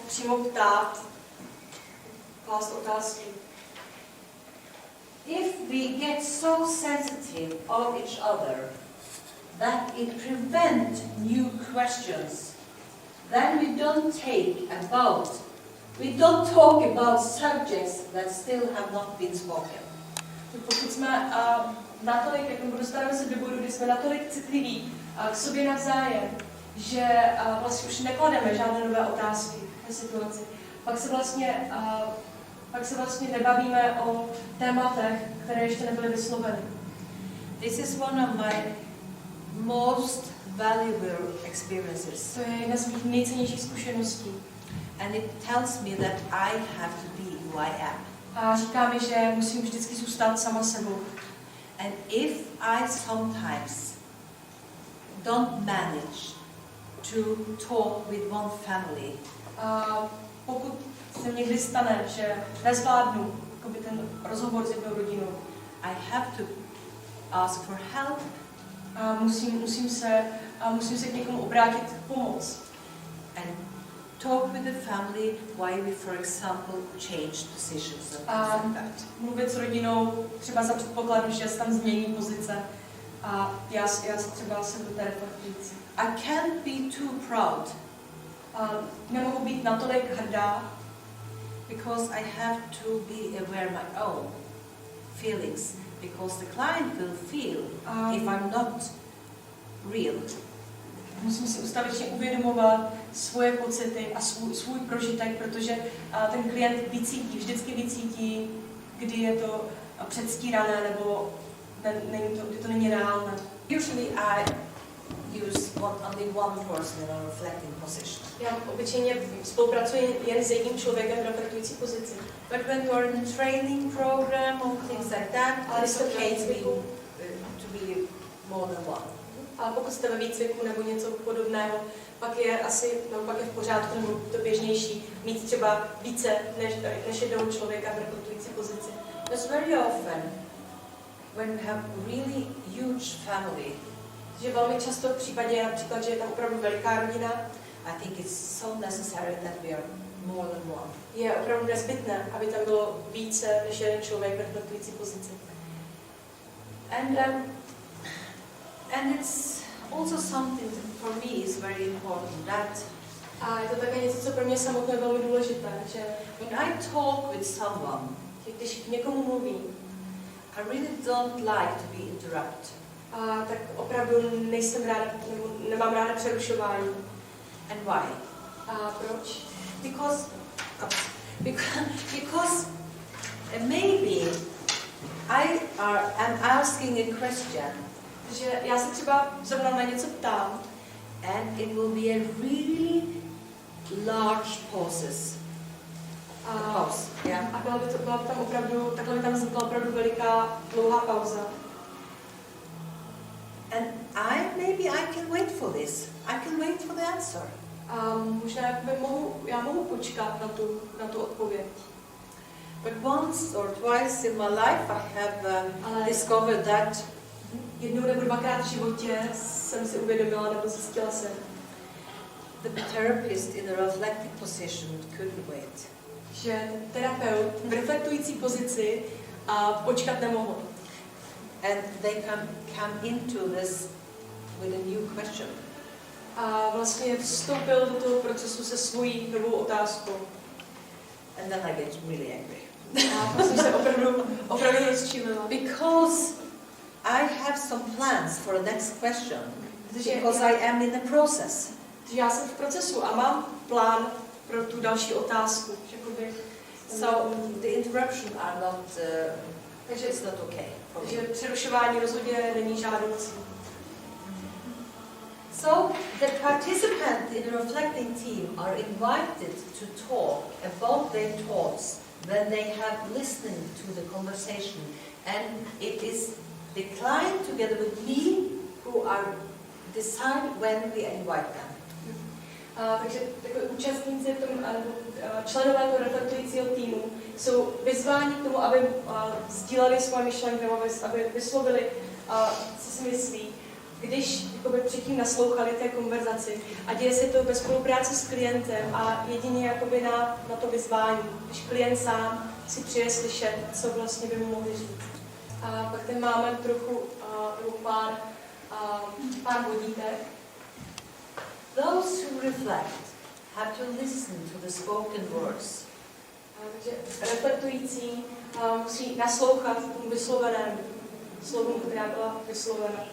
přímo ptát, klást otázky. If we get so sensitive of each other that it prevents new questions, then we don't talk about subjects that still have not been spoken. Pokud jsme natolik, dostaneme se do bodu, kdy jsme natolik citliví k sobě navzájem, že vlastně už neklademe žádné nové otázky v situaci, pak se vlastně nebavíme o tématech, které ještě nebyly vysloveny. This is one of my most valuable experiences. To je jedna z mých nejcennějších zkušeností. And it tells me that I have to be who I am. A říká mi, že musím vždycky zůstat sama sebou. And if I sometimes don't manage to talk with one family, pokud se někdy stane, že nezvládnu ten rozhovor s jednou rodinou, I have to ask for help. Musím se k někomu obrátit pomoc. And talk with the family why we, for example, change decisions and things like that. Mluvit s rodinou třeba za předpokladu, že se tam změní pozice. A já třeba jsem do té reflektující. I can't be too proud. Nemohu být natolik hrdá, because I have to be aware of my own feelings, because the client will feel if I'm not real. Musím si ustavičně uvědomovat svoje pocity a svůj prožitek, protože ten klient vždycky vycítí, kdy je to předstírané nebo kdy to není reálné. Usually I use only one person in a reflecting position. Já obyčejně spolupracuji jen s jedním člověkem v reflektující pozici. But when you're in a training program or things like that, it's okay to be more than one. A pokud jste ve výcviku nebo něco podobného, pak je v pořádku nebo to běžnější mít třeba více než jednoho člověka v reflektující pozici. Because very often, when you have really huge family, že velmi často v případě například, že je tam opravdu veliká rodina, I think it's so necessary that we are more than one. Je opravdu nezbytné, aby tam bylo více než jeden člověk v reflektující pozici. And it's also something for me is very important that a je to také něco, co pro mě samotné velmi důležité, že when I talk with someone, když k někomu mluvím, I really don't like to be interrupted. Tak opravdu nejsem ráda, nebo nemám ráda přerušování. And why? Proč? Because maybe I'm asking a question. Že já se třeba zrovna na něco ptám. And it will be a really large process. A byla by tam opravdu, takhle by tam vznikla opravdu veliká, dlouhá pauza. And maybe I can wait for this. I can wait for the answer. Možná já mohu počkat na tu odpověď. But once or twice in my life I have discovered that jednou nebo dvakrát v životě jsem si uvědomila nebo zjistila jsem, the therapist in a reflective position couldn't wait. Že terapeut v reflektující pozici počkat nemohl. And they come into this with a new question. A vlastně vstoupil do toho procesu se svojí novou otázkou. And then I get really angry. A pak jsem se opravdu rozčílila. Because I have some plans for the next question. Because I am in the process. Já jsem v procesu a mám plán pro tu další otázku. So the interruption are not, takže it's not okay. Takže přerušování rozhodně není žádoucí. So the participants in the reflecting team are invited to talk about their thoughts when they have listened to the conversation, and it is the client together with me who are decide when we invite them. Takže účastníci, členové toho reflektujícího týmu jsou vyzváni k tomu, aby sdíleli svoje myšlenky, aby vyslovili, co si myslí, když předtím naslouchali té konverzaci. A děje se to ve spolupráci s klientem a jedině na to vyzvání, když klient sám si přeje slyšet, co vlastně by mu mohli říct. A pak tam máme trochu pár vodítek. Those who reflect have to listen to the spoken words. Takže reflektující musí naslouchat tomu vyslovenému slovům, která byla vyslovena.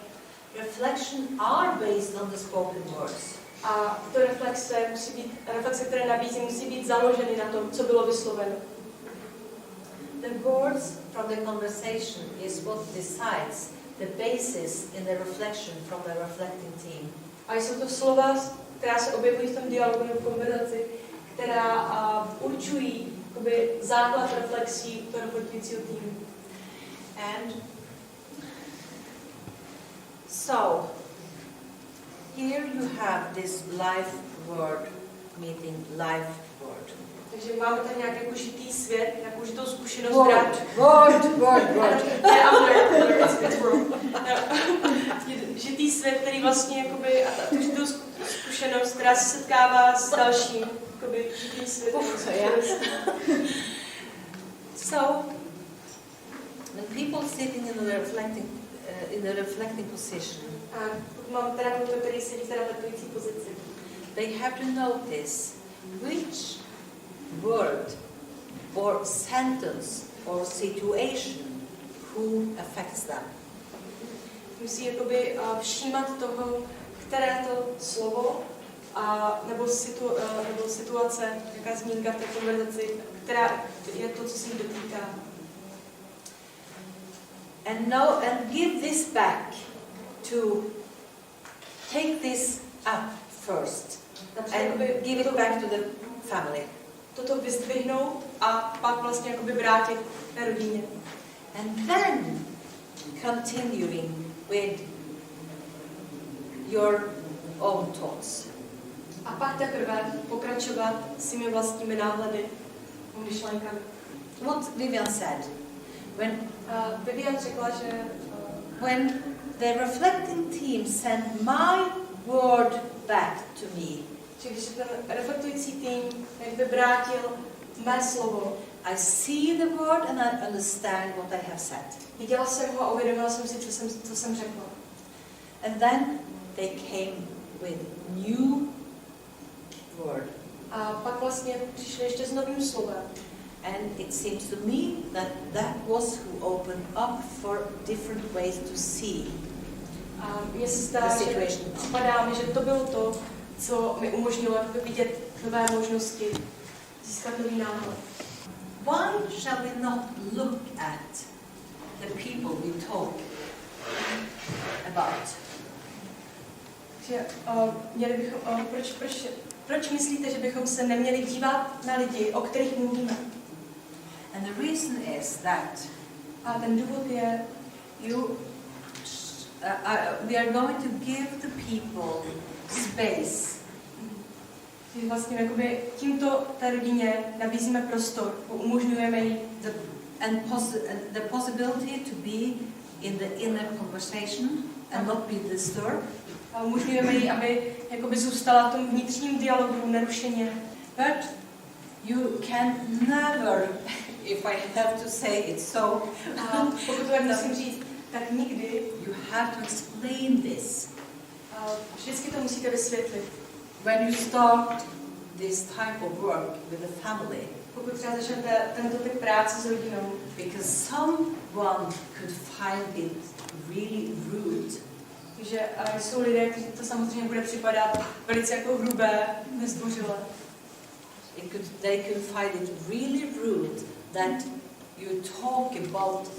Reflection are based on the spoken words. A tyto reflexe, které nabízí, musí být založeny na tom, co bylo vysloveno. The words from the conversation is what decides the basis in the reflection from the reflecting team. A jsou to slova, která se objevují v tom dialogu nebo konverzaci, která určují základ reflexí toho reflektujícího týmu. And so, here you have this live word meeting live word. Takže máme tady nějaký jako žitý svět, nějakou žitou zkušenost. Word. Žitý svět, který vlastně jakoby, a tu žitou zkušenost, která se setkává s dalším jakoby, žitým světem. So, when people sitting in the reflecting position, mám teda někdo, který sedí v té reflektující pozici, they have to notice which word or sentence or situation who affects them. Musí jakoby všímat toho, které to slovo nebo situace, jaká zmínka v té konverzaci, která je to, co se jí dotýká. And give this back to take this up first and give it back to the family. Toto vyzdvihnout a pak vlastně jakoby vrátit té rodině. And then continuing with your own thoughts. A pak teprve pokračovat s těmi vlastními náhledy, myšlenkami. What Vivian said, Vivian řekla, že when the reflecting team sent my word back to me, že když ten reflektující tým jakby vrátil mé slovo, I see the word and I understand what I have said. Viděla jsem ho a uvědomila jsem si, co jsem řekla. And then they came with new word. A pak vlastně přišli ještě s novým slovem. And it seems to me that was who opened up for different ways to see a mně se zdá, že připadá mi, že to bylo to, co mi umožnilo vidět nové možnosti, získat nový náhled. Why shall we not look at the people we talk about? Že, měli bychom, proč myslíte, že bychom se neměli dívat na lidi, o kterých mluvíme? And the reason is that a ten důvod je, we are going to give the people space. Že vlastně jakoby tímto té rodině nabízíme prostor, umožňujeme jí the possibility to be in the inner conversation and not be disturbed. A umožňujeme jí, aby jakoby zůstala v tom vnitřním dialogu nerušeně. But you can never, if I have to say it so, pokud to tak musím říct, tak nikdy you have to explain this. Vždycky to musíte vysvětlit. When you start this type of work with the family, pokud třeba začnete tento typ práce s rodinou, because someone could find it really rude. Že jsou lidé, kteří to samozřejmě bude připadat velice jako hrubé, nezdvořilé. They could find it really rude that you talk about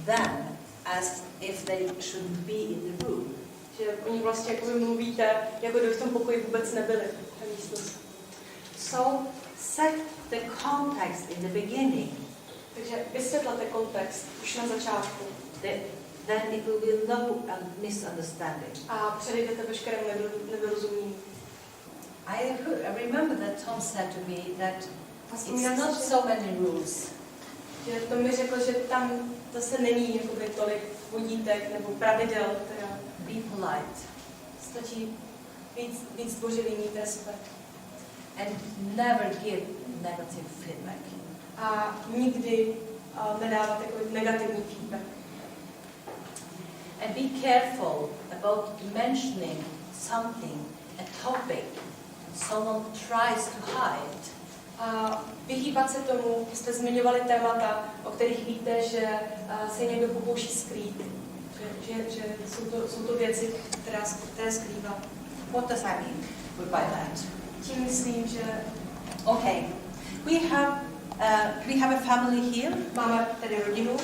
them as if they shouldn't be in the room. Že oni vlastně jako vy mluvíte, jako kdyby v tom pokoji vůbec nebyli. So set the context in the beginning. Takže vysvětlete kontext už na začátku. Then it will be no misunderstanding. A předejdete veškerému nedorozumění. I remember that Tom said to me that it's not so many rules. Že Tom mi řekl, že tam zase není jakoby tolik vodítek nebo pravidel, teda be polite. Stačí být zdvořilý, mít respekt. And never give negative feedback. A nikdy nedávat takový negativní feedback. And be careful about mentioning something, a topic, someone tries to hide. A vyhýbat se tomu, jste zmiňovali témata, o kterých víte, že se někdo pokouší skrýt. Že jsou to věci, které skrývá. What does that mean by that? Tím myslím, že... Okay, we have a family here. Máme tady rodinu.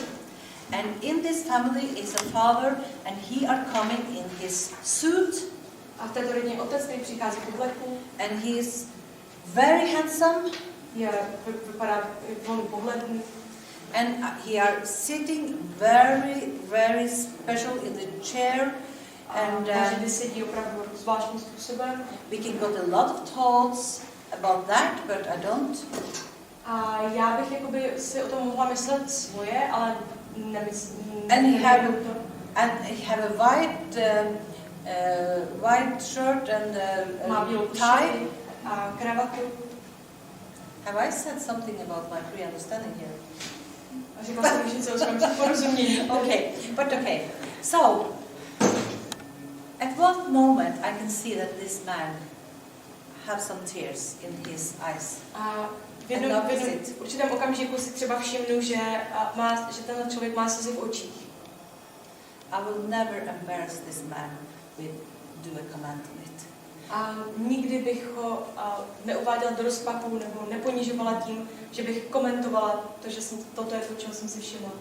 And in this family is a father, and he are coming in his suit. A v této rodině otec, který přichází v obleku. And he is very handsome. Vypadá velmi pohledný. And he are sitting very, very special in the chair. And že sedí opravdu zvláštním způsobem. We can got a lot of thoughts about that, but I don't. A já bych jakoby si o tom mohla myslet svoje, ale nemyslím. And he have a white shirt and má bílou tie a kravatu. Have I said something about my pre-understanding here? A řekla jsem něco o svém porozumění. Okay, but okay. So, at what moment I can see that this man have some tears in his eyes? A v určitém okamžiku si třeba všimnu, že ten člověk má slzy v očích. I will never embarrass this man with do a comment on it. A nikdy bych ho neuváděla do rozpaku nebo neponižovala tím, že bych komentovala to, že toto je to, čeho jsem si všimla.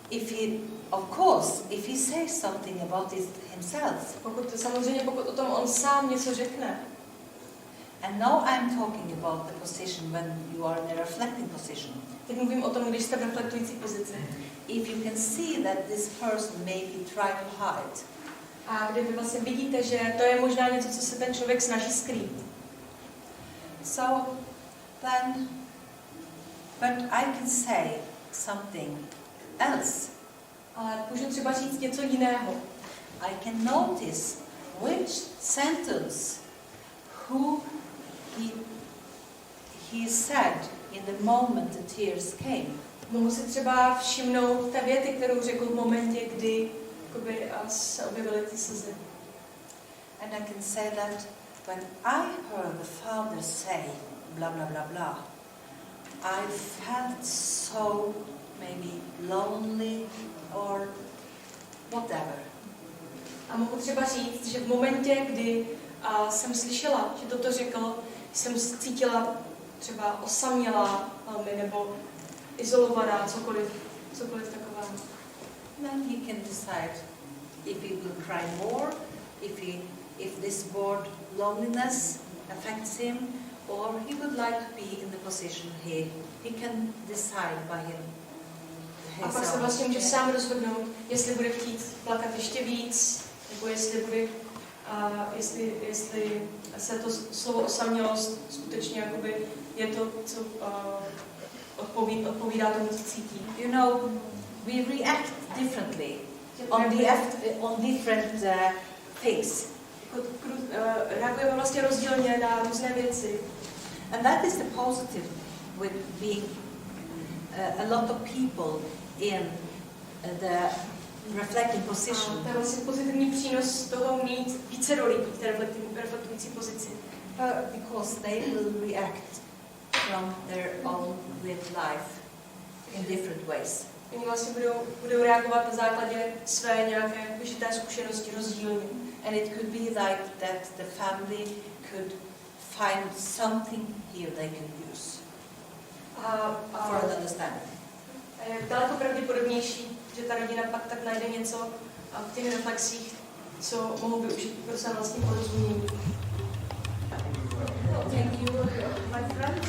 If he says something about it himself. Pokud o tom on sám něco řekne. And now I'm talking about the position when you are in a reflecting position. Teď mluvím o tom, když jste v reflektující pozici. If you can see that this person maybe try to hide. A kdy vy vlastně vidíte, že to je možná něco, co se ten člověk snaží skrýt. So then, but I can say something else. Ale můžu třeba říct něco jiného. I can notice which sentence he said in the moment the tears came. Mohu si třeba všimnout té věty, kterou řekl v momentě, kdy se objevily ty slzy. And I can say that when I heard the father say blah blah blah blah, I felt so maybe lonely or whatever. A mohu třeba říct, že v momentě, kdy jsem slyšela, že toto řekl, jsem cítila třeba osamělá nebo izolovaná, cokoliv takového. Then he can decide if he will cry more, if this word loneliness affects him, or he would like to be in the position he can decide by himself. A pak se vlastně může sám rozhodnout, jestli bude chtít plakat ještě víc, nebo jestli se to slovo osamělost skutečně jakoby je to, co odpovídá tomu, co cítí. You know, we react differently on different things. Reagujeme vlastně rozdílně na různé věci. And that is the positive with being a lot of people in the reflecting position. To je vlastně pozitivní přínos toho mít více rolí v té reflektující pozici. Because they will react from their own lived life in different ways. Oni vlastně budou reagovat na základě své nějaké vyžité zkušenosti rozdílně. And it could be like that the family could find something here they can use for an understanding. Je daleko pravděpodobnější, že ta rodina pak tak najde něco v těch reflexích, co mohou využít pro své vlastní porozumění. Thank you, my friend.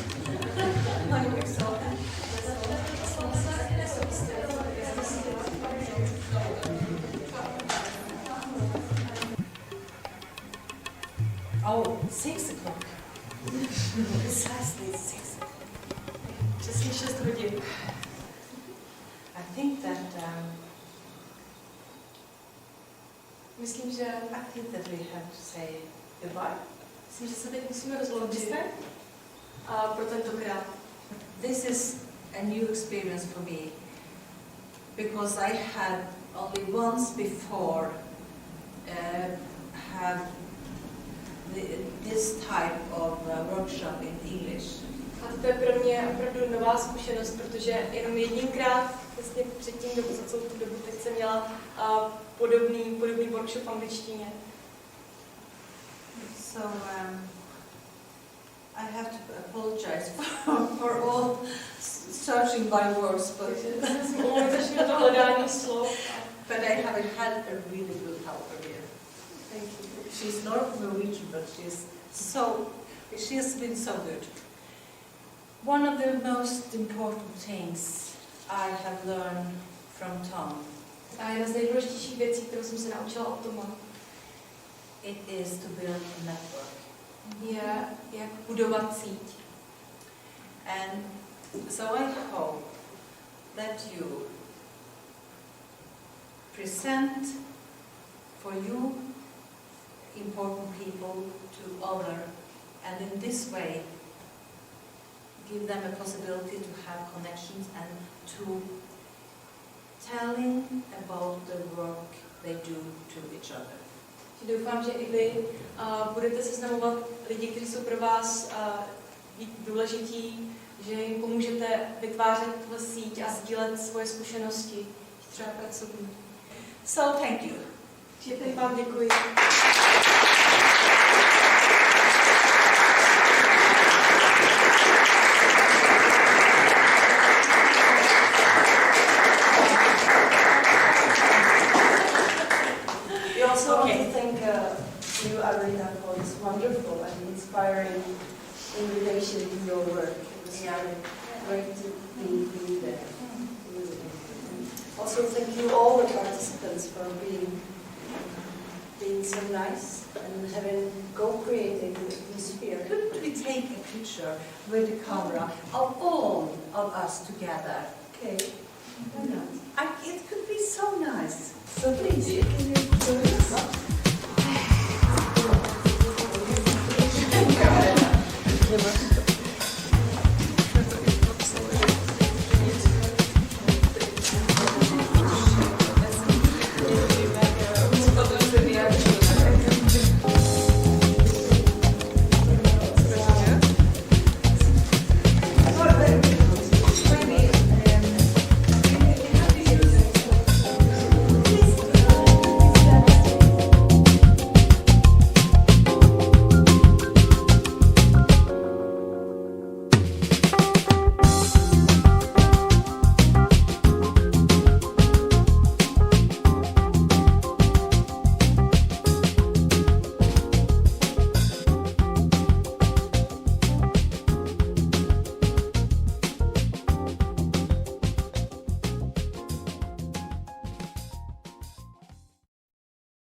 Oh, 6 o'clock. Precisely 6 o'clock. Přesně 6 hodin. I think that myslím, že we have to say goodbye. Myslím, že se teď musíme rozloučit. A pro tentokrát. This is a new experience for me because I had only once before have this type of workshop in English. A to je pro mě opravdu nová zkušenost, protože jenom jedinkrát vlastně předtím dobu, za celou tu dobu, teď jsem měla podobný workshop v angličtině. So I have to apologize for all searching by words, but but I have had a really good helper here. Thank you. She's not Norwegian, but she has been so good. One of the most important things I have learned from Tom. A jedna z nejdůležitějších věcí, kterou jsem se naučila od Toma, it is to build a network. Je jak budovat síť. And so I hope that you present for you important people to other, and in this way give them a possibility to have connections and to telling about the work they do to each other. Doufám, že i vy budete seznamovat lidi, kteří jsou pro vás důležití, že jim pomůžete vytvářet tuhle síť a sdílet svoje zkušenosti, třeba pracovní. So thank you. Všichni vám děkuji. We also want to thank you, Ann-Rita, for this wonderful and inspiring invitation to your work. It was great to be there. Also, thank you all the participants for being so nice and having co-created the atmosphere. Couldn't we take a picture with the camera of all of us together? Okay. It could be so nice. So please.